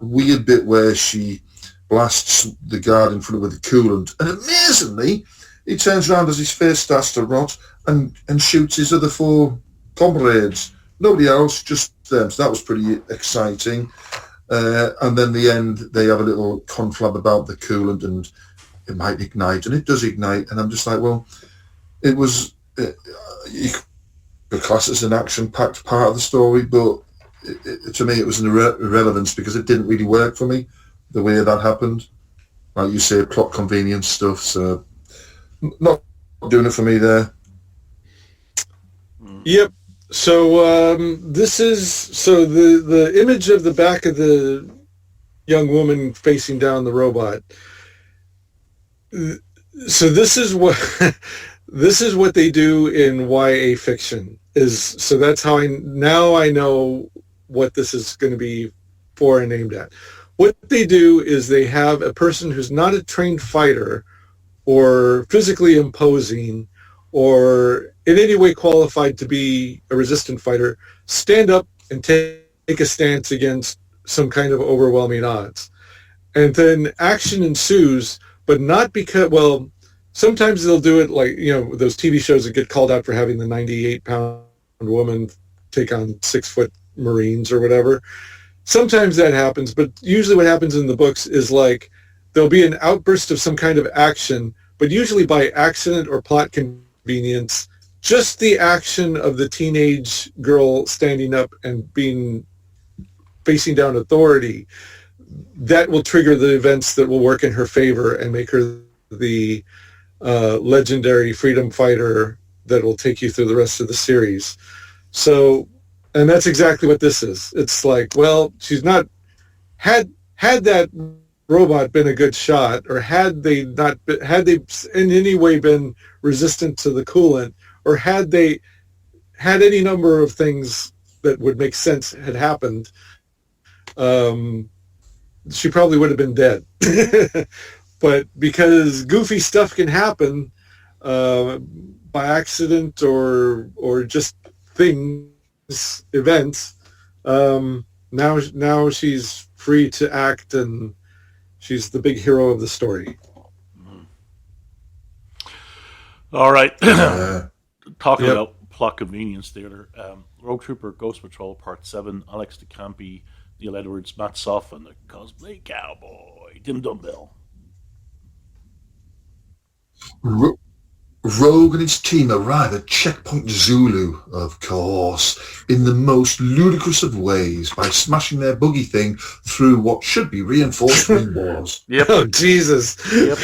weird bit where she blasts the guard in front of with the coolant, and amazingly, he turns around as his face starts to rot and shoots his other 4 comrades. Nobody else, just them. So that was pretty exciting. And then the end, they have a little conflab about the coolant and it might ignite, and it does ignite. And I'm just like, well, it was, you could class it as an action-packed part of the story, but to me it was an irrelevance because it didn't really work for me, the way that happened. Like you say, plot convenience stuff, so not doing it for me there. Yep. So the image of the back of the young woman facing down the robot. So this is what they do in YA fiction. So that's how I know what this is going to be for and aimed at. What they do is they have a person who's not a trained fighter or physically imposing or in any way qualified to be a resistant fighter stand up and take a stance against some kind of overwhelming odds. And then action ensues, but not because, well, sometimes they'll do it like, those TV shows that get called out for having the 98-pound woman take on 6-foot Marines or whatever. Sometimes that happens, but usually what happens in the books is like there'll be an outburst of some kind of action, but usually by accident or plot convenience, just the action of the teenage girl standing up and facing down authority, that will trigger the events that will work in her favor and make her the legendary freedom fighter that will take you through the rest of the series. So, and that's exactly what this is. It's like, well, she's not, had that robot been a good shot, or had they in any way been resistant to the coolant, or had they had any number of things that would make sense had happened, she probably would have been dead. But because goofy stuff can happen by accident or just events, now she's free to act, and she's the big hero of the story. All right. Talking about plot convenience theater, Rogue Trooper Ghost Patrol Part 7, Alex DeCampi, Neil Edwards, Matt Soff, and the Cosplay Cowboy, Tim Dumbbell. Rogue and his team arrive at Checkpoint Zulu, of course, in the most ludicrous of ways by smashing their buggy thing through what should be reinforced wing walls. Yep. Oh, Jesus. Yep.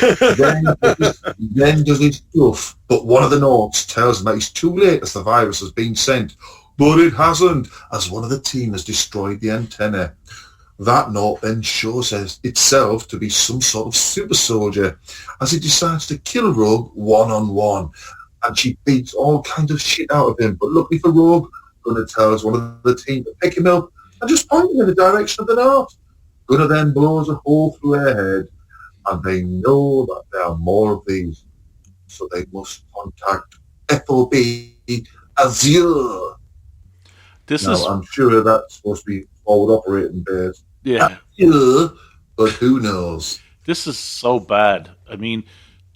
Then does his stuff, but one of the notes tells him that it's too late as the virus has been sent. But it hasn't, as one of the team has destroyed the antenna. That note then shows itself to be some sort of super soldier, as he decides to kill Rogue one-on-one, and she beats all kinds of shit out of him. But luckily for Rogue, Gunnar tells one of the team to pick him up and just point him in the direction of the north. Gunnar then blows a hole through her head, and they know that there are more of these, so they must contact FOB Azure. This Now, is I'm sure that's supposed to be forward operating base. yeah. Yeah, but who knows? This is so bad. I mean,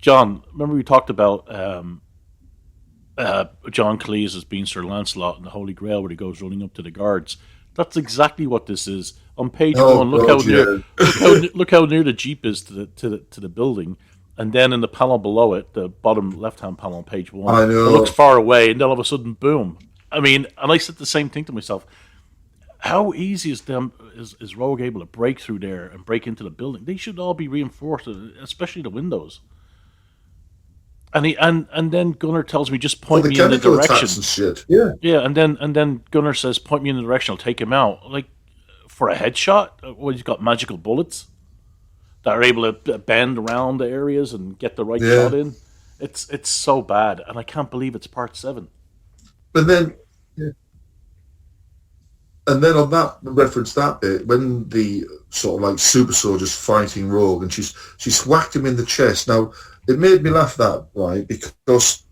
John, remember we talked about John Cleese as being Sir Lancelot in the Holy Grail, where he goes running up to the guards. That's exactly what this is. On page one, look God, how near, look how near the jeep is to the building, and then in the panel below it, the bottom left hand panel on page one, I it know. looks far away, and then all of a sudden, boom. I mean, and I said the same thing to myself. How easy is Rogue able to break through there and break into the building? They should all be reinforced, especially the windows. And then Gunnar tells me just point me in the direction. And shit. Yeah. Yeah, and then Gunnar says point me in the direction. I'll take him out. Like for a headshot, well, he's got magical bullets that are able to bend around the areas and get the right shot in. It's so bad, and I can't believe it's part 7. But then, and then on that reference, that bit when the sort of like super soldier's fighting Rogue, and she's whacked him in the chest. Now it made me laugh that right because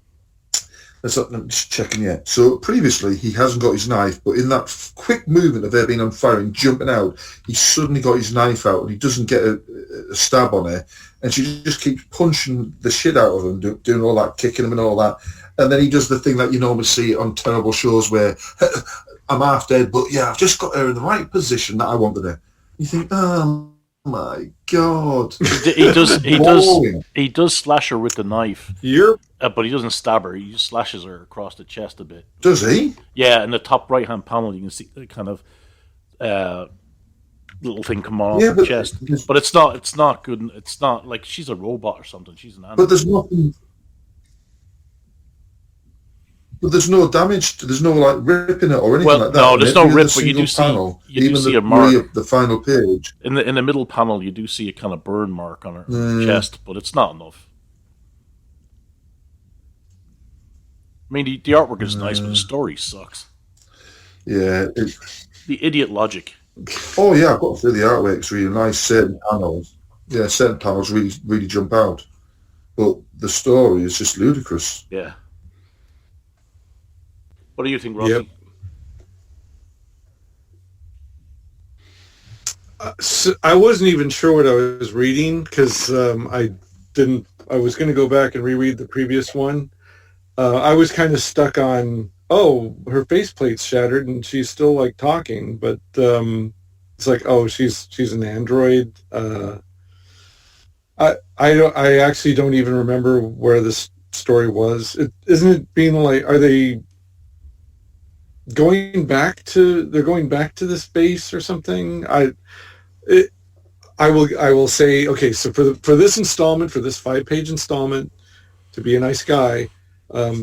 I'm just checking yet. So previously he hasn't got his knife, but in that quick movement of there being on fire and jumping out, he suddenly got his knife out and he doesn't get a stab on her, and she just keeps punching the shit out of him, doing all that, kicking him and all that, and then he does the thing that you normally see on terrible shows where I'm half dead, but yeah, I've just got her in the right position that I wanted her. You think, oh my God. He does slash her with the knife. Yep. But he doesn't stab her. He just slashes her across the chest a bit. Does he? Yeah, in the top right hand panel you can see the kind of little thing come off the chest. But it's not good. It's not like she's a robot or something. She's an animal. But there's nothing. But there's no damage. There's no like ripping it or anything like that. No, there's no rip, but you do see a mark. The final page. In the middle panel, you do see a kind of burn mark on her chest, but it's not enough. I mean, the artwork is nice, but the story sucks. Yeah. The idiot logic. Oh yeah, I've got to say the artwork's really nice. Certain panels, certain panels really jump out, but the story is just ludicrous. Yeah. What do you think, Rossy? Yep. So I wasn't even sure what I was reading because I was going to go back and reread the previous one. I was kind of stuck on, her faceplate's shattered and she's still like talking, but it's like, she's an android. I actually don't even remember where this story was. Isn't it being like, are they going back to this base or something? I will say, okay, so for this installment, for this 5-page installment, to be a nice guy, I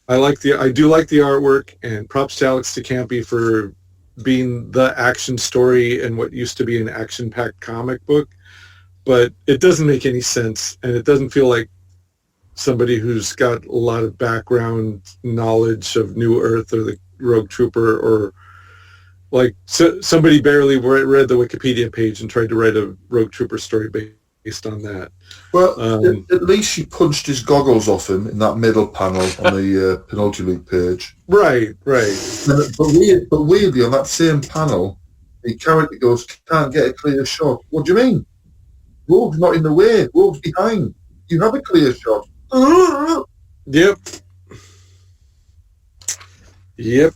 do like the artwork, and props to Alex DeCampi for being the action story in what used to be an action-packed comic book, but it doesn't make any sense, and it doesn't feel like somebody who's got a lot of background knowledge of New Earth or the Rogue Trooper, or like somebody barely read the Wikipedia page and tried to write a Rogue Trooper story based on that. Well, at least she punched his goggles off him in that middle panel on the penultimate page. Right. But weirdly, on that same panel, the character goes, "Can't get a clear shot." What do you mean? Rogue's not in the way. Rogue's behind. You have a clear shot. Yep.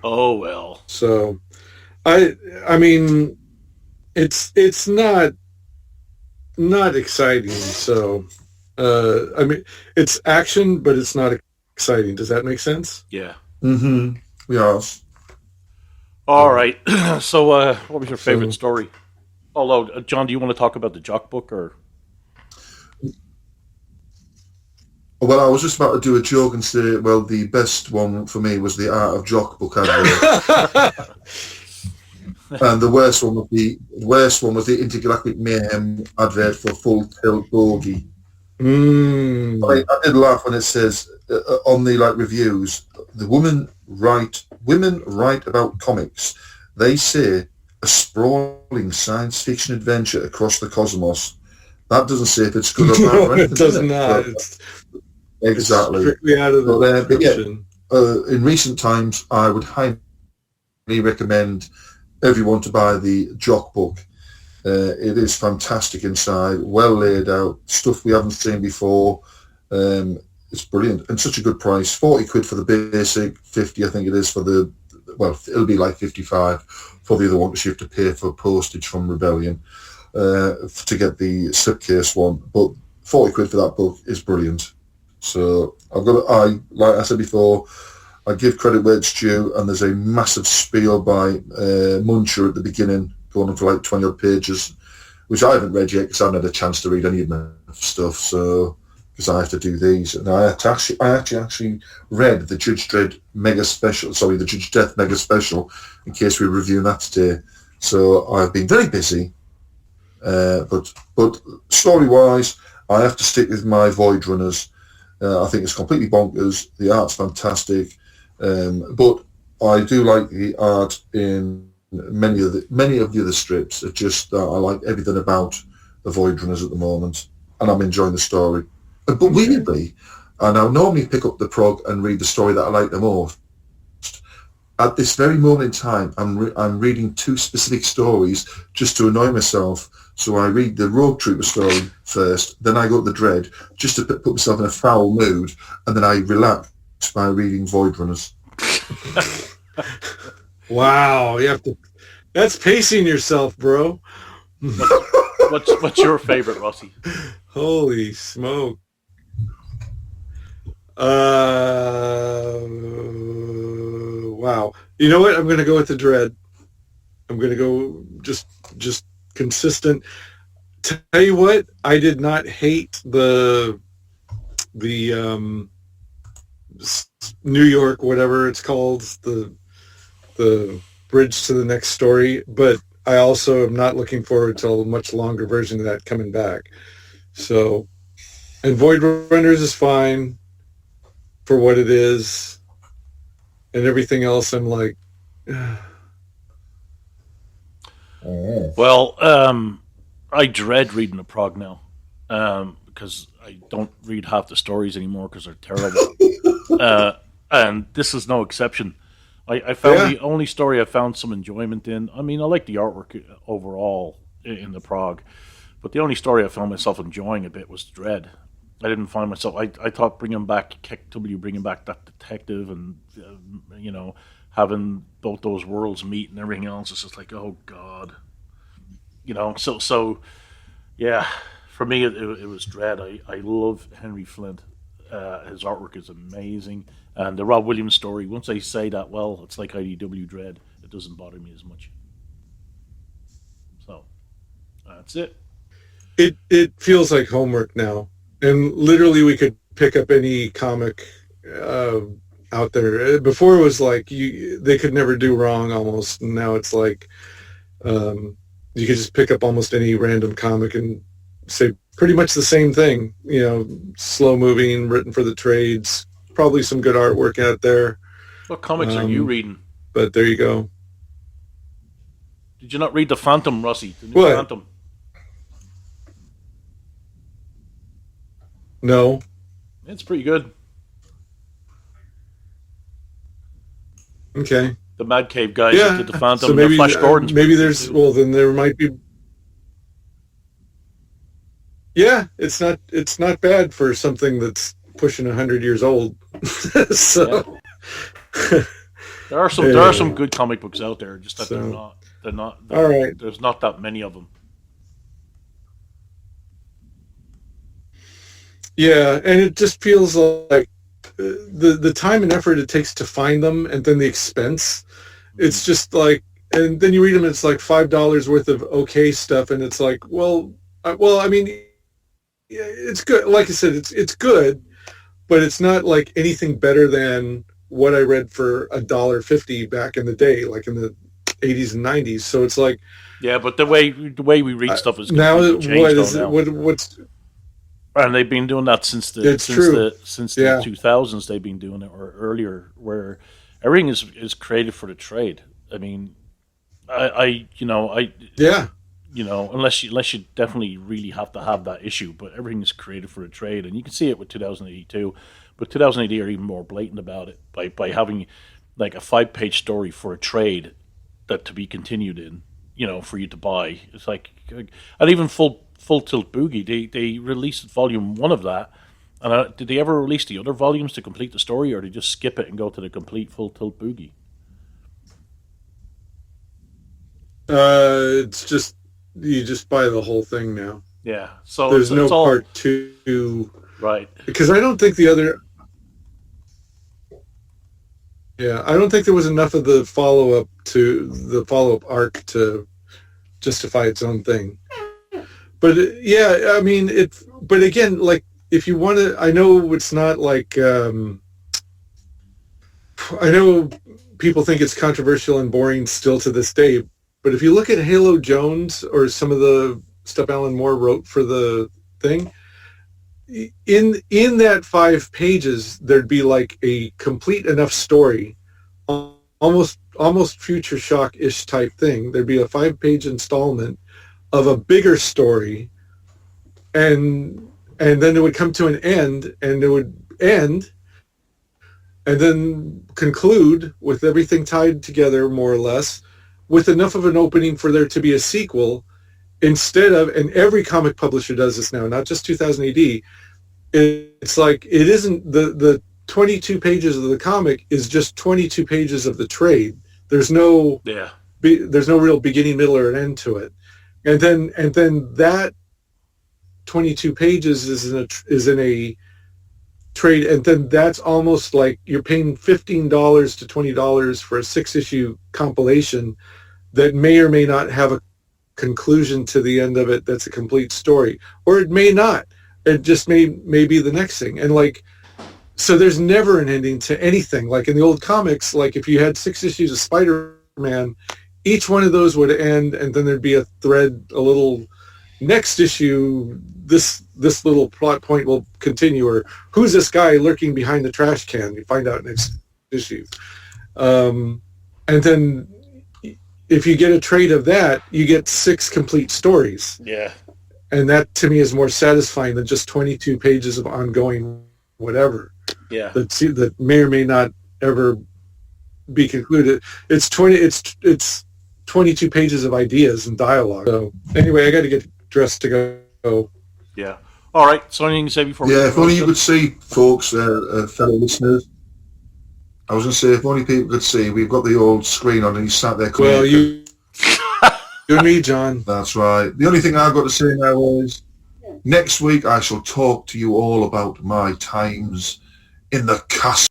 Oh well. So, I mean, it's not exciting. So, I mean, it's action, but it's not exciting. Does that make sense? Yeah. Mm-hmm. Yes. All right. So, what was your favorite story? Although, John, do you want to talk about the Jock book or? Well, I was just about to do a joke and say, well, the best one for me was the Art of Jock book advert. And the worst one was the Intergalactic Mayhem advert for Full Tilt Bogey. I did laugh when it says on the reviews, the women write about comics. They say a sprawling science fiction adventure across the cosmos. That doesn't say if it's good or bad. No, it does not. Exactly. It's strictly out of the description. in recent times, I would highly recommend everyone to buy the Jock book. It is fantastic inside, well laid out, stuff we haven't seen before. It's brilliant and such a good price. 40 quid for the basic, 50 I think it is for the, well, it'll be like 55 for the other one because you have to pay for postage from Rebellion to get the slipcase one. But 40 quid for that book is brilliant. So like I said before, I give credit where it's due, and there's a massive spiel by Muncher at the beginning, going on for like 20 odd pages, which I haven't read yet because I haven't had a chance to read any of my stuff. So because I have to do these, and I actually read the Judge Dredd mega special. Sorry, the Judge Death mega special, in case we're reviewing that today. So I've been very busy, but story wise, I have to stick with my Void Runners. I think it's completely bonkers. The art's fantastic, but I do like the art in many of the other strips. It's just that I like everything about the Void Runners at the moment, and I'm enjoying the story. But weirdly, and I'll normally pick up the prog and read the story that I like the most. At this very moment in time, I'm reading two specific stories just to annoy myself. So I read the Rogue Trooper story first, then I go to the Dread just to put myself in a foul mood, and then I relax by reading Void Runners. Wow, you have to. That's pacing yourself, bro. What's your favorite, Rossy? Holy smoke! Wow. You know what? I'm going to go with the Dread. I'm going to go just consistent. Tell you what, I did not hate the New York, whatever it's called, the bridge to the next story, but I also am not looking forward to a much longer version of that coming back. So, and Void Runners is fine for what it is, and everything else I'm like, well, I dread reading the prog now because I don't read half the stories anymore because they're terrible. And this is no exception. I found the only story I found some enjoyment in. I mean, I like the artwork overall in the prog, but the only story I found myself enjoying a bit was Dread. I didn't find myself. I thought bringing back that detective and having both those worlds meet and everything else is just like, oh god, So yeah, for me it was Dread. I love Henry Flint. His artwork is amazing, and the Rob Williams story. Once I say that, well, it's like IDW Dread. It doesn't bother me as much. So that's it. It feels like homework now. And literally, we could pick up any comic out there. Before it was like they could never do wrong almost. And now it's like you could just pick up almost any random comic and say pretty much the same thing. Slow moving, written for the trades. Probably some good artwork out there. What comics are you reading? But there you go. Did you not read the Phantom, Rossy? The new What? Phantom. No. It's pretty good. Okay. The Mad Cave guys that did the Phantom. So maybe Flash Gordon's maybe there's then there might be. Yeah, it's not bad for something that's pushing 100 years old. So there are some good comic books out there, just that they're not. All right. There's not that many of them. Yeah, and it just feels like the time and effort it takes to find them, and then the expense. It's just like, and then you read them, it's like $5 worth of okay stuff, and it's like, well, I mean, yeah, it's good. Like I said, it's good, but it's not like anything better than what I read for $1.50 back in the day, like in the 80s and 90s. So it's like, yeah, but the way we read stuff is now. What is it? What's and they've been doing that since the 2000s. They've been doing it, or earlier, where everything is created for the trade. I mean, You know, unless you definitely really have to have that issue, but everything is created for a trade, and you can see it with 2000AD too. But 2000AD are even more blatant about it by having like a 5-page story for a trade that to be continued in, you know, for you to buy. It's like, and even Full Tilt Boogie, they released volume 1 of that, and did they ever release the other volumes to complete the story, or did they just skip it and go to the complete Full Tilt Boogie? It's just you just buy the whole thing now. Yeah, so there's no all, part 2, right? Because I don't think the other. Yeah, I don't think there was enough of the follow-up arc to justify its own thing. But yeah, I mean, but again, like, if you want to, I know it's not like, I know people think it's controversial and boring still to this day, but if you look at Halo Jones or some of the stuff Alan Moore wrote for the thing, in that 5 pages, there'd be like a complete enough story, almost Future Shock-ish type thing. There'd be a 5-page installment of a bigger story, and then it would come to an end, and it would end, and then conclude with everything tied together more or less, with enough of an opening for there to be a sequel, instead of, and every comic publisher does this now, not just 2000 AD, it's like, it isn't, the 22 pages of the comic is just 22 pages of the trade. There's no real beginning, middle, or an end to it. And then that 22 pages is in a trade, and then that's almost like you're paying $15 to $20 for a 6-issue compilation that may or may not have a conclusion to the end of it that's a complete story, or it may not. It just may be the next thing. And like, so there's never an ending to anything. Like in the old comics, like if you had 6 issues of Spider-Man, each one of those would end, and then there'd be a thread, a little next issue, this little plot point will continue, or who's this guy lurking behind the trash can? You find out next issue. And then if you get a trade of that, you get 6 complete stories. Yeah. And that to me is more satisfying than just 22 pages of ongoing whatever. Yeah. That may or may not ever be concluded. It's 22 pages of ideas and dialogue. So anyway, I got to get dressed to go. Yeah. All right. So anything to say before? Yeah. If only you could see, folks, fellow listeners. I was going to say, if only people could see, we've got the old screen on, and he's sat there. Well, you and me, John. That's right. The only thing I've got to say now is, next week I shall talk to you all about my times in the castle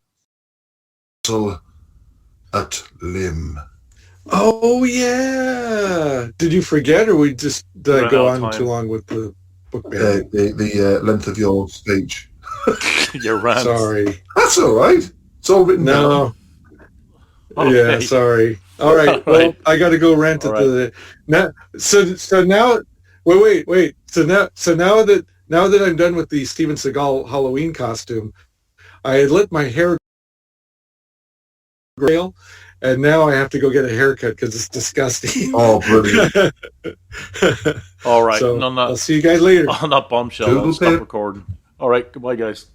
at Lim. Oh yeah! Did you forget, or did I go on too long with the book band? The length of your speech. Your rant. Sorry. That's all right. It's all written down. Okay. Yeah, sorry. All right. Well, I got to go rant at the now. So now, wait. So now that I'm done with the Steven Seagal Halloween costume, I had let my hair gray, and now I have to go get a haircut because it's disgusting. Oh, brilliant! All right. So I'll see you guys later. On that bombshell, I'll stop recording. All right. Goodbye, guys.